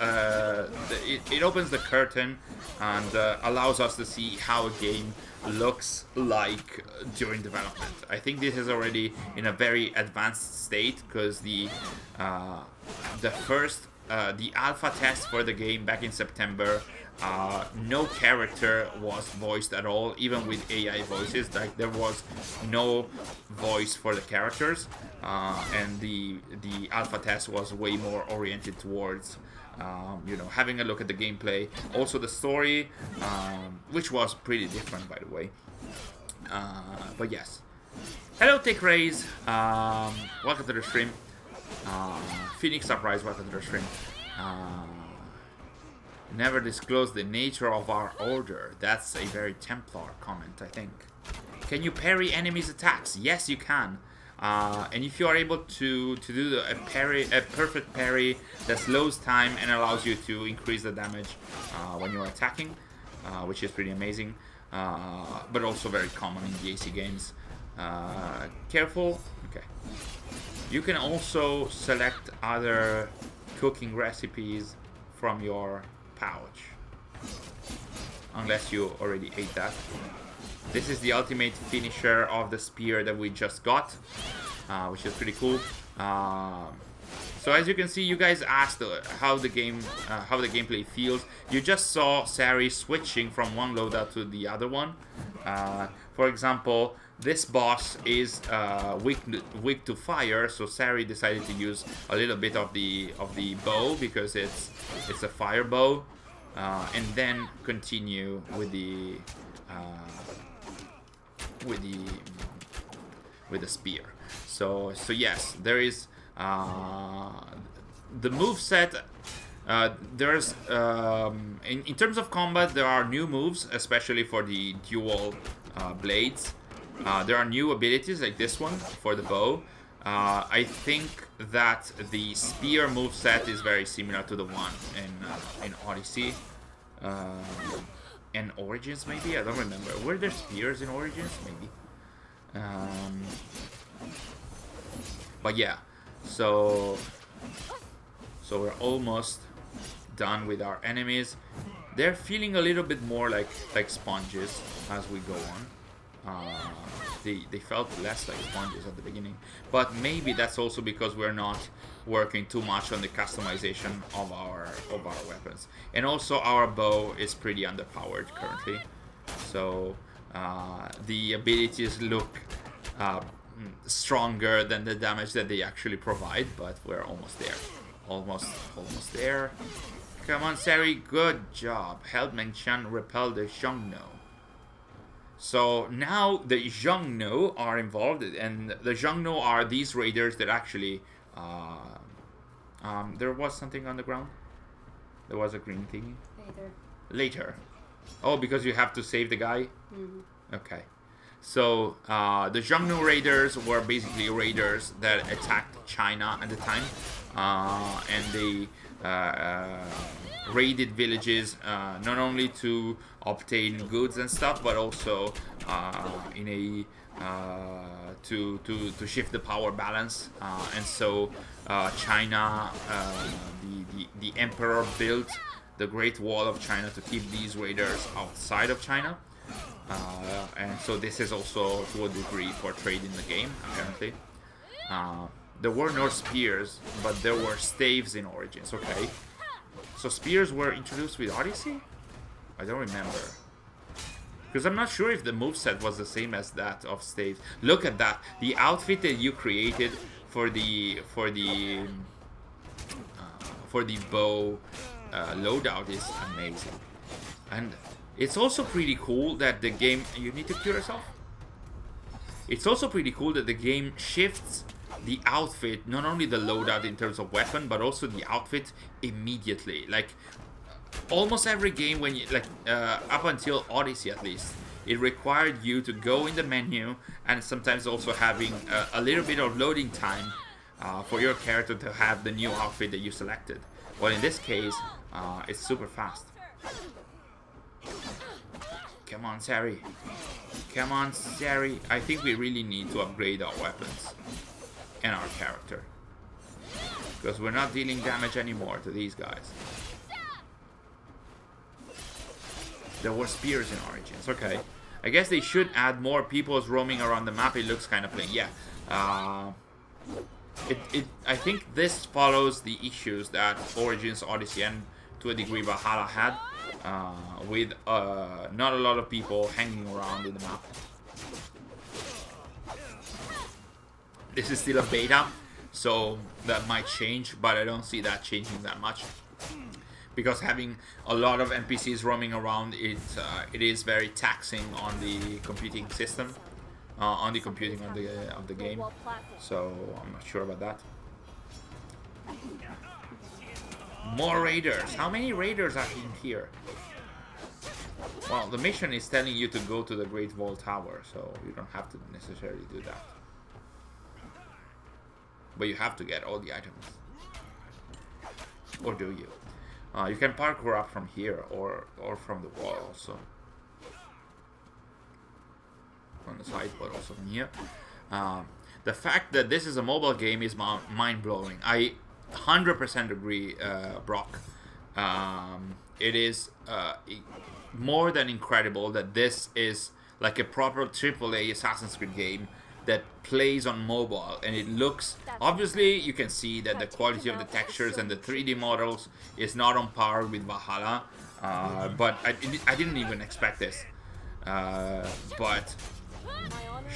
It opens the curtain and allows us to see how a game looks like during development. I think this is already in a very advanced state because the alpha test for the game back in September, no character was voiced at all, even with AI voices. Like, there was no voice for the characters, and the alpha test was way more oriented towards you know, having a look at the gameplay, also the story, which was pretty different, by the way. But yes, hello Take Rays, welcome to the stream. Phoenix Surprise, welcome to the stream. Never disclose the nature of our order. That's a very Templar comment, I think. Can you parry enemies' attacks? Yes, you can. And if you are able to do a perfect parry that slows time and allows you to increase the damage when you are attacking, which is pretty amazing, but also very common in the AC games. Careful. Okay. You can also select other cooking recipes from your pouch, unless you already ate that. This is the ultimate finisher of the spear that we just got, which is pretty cool. So as you can see, you guys asked how the gameplay feels. You just saw Sary switching from one loadout to the other one. For example, this boss is weak to fire, so Sary decided to use a little bit of the bow because it's a fire bow, and then continue with the spear. So yes, there is the move set. There's in terms of combat, there are new moves, especially for the dual blades. There are new abilities like this one for the bow. I think that the spear move set is very similar to the one in Odyssey and Origins, maybe. I don't remember. Were there spears in Origins? Maybe. But yeah, so we're almost done with our enemies. They're feeling a little bit more like sponges as we go on. They felt less like sponges at the beginning, but maybe that's also because we're not working too much on the customization of our weapons, and also our bow is pretty underpowered currently, so the abilities look stronger than the damage that they actually provide, but we're almost there. Almost there. Come on, Sary, good job. Help Meng-Chan repel the Zhongno. So now the Zhongno are involved, and the Zhongno are these raiders that actually... there was something on the ground? There was a green thingy? Later. Oh, because you have to save the guy? Mm-hmm. Okay. So, the Zhongnu raiders were basically raiders that attacked China at the time. And they raided villages not only to obtain goods and stuff, but also to shift the power balance. And so China, the emperor built the Great Wall of China to keep these raiders outside of China. And so this is also to a degree portrayed in the game, apparently. There were no spears, but there were staves in Origins. Okay, so spears were introduced with Odyssey? I don't remember, because I'm not sure if the moveset was the same as that of staves. Look at that, the outfit that you created for the bow loadout is amazing. And it's also pretty cool that the game... You need to cure yourself? It's also pretty cool that the game shifts the outfit, not only the loadout in terms of weapon, but also the outfit immediately. Like, almost every game, when you... up until Odyssey at least, it required you to go in the menu and sometimes also having a little bit of loading time for your character to have the new outfit that you selected. Well, in this case, it's super fast. Come on, Sary. Come on, Sary. I think we really need to upgrade our weapons and our character, because we're not dealing damage anymore to these guys. There were spears in Origins. Okay. I guess they should add more peoples roaming around the map. It looks kind of plain. Yeah. I think this follows the issues that Origins, Odyssey, and to a degree Valhalla had. With not a lot of people hanging around in the map. This is still a beta, so that might change, but I don't see that changing that much. Because having a lot of NPCs roaming around, it is very taxing on the computing system, on the computing of the game. So I'm not sure about that. More raiders. How many raiders are in here? Well, the mission is telling you to go to the Great Wall Tower, so you don't have to necessarily do that. But you have to get all the items. Or do you? You can parkour up from here or from the wall also. On the side, but also from here. The fact that this is a mobile game is mind-blowing. I 100% agree, Brock. It is more than incredible that this is like a proper AAA Assassin's Creed game that plays on mobile, and it looks, obviously you can see that the quality of the textures and the 3D models is not on par with Valhalla, but I didn't even expect this. But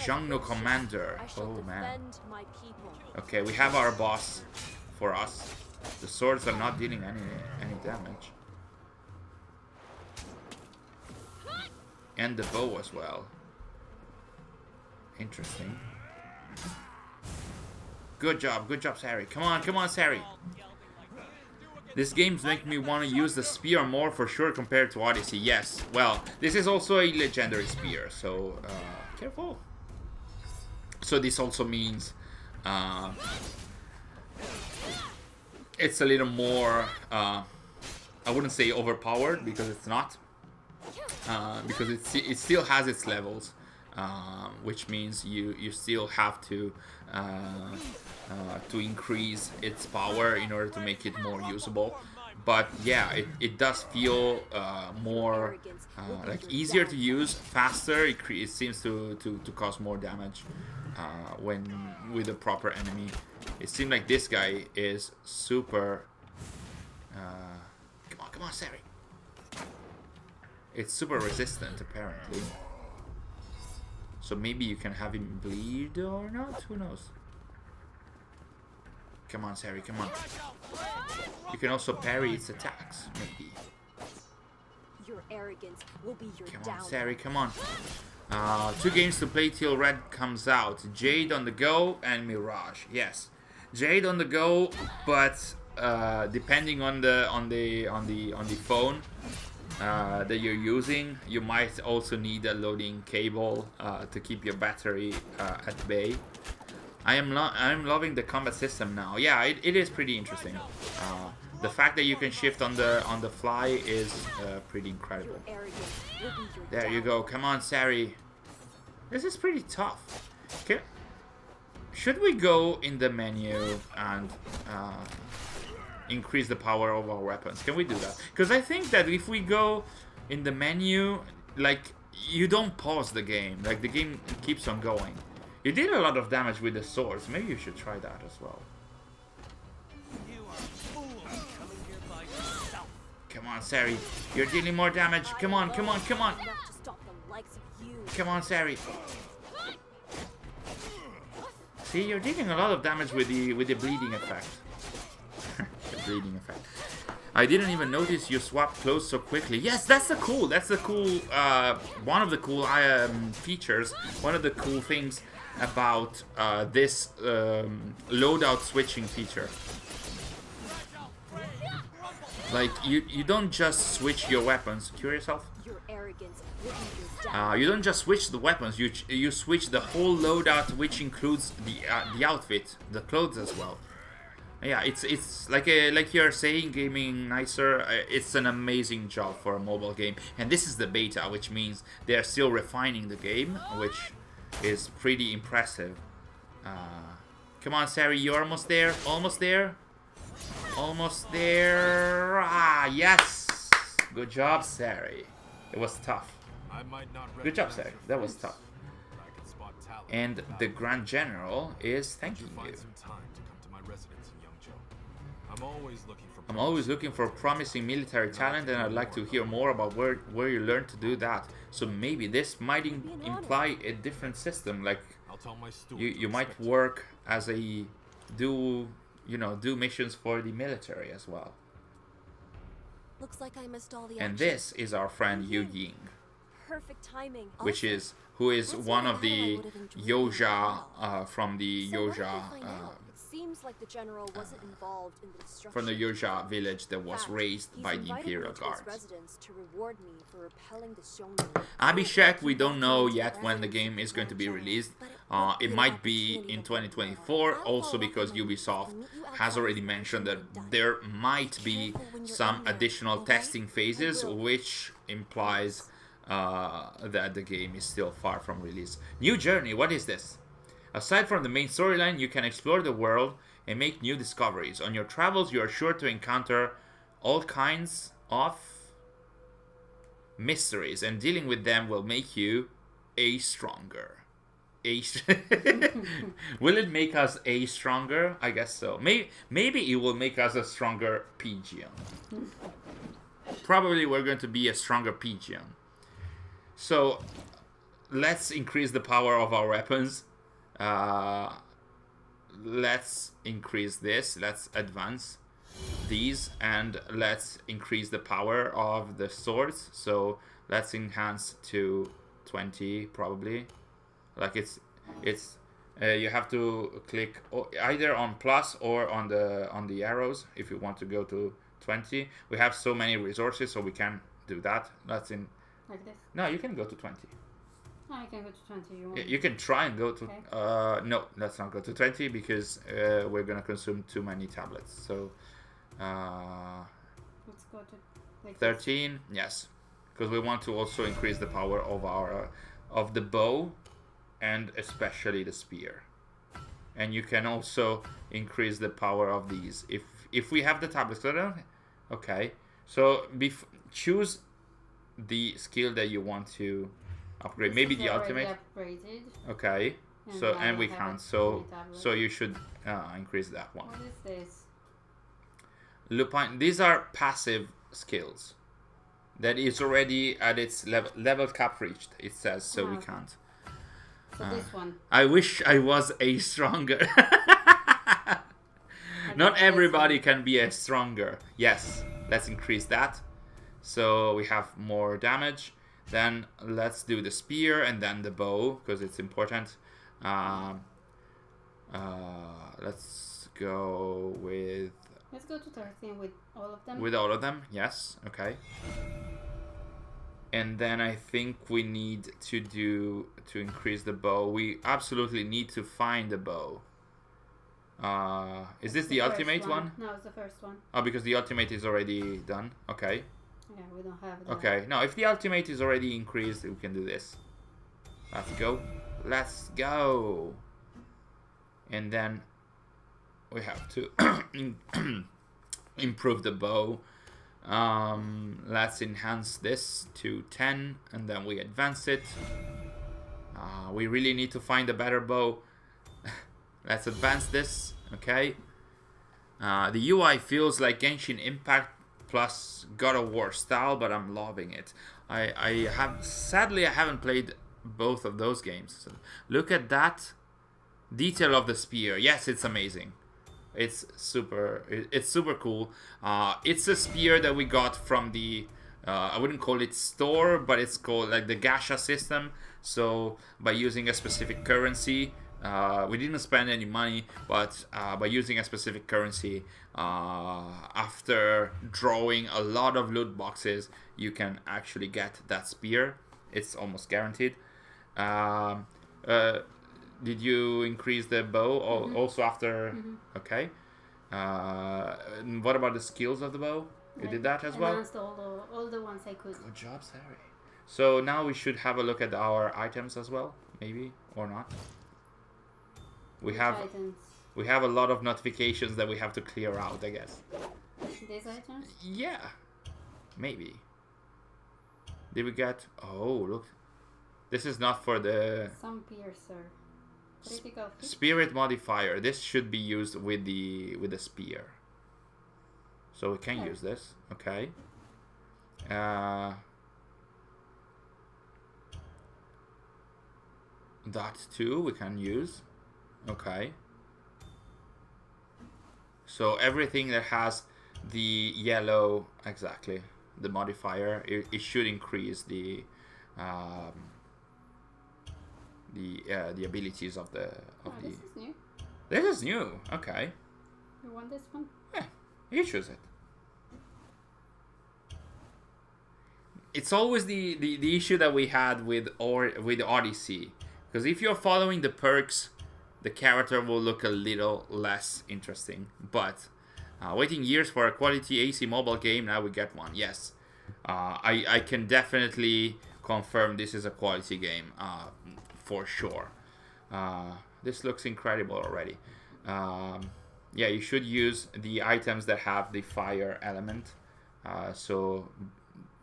Zhangno Commander, oh man. Okay, we have our boss for us. The swords are not dealing any damage. And the bow as well. Interesting. Good job, Sary. Come on, Sary. This game's making me want to use the spear more for sure compared to Odyssey. Yes, well, this is also a legendary spear, so careful. So this also means it's a little more, I wouldn't say overpowered, because it's not. Because it still has its levels, which means you still have to increase its power in order to make it more usable. But yeah, it does feel more like easier to use, faster. It seems to cause more damage when with a proper enemy. It seems like this guy is super. Come on, Sary. It's super resistant, apparently. So maybe you can have him bleed or not? Who knows? Come on, Sary, come on. You can also parry its attacks, maybe. Your arrogance will be your Come on, downfall. Sary, come on. 2 games to play till Red comes out. Jade on the go and Mirage. Yes, Jade on the go, but depending on the phone that you're using, you might also need a loading cable to keep your battery at bay. I'm loving the combat system now. Yeah, it is pretty interesting. The fact that you can shift on the fly is pretty incredible. There you go. Come on, Sary. This is pretty tough. Okay. Should we go in the menu and increase the power of our weapons? Can we do that? Because I think that if we go in the menu, like, you don't pause the game. Like, the game keeps on going. You did a lot of damage with the swords. Maybe you should try that as well. Come on, Sary. You're dealing more damage. Come on, come on, come on. Come on, Sary. See, you're dealing a lot of damage with the bleeding effect. The bleeding effect. I didn't even notice you swapped clothes so quickly. Yes, that's the cool. One of the cool features. One of the cool things about this loadout switching feature. Like, you don't just switch your weapons. Cure yourself. You don't just switch the weapons. You switch the whole loadout, which includes the outfit, the clothes as well. Yeah, it's like you're saying, Gaming Nicer. It's an amazing job for a mobile game, and this is the beta, which means they are still refining the game, which is pretty impressive. Come on, Sary, you're almost there. Almost there. Almost there. Ah, yes. Good job, Sary. It was tough. Good job, Sary. That was tough. And the Grand General is thanking you. I'm always looking for promising military talent, and I'd like to hear more about where you learned to do that. So maybe this might imply a different system, like you might work as a do missions for the military as well. Looks like I missed all the and action. this is our friend Yu Ying, Perfect timing. who is one of the Yoja from the Yoja. Seems like the general wasn't involved in the destruction. From the Yoja village that was raised by the Imperial Guards. To reward me for repelling the Xiongnu. Abhishek, we don't know yet when the game is going to be released. It might be in 2024, also because Ubisoft has already mentioned that there might be some additional testing phases, which implies that the game is still far from release. New journey, what is this? Aside from the main storyline, you can explore the world and make new discoveries. On your travels, you are sure to encounter all kinds of mysteries, and dealing with them will make you stronger. a will it make us a stronger? I guess so. Maybe it will make us a stronger pigeon. Probably we're going to be a stronger pigeon. So let's increase the power of our weapons. Let's increase this. Let's advance these, and let's increase the power of the swords. So let's enhance to 20 probably. Like it's you have to click either on plus or on the arrows if you want to go to 20. We have so many resources, so we can do that. That's in Like this? no, you can go to 20. Oh, I can go to 20. You want? You can try and go to Okay. no, let's not go to 20 because we're gonna consume too many tablets. So Let's go to like 13, yes, because we want to also increase the power of our of the bow and especially the spear. And you can also increase the power of these if we have the tablets. Okay, so choose the skill that you want to upgrade. This Maybe is the already ultimate. upgraded. Okay, And so I and we don't have can't. it So on the tablet. so you should increase that one. What is this? Lupine. These are passive skills that is already at its level cap reached. It says so. We Okay. can't. So this one. I wish I was a stronger. I Not got this everybody one. can be a stronger. Yes, let's increase that. So we have more damage. Then let's do the spear and then the bow because it's important. Let's go with Let's go to 13 with all of them. all of them. Yes, okay. And then I think we need to increase the bow. We absolutely need to find the bow. Is this the first ultimate one? No, it's the first one. Oh, because the ultimate is already done. Okay. Yeah, we don't have that. Okay. No, if the ultimate is already increased, we can do this. Let's go. Let's go. And then we have to improve the bow. Let's enhance this to 10 and then we advance it. We really need to find a better bow. Let's advance this. Okay. The UI feels like Genshin Impact plus God of War style, but I'm loving it. Sadly I haven't played both of those games. So look at that detail of the spear. Yes, it's amazing. It's super cool. It's a spear that we got from the I wouldn't call it store, but it's called like the gacha system. So by using a specific currency, we didn't spend any money, but by using a specific currency, after drawing a lot of loot boxes, you can actually get that spear. It's almost guaranteed. Did you increase the bow also after? Okay. What about the skills of the bow? You did that as well? Enhanced all the ones I could. Good job, Sary. So now we should have a look at our items as well, maybe, or not. We Which have items? we have a lot of notifications that we have to clear out, I guess. These items? Yeah, maybe. Did we get? Oh, look. This is not for the Some piercer. Critical hit? spirit modifier. This should be used with the spear. So we can Okay. use this. Okay. That too we can use. Okay. So everything that has the yellow, exactly, the modifier, it should increase the abilities of the Oh, this is new. This is new. Okay. You want this one? Yeah, you choose it. It's always the issue that we had with Odyssey, because if you're following the perks, the character will look a little less interesting. But waiting years for a quality AC mobile game, now we get one. Yes, I can definitely confirm this is a quality game for sure. This looks incredible already. Yeah, you should use the items that have the fire element. So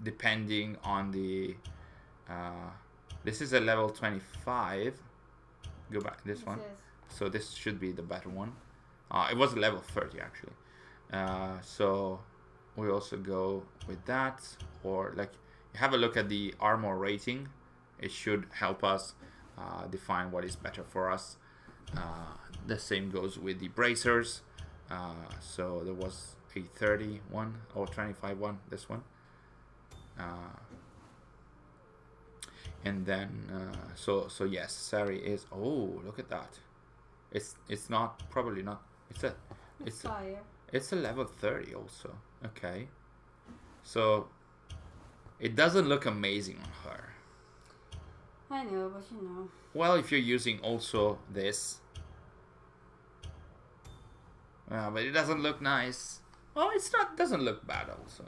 depending on the... this is a level 25. Go back. This one. is So this should be the better one. It was level 30 actually. So we also go with that, or like have a look at the armor rating. It should help us define what is better for us. The same goes with the bracers. So there was a 30 one or 25 one. This one. And then so yes, Sary is. Oh, look at that. It's not, probably not. It's fire. It's a level 30 also. Okay. So it doesn't look amazing on her. I know, but you know. Well, if you're using also this. But it doesn't look nice. Oh, doesn't look bad also.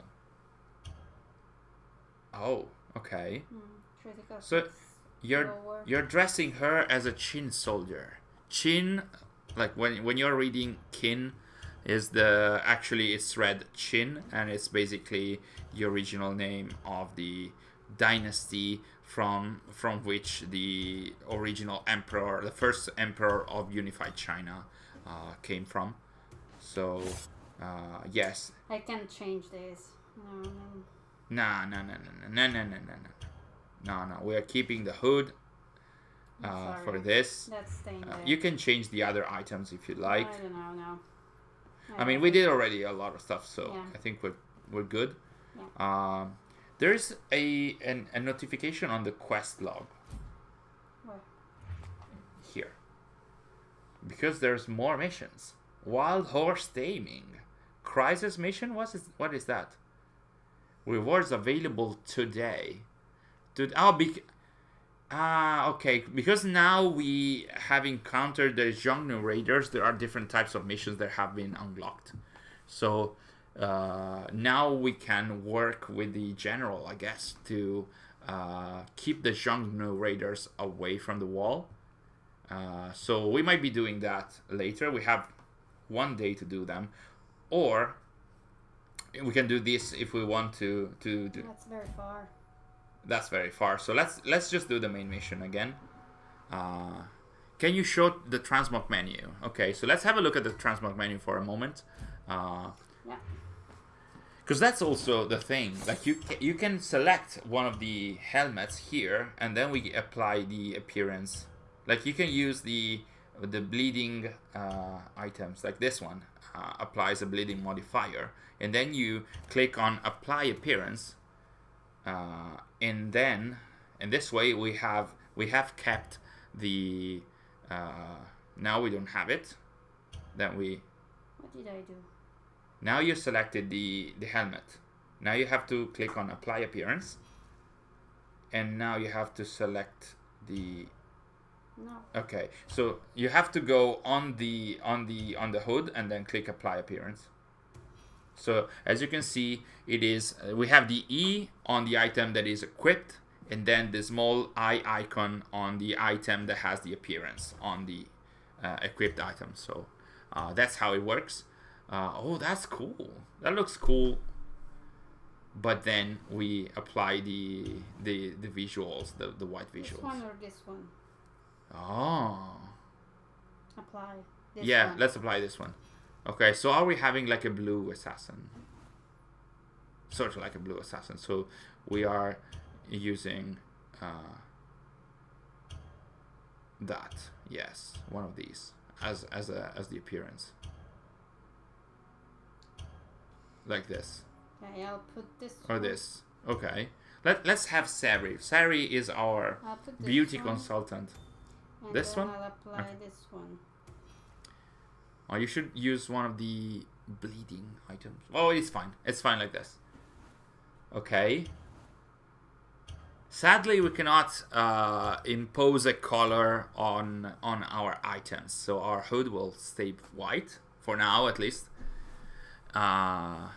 Oh, okay. Critical So hits you're lower. dressing her as a Qin soldier. Qin, like when you're reading Qin, is actually it's read Qin, and it's basically the original name of the dynasty from which the original emperor, the first emperor of unified China, came from. So yes. I can change this. No. No. We are keeping the hood for this. That's staying there. You can change the other items if you like. I don't know. No. I mean, we did already a lot of stuff, so Yeah. I think we're good. Yeah. There's a notification on the quest log Where? here because there's more missions. Wild horse taming, crisis mission. What is that? Rewards available today. Okay. Because now we have encountered the Zhongnu raiders. There are different types of missions that have been unlocked. So now we can work with the general, I guess, to keep the Zhongnu raiders away from the wall. So we might be doing that later. We have one day to do them, or we can do this if we want to do. That's very far. That's very far. So let's just do the main mission again. Can you show the transmog menu? Okay, so let's have a look at the transmog menu for a moment. Yeah. Because that's also the thing. Like you can select one of the helmets here, and then we apply the appearance. Like you can use the bleeding items, like this one applies a bleeding modifier, and then you click on apply appearance, and then in this way we have kept the now we don't have it. Then we. What did I do? Now you selected the helmet. Now you have to click on apply appearance, and now you have to select the. No. Okay, so you have to go on the hood and then click apply appearance. So as you can see, it is we have the E on the item that is equipped, and then the small eye icon on the item that has the appearance on the equipped item. So that's how it works. Oh, that's cool. That looks cool. But then we apply the visuals, the white visuals. This one or this one? Oh. Apply. This Yeah, one. let's apply this one. Okay, so are we having like a blue assassin? Sort of like a blue assassin. So we are using that. Yes, one of these as the appearance. Like this. Okay, I'll put this Or one. this. Okay. Let's have Sary. Sary is our I'll put this beauty one, consultant. and This then one? I'll apply Okay. this one. Oh, you should use one of the bleeding items. Oh, it's fine. It's fine like this. Okay. Sadly, we cannot impose a color on our items, so our hood will stay white for now, at least. I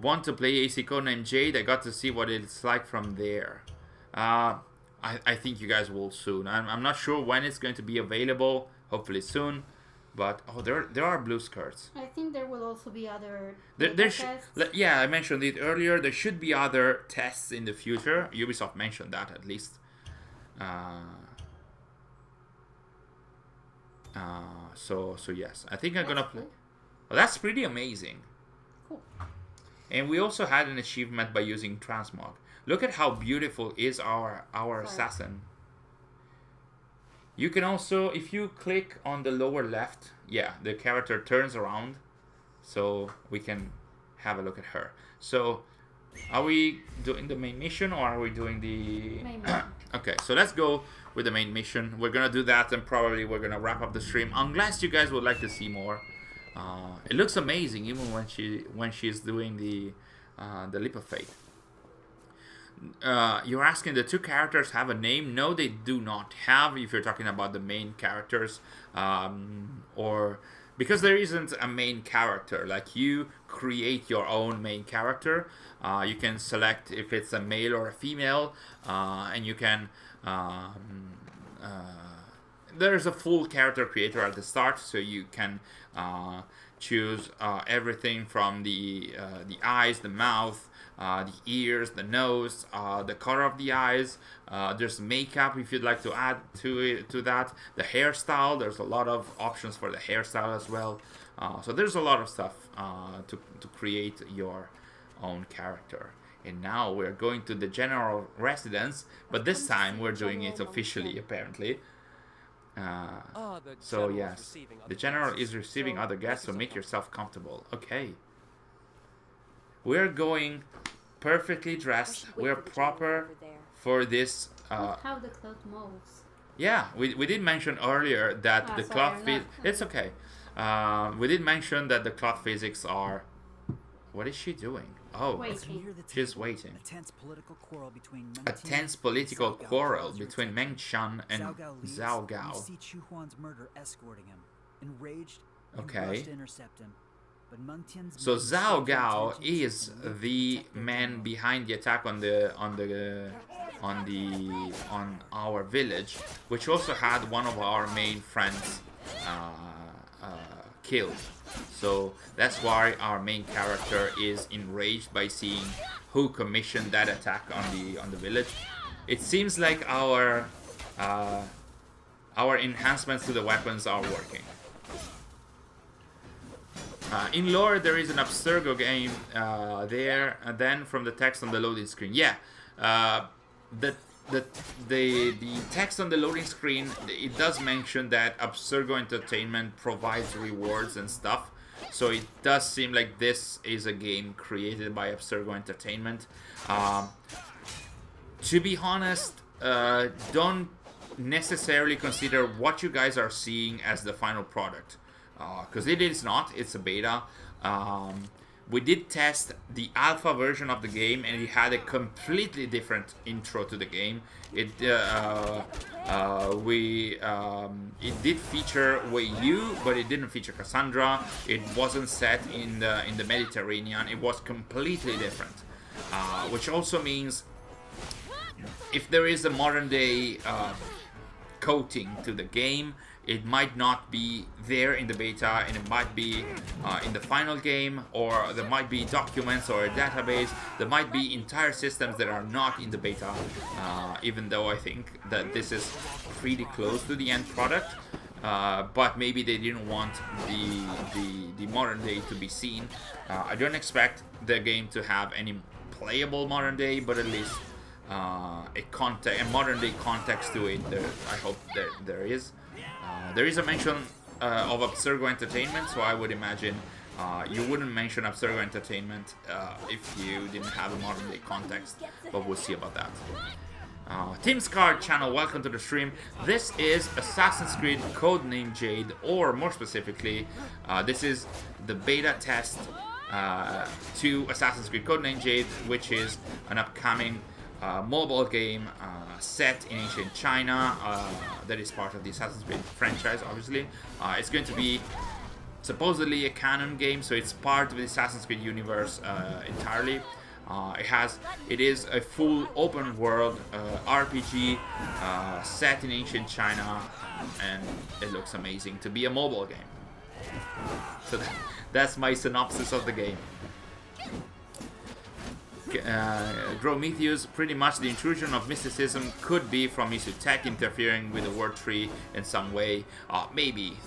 want to play AC Codename Jade. I got to see what it's like from there. I think you guys will soon. I'm not sure when it's going to be available. Hopefully soon. But oh, there are blue skirts. I think there will also be other There beta sh- tests. yeah, I mentioned it earlier. There should be other tests in the future. Ubisoft mentioned that at least. So yes, I think I'm gonna play. Well, that's pretty amazing. Cool. And we also had an achievement by using transmog. Look at how beautiful is our assassin. You can also, if you click on the lower left, yeah, the character turns around, so we can have a look at her. So, are we doing the main mission or are we doing the... Main mission. Okay, so let's go with the main mission. We're gonna do that and probably we're gonna wrap up the stream, unless you guys would like to see more. It looks amazing even when she's doing the Leap of Faith. You're asking, the two characters have a name? No, they do not have, if you're talking about the main characters, or because there isn't a main character. Like, you create your own main character. You can select if it's a male or a female, and you can there's a full character creator at the start, so you can choose everything from the eyes, the mouth, the ears, the nose, the color of the eyes. There's makeup if you'd like to add to that. The hairstyle, there's a lot of options for the hairstyle as well. So there's a lot of stuff to create your own character. And now we're going to the general residence, but this time we're doing it officially, apparently. So yes, the general is receiving other guests, so make yourself comfortable. Okay. We're going perfectly dressed. We're proper for this. How the cloth moves. Yeah, we did mention earlier that the cloth physics... It's okay. We did mention that the cloth physics are... What is she doing? Oh, Waiting. She's waiting. A tense political quarrel between Meng Tian and Zhao Gao. You see Chu Huan's murder escorting him. Enraged, Okay. rushed to intercept him. But Meng Tian's So men Zhao stopped their Gao intentions is and moved to the protect their man general. behind the attack on our village, which also had one of our main friends killed. So that's why our main character is enraged by seeing who commissioned that attack on the village. It seems like our enhancements to the weapons are working. In lore, there is an Abstergo game there, and then from the text on the loading screen. Yeah, the text on the loading screen, it does mention that Abstergo Entertainment provides rewards and stuff. So it does seem like this is a game created by Abstergo Entertainment. To be honest, don't necessarily consider what you guys are seeing as the final product. Because it is not, it's a beta. We did test the alpha version of the game, and it had a completely different intro to the game. It did feature Wei Yu, but it didn't feature Cassandra. It wasn't set in the Mediterranean. It was completely different, which also means if there is a modern day coating to the game, it might not be there in the beta, and it might be in the final game, or there might be documents or a database. There might be entire systems that are not in the beta, even though I think that this is pretty close to the end product. But maybe they didn't want the modern day to be seen. I don't expect the game to have any playable modern day, but at least a modern day context to it. I hope there is. There is a mention of Abstergo Entertainment, so I would imagine you wouldn't mention Abstergo Entertainment if you didn't have a modern day context, but we'll see about that. Team Scar channel, welcome to the stream. This is Assassin's Creed Codename Jade, or more specifically, this is the beta test to Assassin's Creed Codename Jade, which is an upcoming mobile game set in ancient China that is part of the Assassin's Creed franchise, obviously. It's going to be supposedly a canon game, so it's part of the Assassin's Creed universe entirely. It is a full open world RPG set in ancient China, and it looks amazing to be a mobile game. So that's my synopsis of the game. Prometheus, pretty much the intrusion of mysticism could be from Isu Tech interfering with the word tree in some way. Maybe.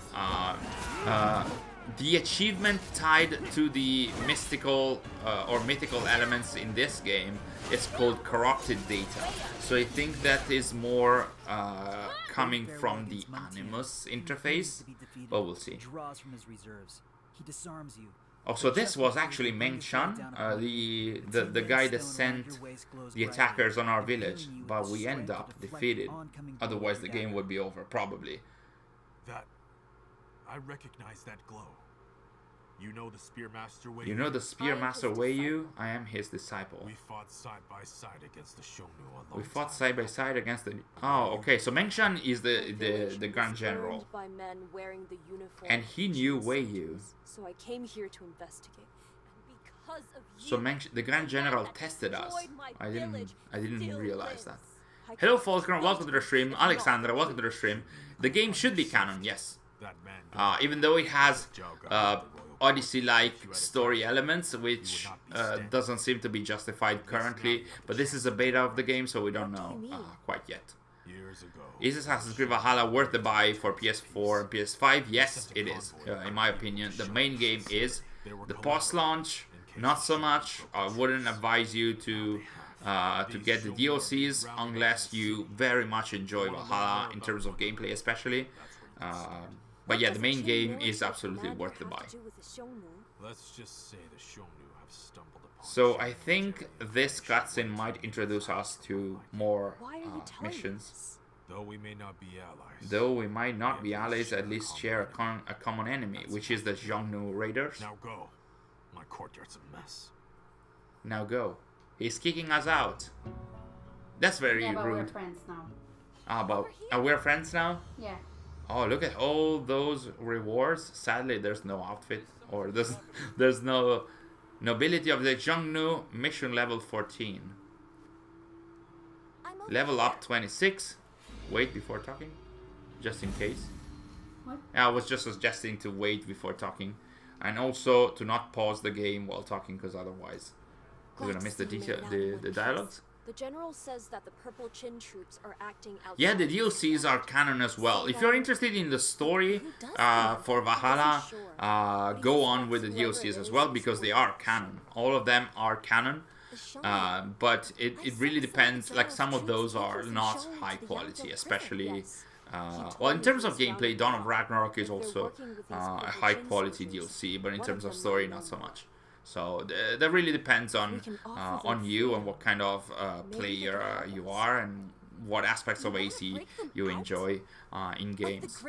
The achievement tied to the mystical or mythical elements in this game is called corrupted data. So I think that is more coming from the Animus interface, but we'll see. Draws from his reserves. He disarms you. Oh, so this was actually Meng Shan, the guy that sent the attackers on our village, but we end up defeated. Otherwise the game would be over, probably. I recognize that glow. You know the Spearmaster Wei? You know the Spearmaster Weiyu? I am his disciple. We fought side by side against the Shonu a We long fought time side by side against the... Oh, okay, so Meng Shan is the Grand General. By men wearing the uniform And he knew Weiyu. So I came here to investigate. And because of you, So the Grand General tested us. destroyed my I didn't village realize that. I Hello can't Falcon, welcome to the stream. Alexandra, welcome to the stream. The game should be canon, yes. That man Even though it has Odyssey-like story elements, which doesn't seem to be justified currently, but this is a beta of the game, so we don't know quite yet. years ago. Is Assassin's Creed Valhalla worth the buy for PS4 and PS5? Yes, it is, in my opinion. The main game is. The post-launch, not so much. I wouldn't advise you to get the DLCs unless you very much enjoy Valhalla in terms of gameplay especially. But yeah, the main game is absolutely worth the buy. Let's just say the Shonu have stumbled upon. So I think this cutscene might introduce us to more missions. Though we may not be allies. Though we might not be allies, at least share a common enemy, which is the Xiongnu Raiders. Now go. My courtyard's a mess. Now go. He's kicking us out. That's very Yeah, but we're rude. friends now. We're friends now? Yeah. Oh, look at all those rewards. Sadly, there's no outfit, or there's no nobility of the Xiongnu. Mission level 14. Level up 26. Wait before talking, just in case. What? I was just suggesting to wait before talking, and also to not pause the game while talking, because otherwise we're gonna miss the dialogues. The general says that the Purple Chin troops are acting outside. Yeah, the DLCs are canon as well. If you're interested in the story for Valhalla, go on with the DLCs as well, because they are canon. All of them are canon. But it really depends. Like, some of those are not high quality, especially well, in terms of gameplay, Dawn of Ragnarok is also a high quality DLC, but in terms of story, not so much. So that really depends on you and what kind of player you are and what aspects of AC you enjoy in games.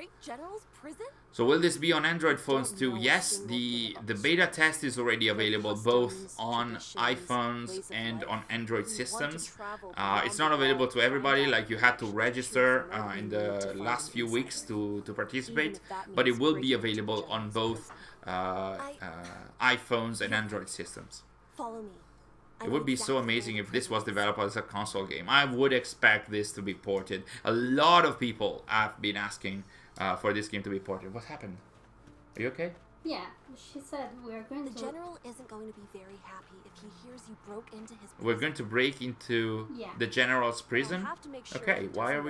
So will this be on Android phones too? Yes, the beta test is already available both on iPhones and on Android systems. It's not available to everybody, like you had to register in the last few weeks to participate, but it will be available on both iPhones and Android systems. Follow me. It would be so amazing if this was developed as a console game. I would expect this to be ported. A lot of people have been asking for this game to be ported. What happened? Are you okay? Yeah, she said we're going to... The general isn't going to be very happy if he hears you broke into his prison. We're going to break into the general's prison. Okay, why are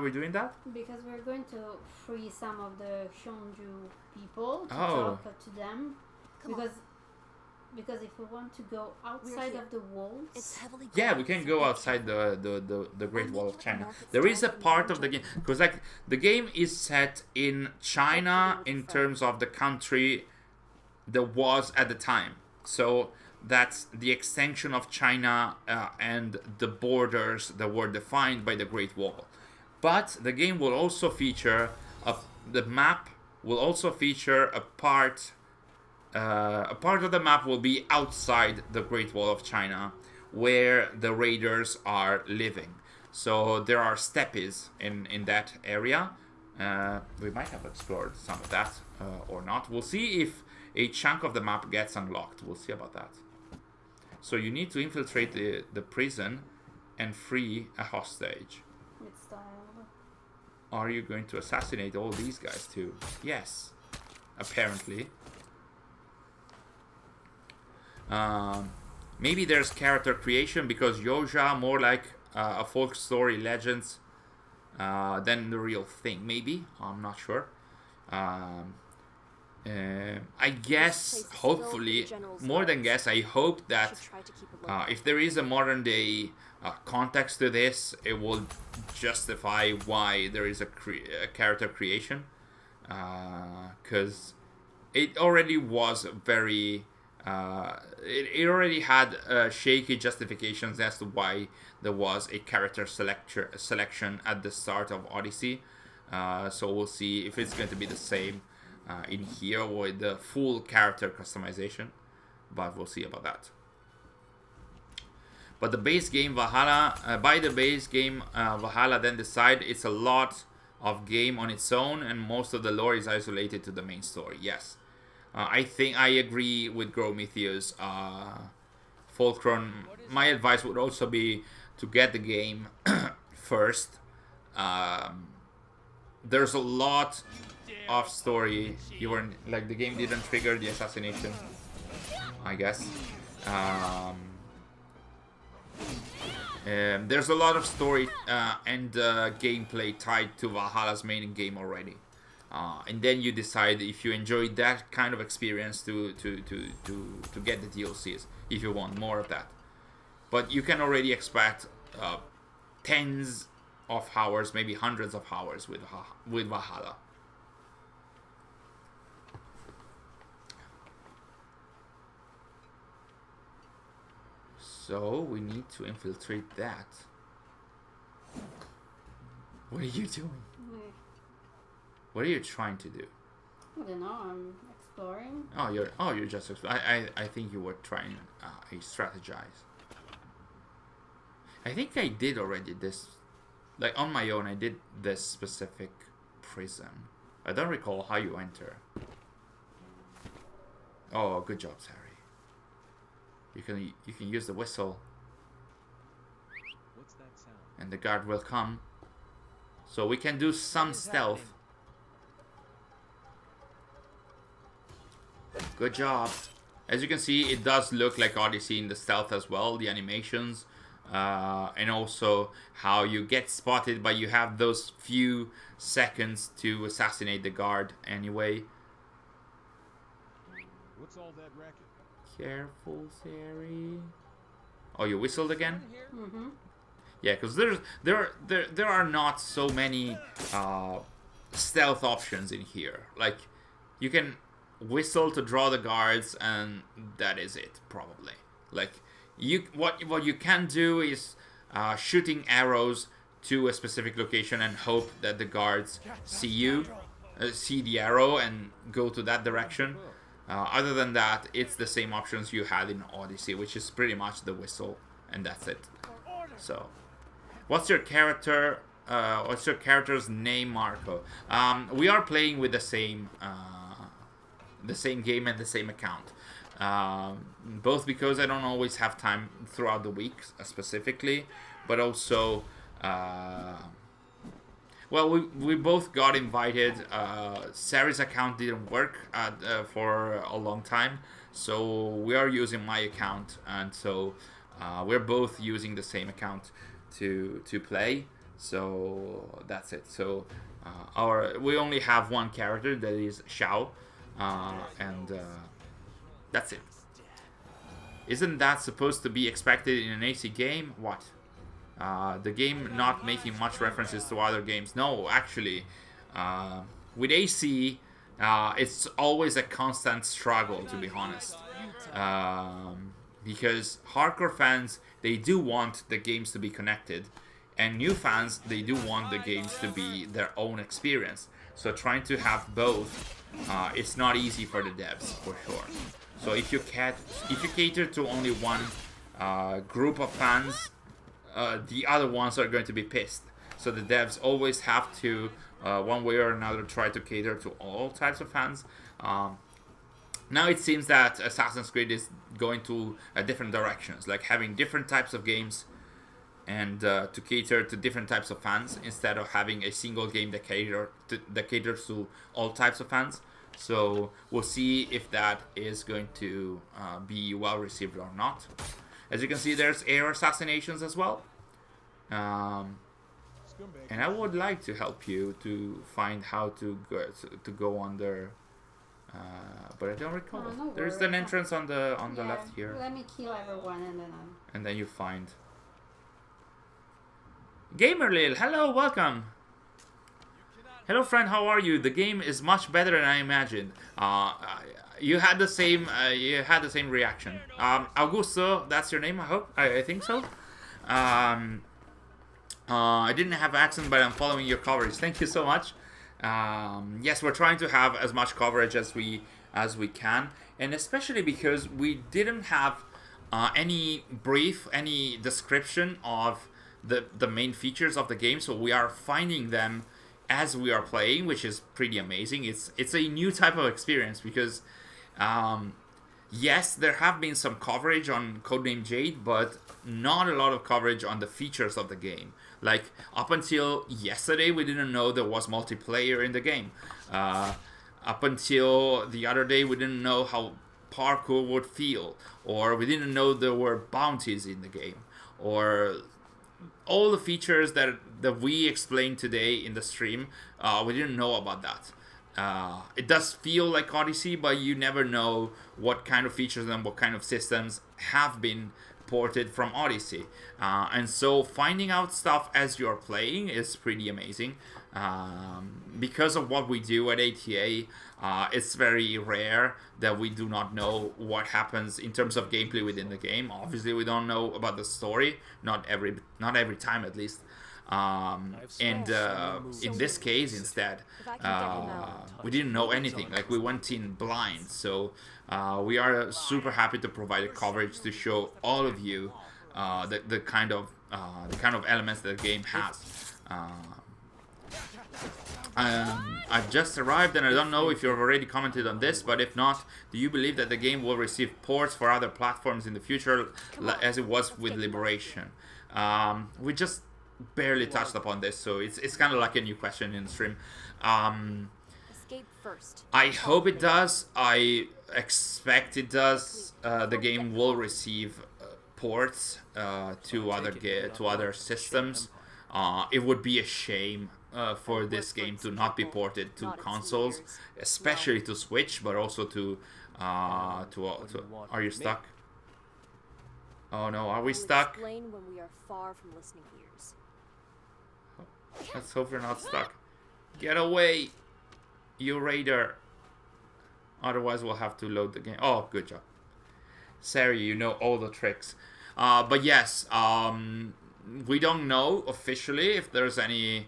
we doing that? Because we're going to free some of the Shonju people to talk to them. Because if we want to go outside of the walls... Yeah, we can go outside the Great Wall of China. There is a part of the game, because like the game is set in China in terms of the country that was at the time. So that's the extension of China and the borders that were defined by the Great Wall. But the game will also feature the map will also feature a part of the map will be outside the Great Wall of China, where the raiders are living. So there are steppes in that area. We might have explored some of that or not. We'll see if a chunk of the map gets unlocked. We'll see about that. So you need to infiltrate the prison and free a hostage. With style. Are you going to assassinate all these guys too? Yes, apparently. Maybe there's character creation because Yoja more like a folk story legends than the real thing. Maybe, I'm not sure. I guess, hopefully, more than guess, I hope that if there is a modern day context to this, it will justify why there is a character creation. Because it already was very... it already had shaky justifications as to why there was a character selection at the start of Odyssey. So we'll see if it's going to be the same in here with the full character customization, but we'll see about that. But the base game Valhalla, by the base game Valhalla then decide it's a lot of game on its own and most of the lore is isolated to the main story. Yes, I think I agree with Grometheus. Fulcron, my advice would also be to get the game first. There's a lot of story. You weren't like, the game didn't trigger the assassination, I guess. There's a lot of story and gameplay tied to Valhalla's main game already, and then you decide if you enjoy that kind of experience to get the DLCs if you want more of that. But you can already expect tens of hours, maybe hundreds of hours with Valhalla. So we need to infiltrate that. What are you doing? What are you trying to do? I don't know. I'm exploring. You're just. I think you were trying to strategize. I think I did already this, like on my own. I did this specific prison. I don't recall how you enter. Oh, good job, Sary. You can use the whistle. What's that sound? And the guard will come. So we can do some stealth. Good job. As you can see, it does look like Odyssey in the stealth as well. The animations. And also how you get spotted, but you have those few seconds to assassinate the guard anyway. What's all that racket? Careful, Sary. Oh, you whistled again? Mm-hmm. Yeah, because there are not so many stealth options in here. Like, you can whistle to draw the guards, and that is it, probably. Like, what you can do is shooting arrows to a specific location and hope that the guards see the arrow and go to that direction. Other than that, it's the same options you had in Odyssey, which is pretty much the whistle, and that's it. So, what's your character? What's your character's name, Marco? We are playing with the same game and the same account. Both because I don't always have time throughout the week, specifically, but also. Well, we both got invited. Sary's account didn't work for a long time, so we are using my account, and so we're both using the same account to play. So that's it. So we only have one character, that is Xiao, and that's it. Isn't that supposed to be expected in an AC game? What? The game not making much references to other games. No, actually, with AC, it's always a constant struggle, to be honest. Because hardcore fans, they do want the games to be connected, and new fans, they do want the games to be their own experience. So trying to have both, it's not easy for the devs, for sure. So if you cater to only one group of fans, the other ones are going to be pissed. So the devs always have to, one way or another, try to cater to all types of fans. Now it seems that Assassin's Creed is going to different directions, like having different types of games and to cater to different types of fans instead of having a single game that caters to all types of fans. So we'll see if that is going to be well received or not. As you can see, there's air assassinations as well. And I would like to help you to find how to go under, but I don't recall. No There's worries. an entrance on the left here, Let me kill everyone and then you find. Gamerlil, hello, welcome. Hello, friend. How are you? The game is much better than I imagined. You had the same. You had the same reaction. Augusto, that's your name. I hope. I think so. I didn't have accent, but I'm following your coverage. Thank you so much. Yes, we're trying to have as much coverage as we can, and especially because we didn't have any description of the main features of the game, so we are finding them as we are playing, which is pretty amazing. It's a new type of experience because yes, there have been some coverage on Codename Jade, but not a lot of coverage on the features of the game. Like, up until yesterday, we didn't know there was multiplayer in the game. Up until the other day, we didn't know how parkour would feel. Or we didn't know there were bounties in the game. Or all the features that we explained today in the stream, we didn't know about that. It does feel like Odyssey, but you never know what kind of features and what kind of systems have been ported from Odyssey. And so finding out stuff as you're playing is pretty amazing. Because of what we do at ATA, it's very rare that we do not know what happens in terms of gameplay within the game. Obviously, we don't know about the story, not every time at least. In this case, instead, we didn't know anything. Like, we went in blind. So we are super happy to provide the coverage to show all of you the kind of elements that the game has. I've just arrived, and I don't know if you've already commented on this, but if not, do you believe that the game will receive ports for other platforms in the future, as it was with Liberation? We just barely touched upon this, so it's kind of like a new question in the stream. Escape first. I hope it does. I expect it does. The game will receive ports to other systems. It would be a shame for this game to not be ported to consoles, especially to Switch, but also to. Are you stuck? Oh no, are we stuck? Explain when we are far from listening ears. Let's hope we're not stuck. Get away, you raider. Otherwise, we'll have to load the game. Oh, good job. Sary, you know all the tricks. But yes, we don't know officially if there's any...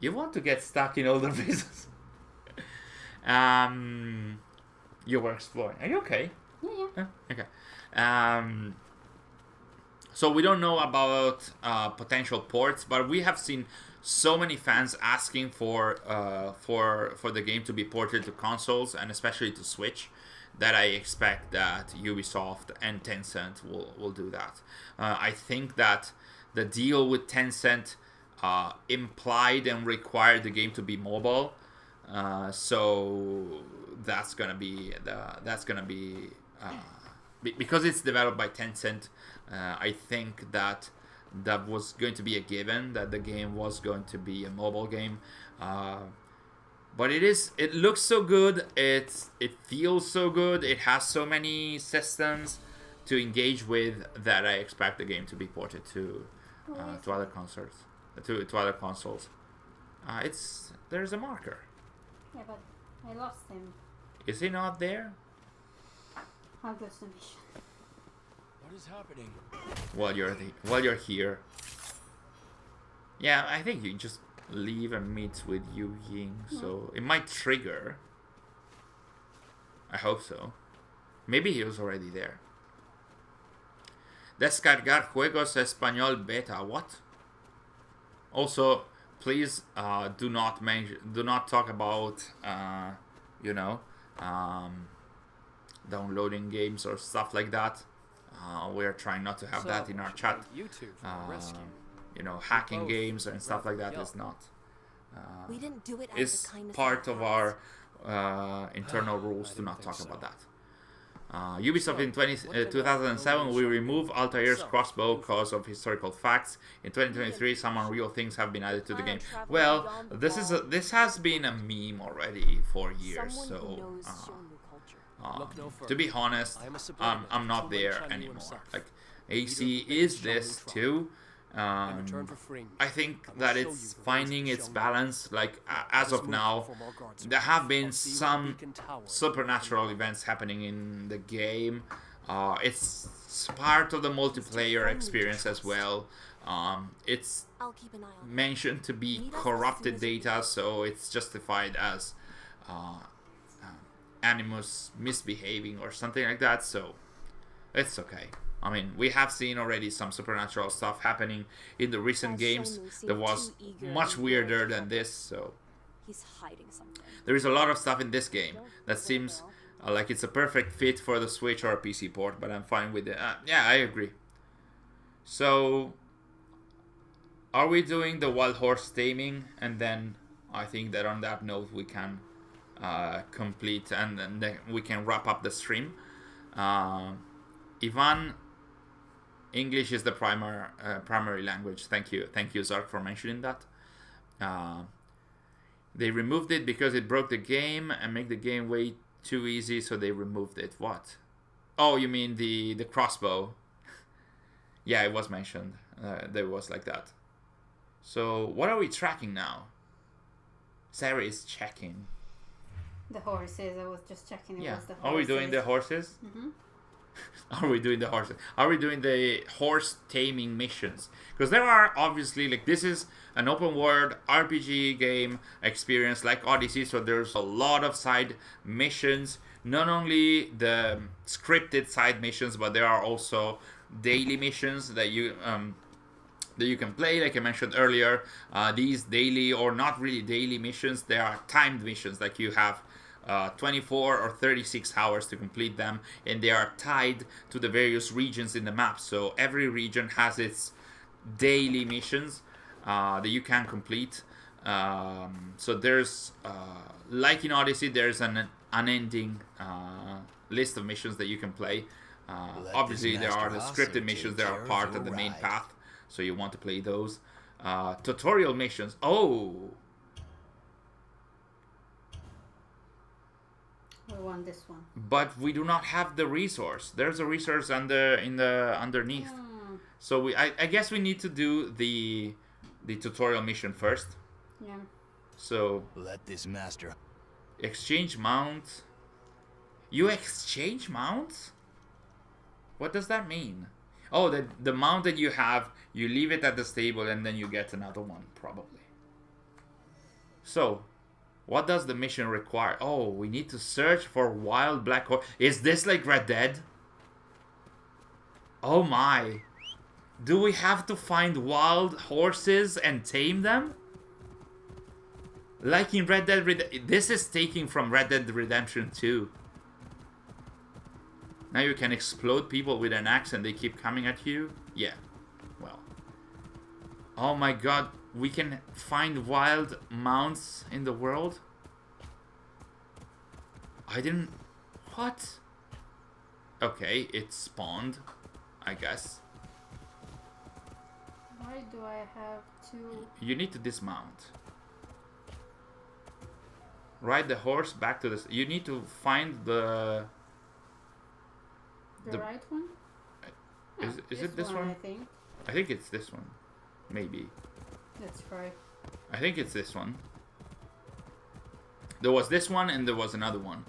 You want to get stuck in older visas? You were exploring. Are you okay? Yeah. Okay. So we don't know about potential ports, but we have seen so many fans asking for the game to be ported to consoles and especially to Switch, that I expect that Ubisoft and Tencent will do that. I think that the deal with Tencent implied and required the game to be mobile, so that's gonna be because it's developed by Tencent. I think that was going to be a given, that the game was going to be a mobile game. But it looks so good, it feels so good, it has so many systems to engage with, that I expect the game to be ported to other consoles. To other consoles. There's a marker. Yeah, but I lost him. Is he not there? How goes the mission? What is happening? While you're here. Yeah, I think you just leave and meet with Yu Ying, so it might trigger. I hope so. Maybe he was already there. Descargar juegos español beta. What? Also, please do not talk about downloading games or stuff like that. We're trying not to have that in our chat. Hacking games and stuff like that is not. We didn't do it Is part of our internal rules to not talk about that. Ubisoft in 2007 will remove Altair's crossbow because of historical facts. In 2023, some unreal things have been added to the game. Well, this has been a meme already for years, so to be honest, I'm not there anymore. Like, AC is this too. I think that it's finding its balance. Like as of now, there have been some supernatural events happening in the game. It's part of the multiplayer experience as well. It's mentioned to be corrupted data, so it's justified as Animus misbehaving or something like that, so it's okay. I mean, we have seen already some supernatural stuff happening in the recent games that was much weirder than this, so he's hiding something. there is a lot of stuff in this game that seems like it's a perfect fit for the Switch or a PC port, but I'm fine with it. Yeah, I agree. So, are we doing the wild horse taming? And then I think that on that note we can complete and then we can wrap up the stream. Ivan, English is the primary language. Thank you, Zark, for mentioning that. They removed it because it broke the game and make the game way too easy, so they removed it. What? Oh, you mean the crossbow? Yeah, it was mentioned. There was like that. So what are we tracking now? Sary is checking. The horses. I was just checking. Yeah. Was the horses. Are we doing the horses? Mm-hmm. Are we doing the horses? Are we doing the horse taming missions? Because there are obviously, like, this is an open world RPG game experience like Odyssey, so there's a lot of side missions. Not only the scripted side missions, but there are also daily missions that you can play. Like I mentioned earlier, these daily or not really daily missions, they are timed missions. Like you have 24 or 36 hours to complete them, and they are tied to the various regions in the map. So every region has its daily missions that you can complete. So there's, like in Odyssey, there's an unending list of missions that you can play. Obviously, there are the scripted missions that are part of the main path, so you want to play those. Tutorial missions. Oh! We want this one. But we do not have the resource. There's a resource underneath. So I guess we need to do the tutorial mission first. Yeah. So Let this master. exchange mount. You exchange mounts? What does that mean? Oh, the mount that you have, you leave it at the stable and then you get another one, probably. So, what does the mission require? Oh, we need to search for wild black horse. Is this like Red Dead? Oh my. Do we have to find wild horses and tame them? Like in Red Dead this is taking from Red Dead Redemption 2. Now you can explode people with an axe and they keep coming at you? Yeah. Well. Oh my god. We can find wild mounts in the world? I didn't... What? Okay, it spawned, I guess. Why do I have to... You need to dismount. Ride the horse back to the... You need to find the... The right one? Is it this one? I think. I think it's this one. Maybe. Let's try. I think it's this one. There was this one and there was another one.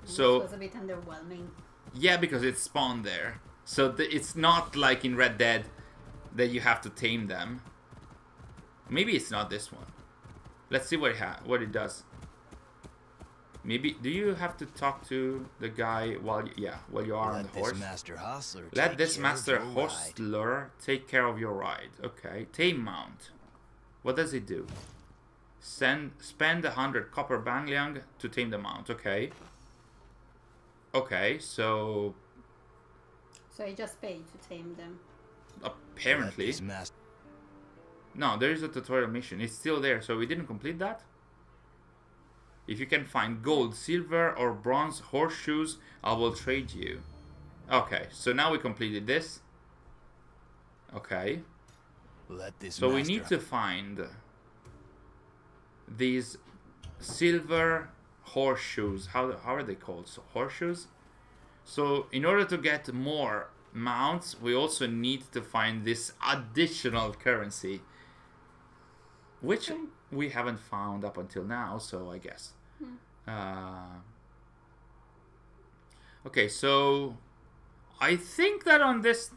So This was a bit underwhelming. yeah, because it spawned there. So it's not like in Red Dead that you have to tame them. Maybe it's not this one. Let's see what it does. Maybe do you have to talk to the guy while you are on the horse? Let this master hostler take care of your ride. Okay, tame mount. What does it do? Spend 100 copper bangliang to tame the mount. Okay. Okay, so So I just paid to tame them. apparently no, there is a tutorial mission. It's still there, so we didn't complete that. If you can find gold, silver, or bronze horseshoes, I will trade you. Okay, so now we completed this. Okay. Let this So we master- need to find these silver horseshoes. How are they called? So horseshoes? So in order to get more mounts, we also need to find this additional currency, which we haven't found up until now, so I guess. Okay, so I think that on this,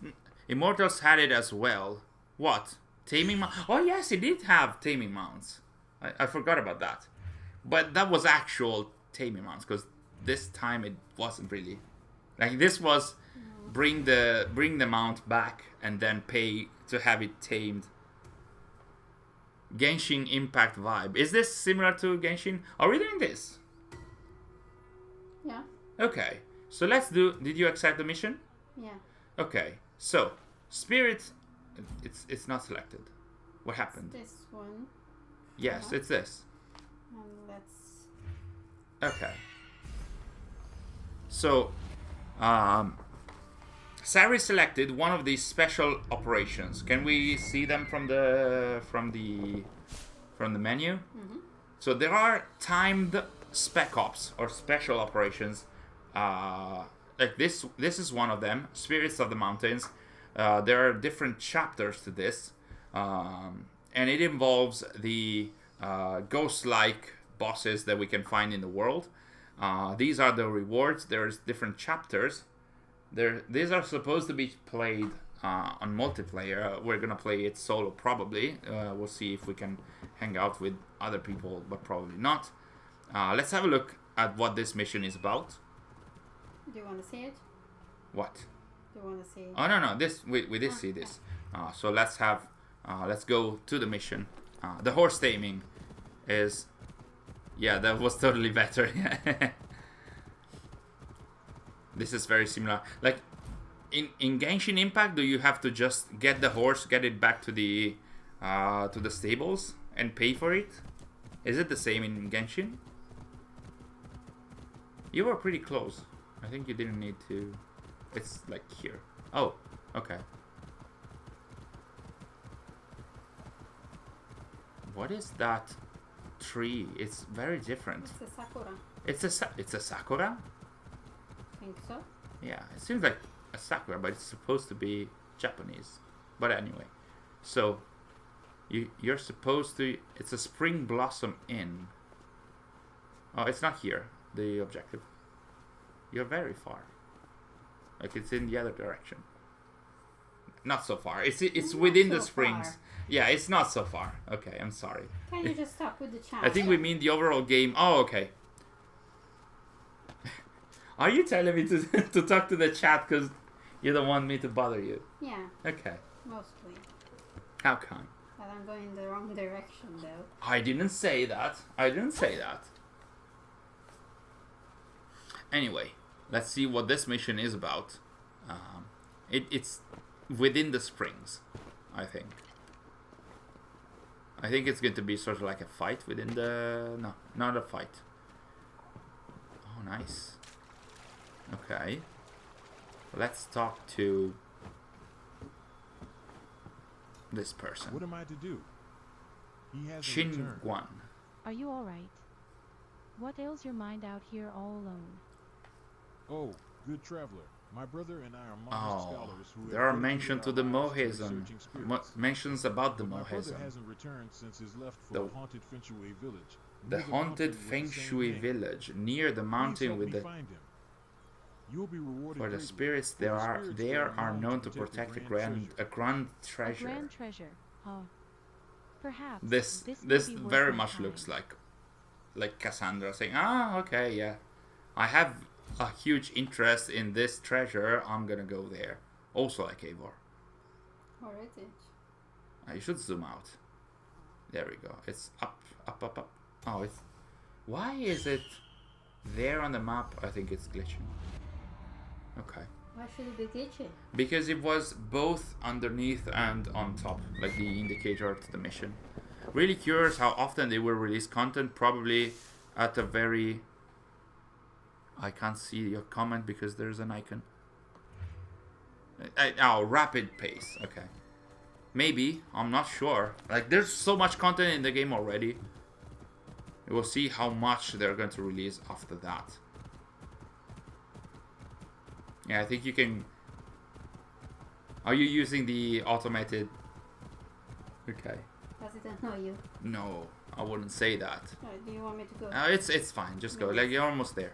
Immortals had it as well. What? Taming mount? Oh yes, it did have taming mounts. I forgot about that. But that was actual taming mounts, because this time it wasn't really. Like this was bring the mount back and then pay to have it tamed. Genshin Impact vibe. Is this similar to Genshin? Are we doing this? Yeah. Okay. So let's do. Did you accept the mission? Yeah. Okay. So spirit, it's not selected. What happened? This one. Yes, it's this. And let's. Okay. So, Sary selected one of these special operations. Can we see them from the menu? Mm-hmm. So there are timed spec ops or special operations. Like this is one of them. Spirits of the Mountains. There are different chapters to this, and it involves the ghost-like bosses that we can find in the world. These are the rewards. There's different chapters. These are supposed to be played on multiplayer. We're gonna play it solo probably. We'll see if we can hang out with other people, but probably not. Let's have a look at what this mission is about. Do you want to see it? What? Do you want to see it? Oh no, this we did see this. So let's go to the mission. The horse taming is, yeah, that was totally better. This is very similar. Like in Genshin Impact, do you have to just get the horse, get it back to the stables and pay for it? Is it the same in Genshin? You were pretty close. I think you didn't need to. It's like here. Oh, okay. What is that tree? It's very different. It's a sakura. It's a sakura? Think so? Yeah, it seems like a sakura, but it's supposed to be Japanese. But anyway, so you're supposed to. It's a spring blossom inn. Oh, it's not here. The objective. You're very far. Like it's in the other direction. Not so far. It's Not within so the springs. far. Yeah, it's not so far. Okay, I'm sorry. Can you just stop with the chat? I think we mean the overall game. Oh, okay. Are you telling me to talk to the chat because you don't want me to bother you? Yeah, Okay. mostly. How come? But I'm going in the wrong direction though. I didn't say that. I didn't say that. Anyway, let's see what this mission is about. It's within the springs, I think. I think it's going to be sort of like a fight within the... No, not a fight. Oh, nice. Okay. Let's talk to this person. What am I to do? He hasn't Shin returned. Guan. Are you alright? What ails your mind out here all alone? Oh, good traveler. My brother and I are modest Oh, scholars who there have are dedicated mentions to our the lives Mohezen. researching spirits. Mentions about the But my brother Mohezen. hasn't returned since his left for The- the haunted Feng Shui village. The near haunted mountain with Feng the same Shui name. village near the Please mountain help with me the find him. You'll be rewarded for the greatly, spirits for the there spirits are known to protect a grand treasure. A grand treasure, huh? Perhaps This may be worth very my much time. looks like Cassandra saying, okay, yeah, I have a huge interest in this treasure, I'm gonna go there. Also like Eivor. Or is it? You should zoom out. There we go. It's up. Oh, it's... Why is it there on the map? I think it's glitching. Okay. Why should it be glitchy? Because it was both underneath and on top, like the indicator to the mission. Really curious how often they will release content. Probably at a very... I can't see your comment because there's an icon. Oh, rapid pace. Okay. Maybe. I'm not sure. Like, there's so much content in the game already. We'll see how much they're going to release after that. Yeah, I think you can... Are you using the automated... Okay. Does it annoy you? No, I wouldn't say that. Do you want me to go? It's fine. Just go. Like, you're almost there.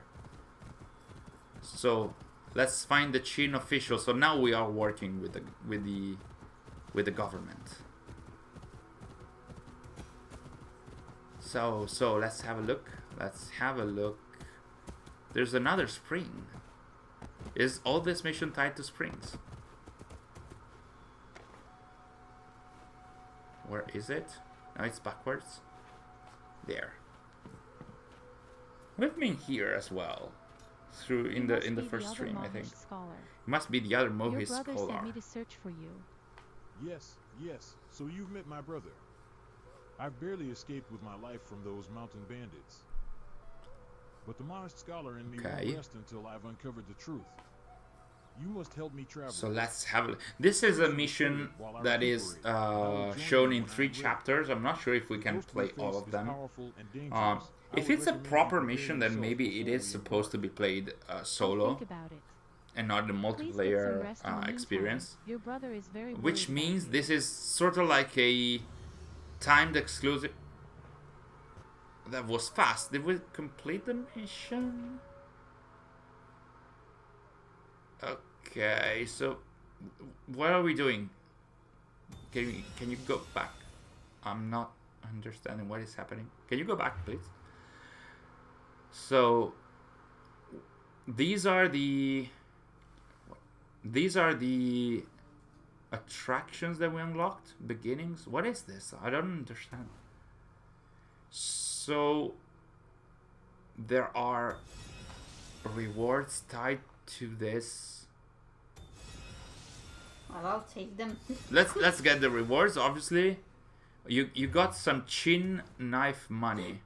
So, let's find the Chin official. So now we are working with the government. So let's have a look. Let's have a look. There's another spring. Is all this mission tied to springs? Where is it? No, it's backwards. There. We've been here as well. Through in the first stream, I think. Scholar. It must be the other Mohis Your brother scholar. sent me to search for you. Yes, yes. So you've met my brother. I've barely escaped with my life from those mountain bandits. But the modest scholar in me won't rest until I've uncovered the truth. You must help me travel. So let's have a... This is a mission that is shown in 3 chapters. I'm not sure if we can play all of them. If it's a proper mission, then maybe it is supposed to be played solo and not the multiplayer experience. Your brother is very which means this is sort of like a timed exclusive. That was fast. Did we complete the mission? Okay, so what are we doing? Can you go back? I'm not understanding what is happening. Can you go back, please? So these are the attractions that we unlocked. Beginnings. What is this? I don't understand. So there are rewards tied to this. Well, I'll take them. let's get the rewards. Obviously, you got some chin knife money.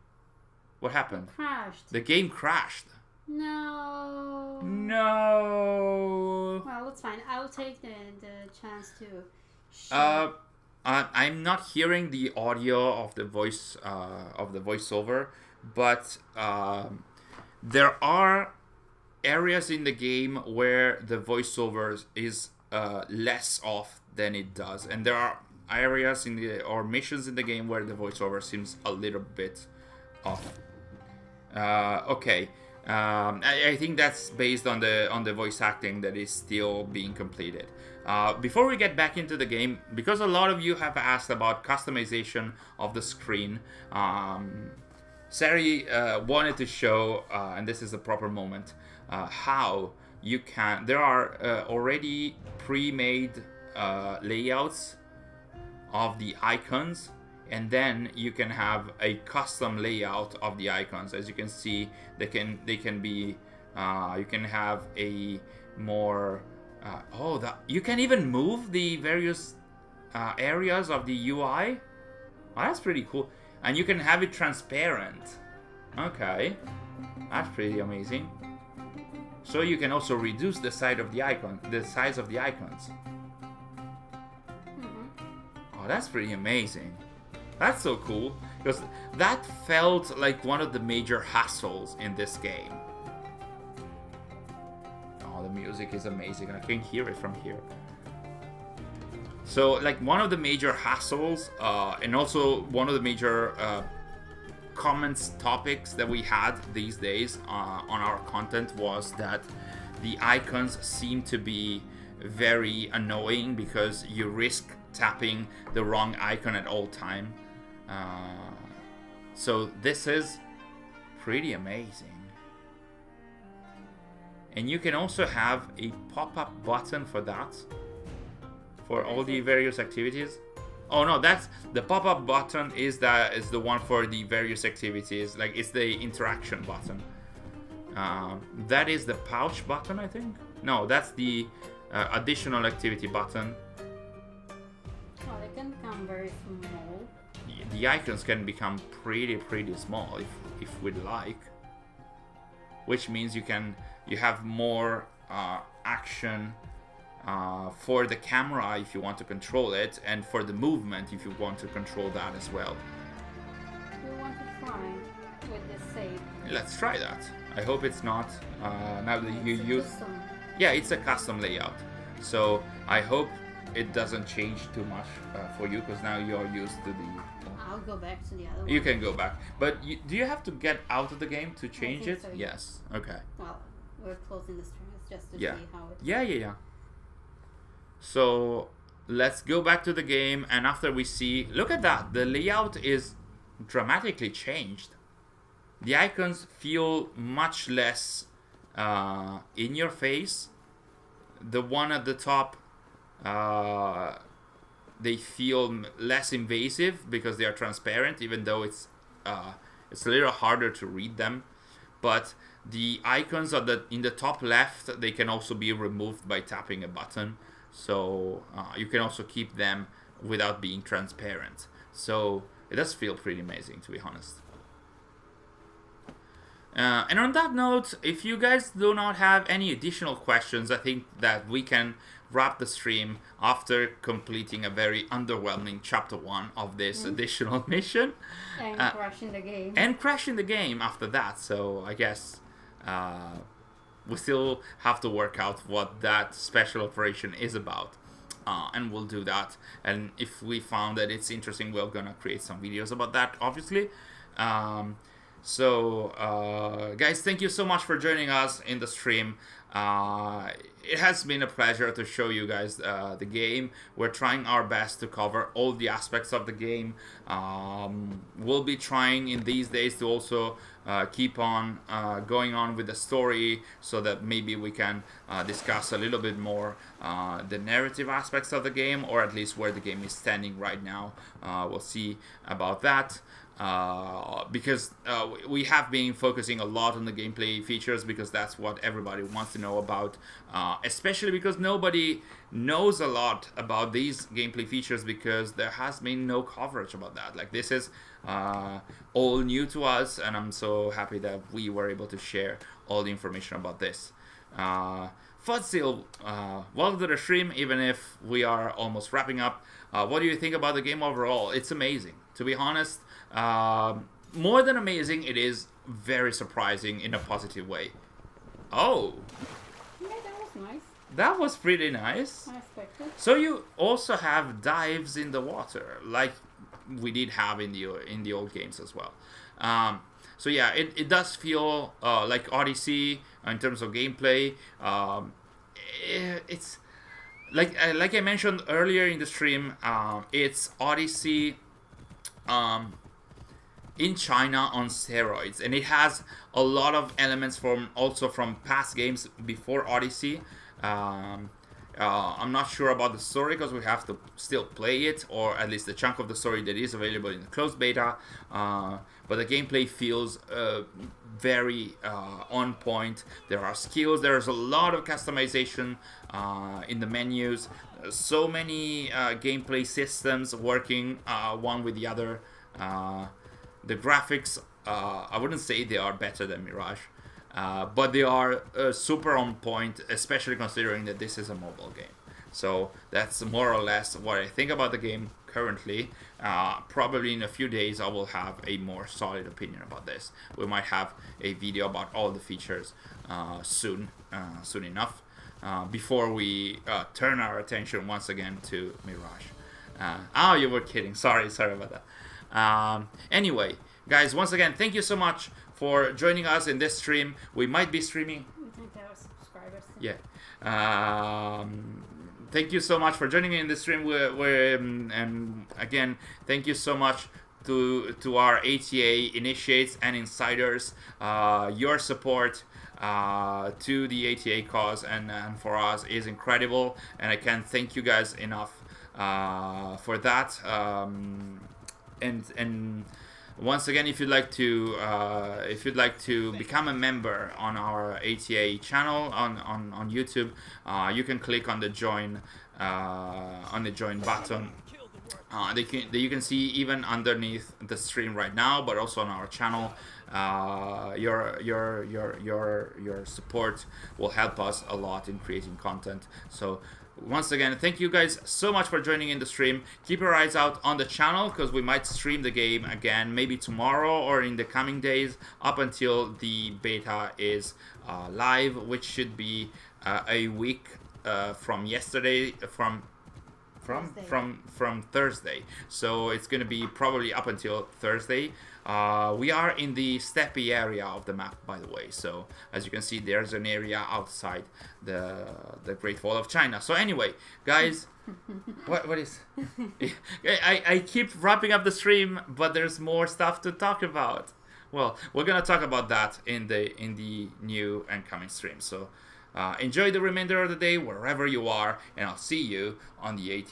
What happened? It crashed. The game crashed. No. No. Well, that's fine. I'll take the chance to. Show. I'm not hearing the audio of the voice of the voiceover, but there are areas in the game where the voiceover is less off than it does, and there are areas in the or missions in the game where the voiceover seems a little bit off. Okay. I think that's based on the voice acting that is still being completed. Before we get back into the game, because a lot of you have asked about customization of the screen, Sary wanted to show, and this is the proper moment, how you can... There are already pre-made layouts of the icons, and then you can have a custom layout of the icons. As you can see, they can be you can have a more you can even move the various areas of the UI. Oh, that's pretty cool. And you can have it transparent. Okay, that's pretty amazing. So you can also reduce the size of the icons. Oh, that's pretty amazing. That's so cool, because that felt like one of the major hassles in this game. Oh, the music is amazing. I can hear it from here. So, like, one of the major hassles, and also one of the major comments, topics that we had these days on our content was that the icons seem to be very annoying because you risk tapping the wrong icon at all time. So this is pretty amazing. And you can also have a pop-up button for that, for all the various activities. Oh no, that's the pop-up button is the one for the various activities. Like, it's the interaction button. That is the pouch button, I think. No, that's the additional activity button. Oh, they can become very small. The icons can become pretty small. if we'd like, which means you have more action for the camera if you want to control it, and for the movement if you want to control that as well. We want to try with this save. Let's try that. I hope it's not now that you use. Yeah, it's a custom layout, so I hope it doesn't change too much for you, because now you're used to the. I'll go back to the other one. You can go back, but do you have to get out of the game to change it? So, yes. Okay. Well, we're closing the stream just to Yeah. see how it. Yeah. So let's go back to the game, and after we see, look at that, the layout is dramatically changed. The icons feel much less in your face. The one at the top, they feel less invasive because they are transparent, even though it's a little harder to read them. But the icons in the top left, they can also be removed by tapping a button. So you can also keep them without being transparent. So it does feel pretty amazing, to be honest. And on that note, if you guys do not have any additional questions, I think that we can wrap the stream after completing a very underwhelming chapter 1 of this additional mission. And crashing the game. And crashing the game after that, so I guess we still have to work out what that special operation is about. And we'll do that. And if we found that it's interesting, we're gonna create some videos about that, obviously. So, guys, thank you so much for joining us in the stream. It has been a pleasure to show you guys the game. We're trying our best to cover all the aspects of the game. We'll be trying in these days to also keep on going on with the story, so that maybe we can discuss a little bit more the narrative aspects of the game, or at least where the game is standing right now. We'll see about that. Because we have been focusing a lot on the gameplay features, because that's what everybody wants to know about, especially because nobody knows a lot about these gameplay features, because there has been no coverage about that. Like, this is all new to us, and I'm so happy that we were able to share all the information about this. Fudsil, welcome to the stream, even if we are almost wrapping up. What do you think about the game overall? It's amazing, to be honest. More than amazing, it is very surprising in a positive way. Oh, Yeah, that was nice. that was pretty nice. Unexpected. So you also have dives in the water, like we did have in the old games as well. So yeah, it does feel like Odyssey in terms of gameplay. It's like I mentioned earlier in the stream. It's Odyssey in China on steroids, and it has a lot of elements from past games before Odyssey. I'm not sure about the story, because we have to still play it, or at least the chunk of the story that is available in the closed beta. But the gameplay feels very on point. There are skills. There's a lot of customization in the menus. So many gameplay systems working one with the other. The graphics, I wouldn't say they are better than Mirage, but they are super on point, especially considering that this is a mobile game. So that's more or less what I think about the game currently. Probably in a few days I will have a more solid opinion about this. We might have a video about all the features soon enough, before we turn our attention once again to Mirage. You were kidding. Sorry about that. Anyway, guys, once again, thank you so much for joining us in this stream. We might be streaming. We thank our subscribers. Yeah. Thank you so much for joining me in this stream. And again, thank you so much to our ATA initiates and insiders. Your support to the ATA cause and for us is incredible, and I can't thank you guys enough for that. And once again, if you'd like to become a member on our ATA channel on YouTube, you can click on the join button you can see even underneath the stream right now, but also on our channel. Your support will help us a lot in creating content. So once again, thank you guys so much for joining in the stream. Keep your eyes out on the channel, because we might stream the game again, maybe tomorrow or in the coming days, up until the beta is live, which should be a week from yesterday, from Thursday. So it's going to be probably up until Thursday. We are in the steppe area of the map, by the way. So as you can see, there's an area outside the Great Wall of China. So anyway, guys, what is? I keep wrapping up the stream, but there's more stuff to talk about. Well, we're gonna talk about that in the new and coming stream. So enjoy the remainder of the day wherever you are, and I'll see you on the 18th.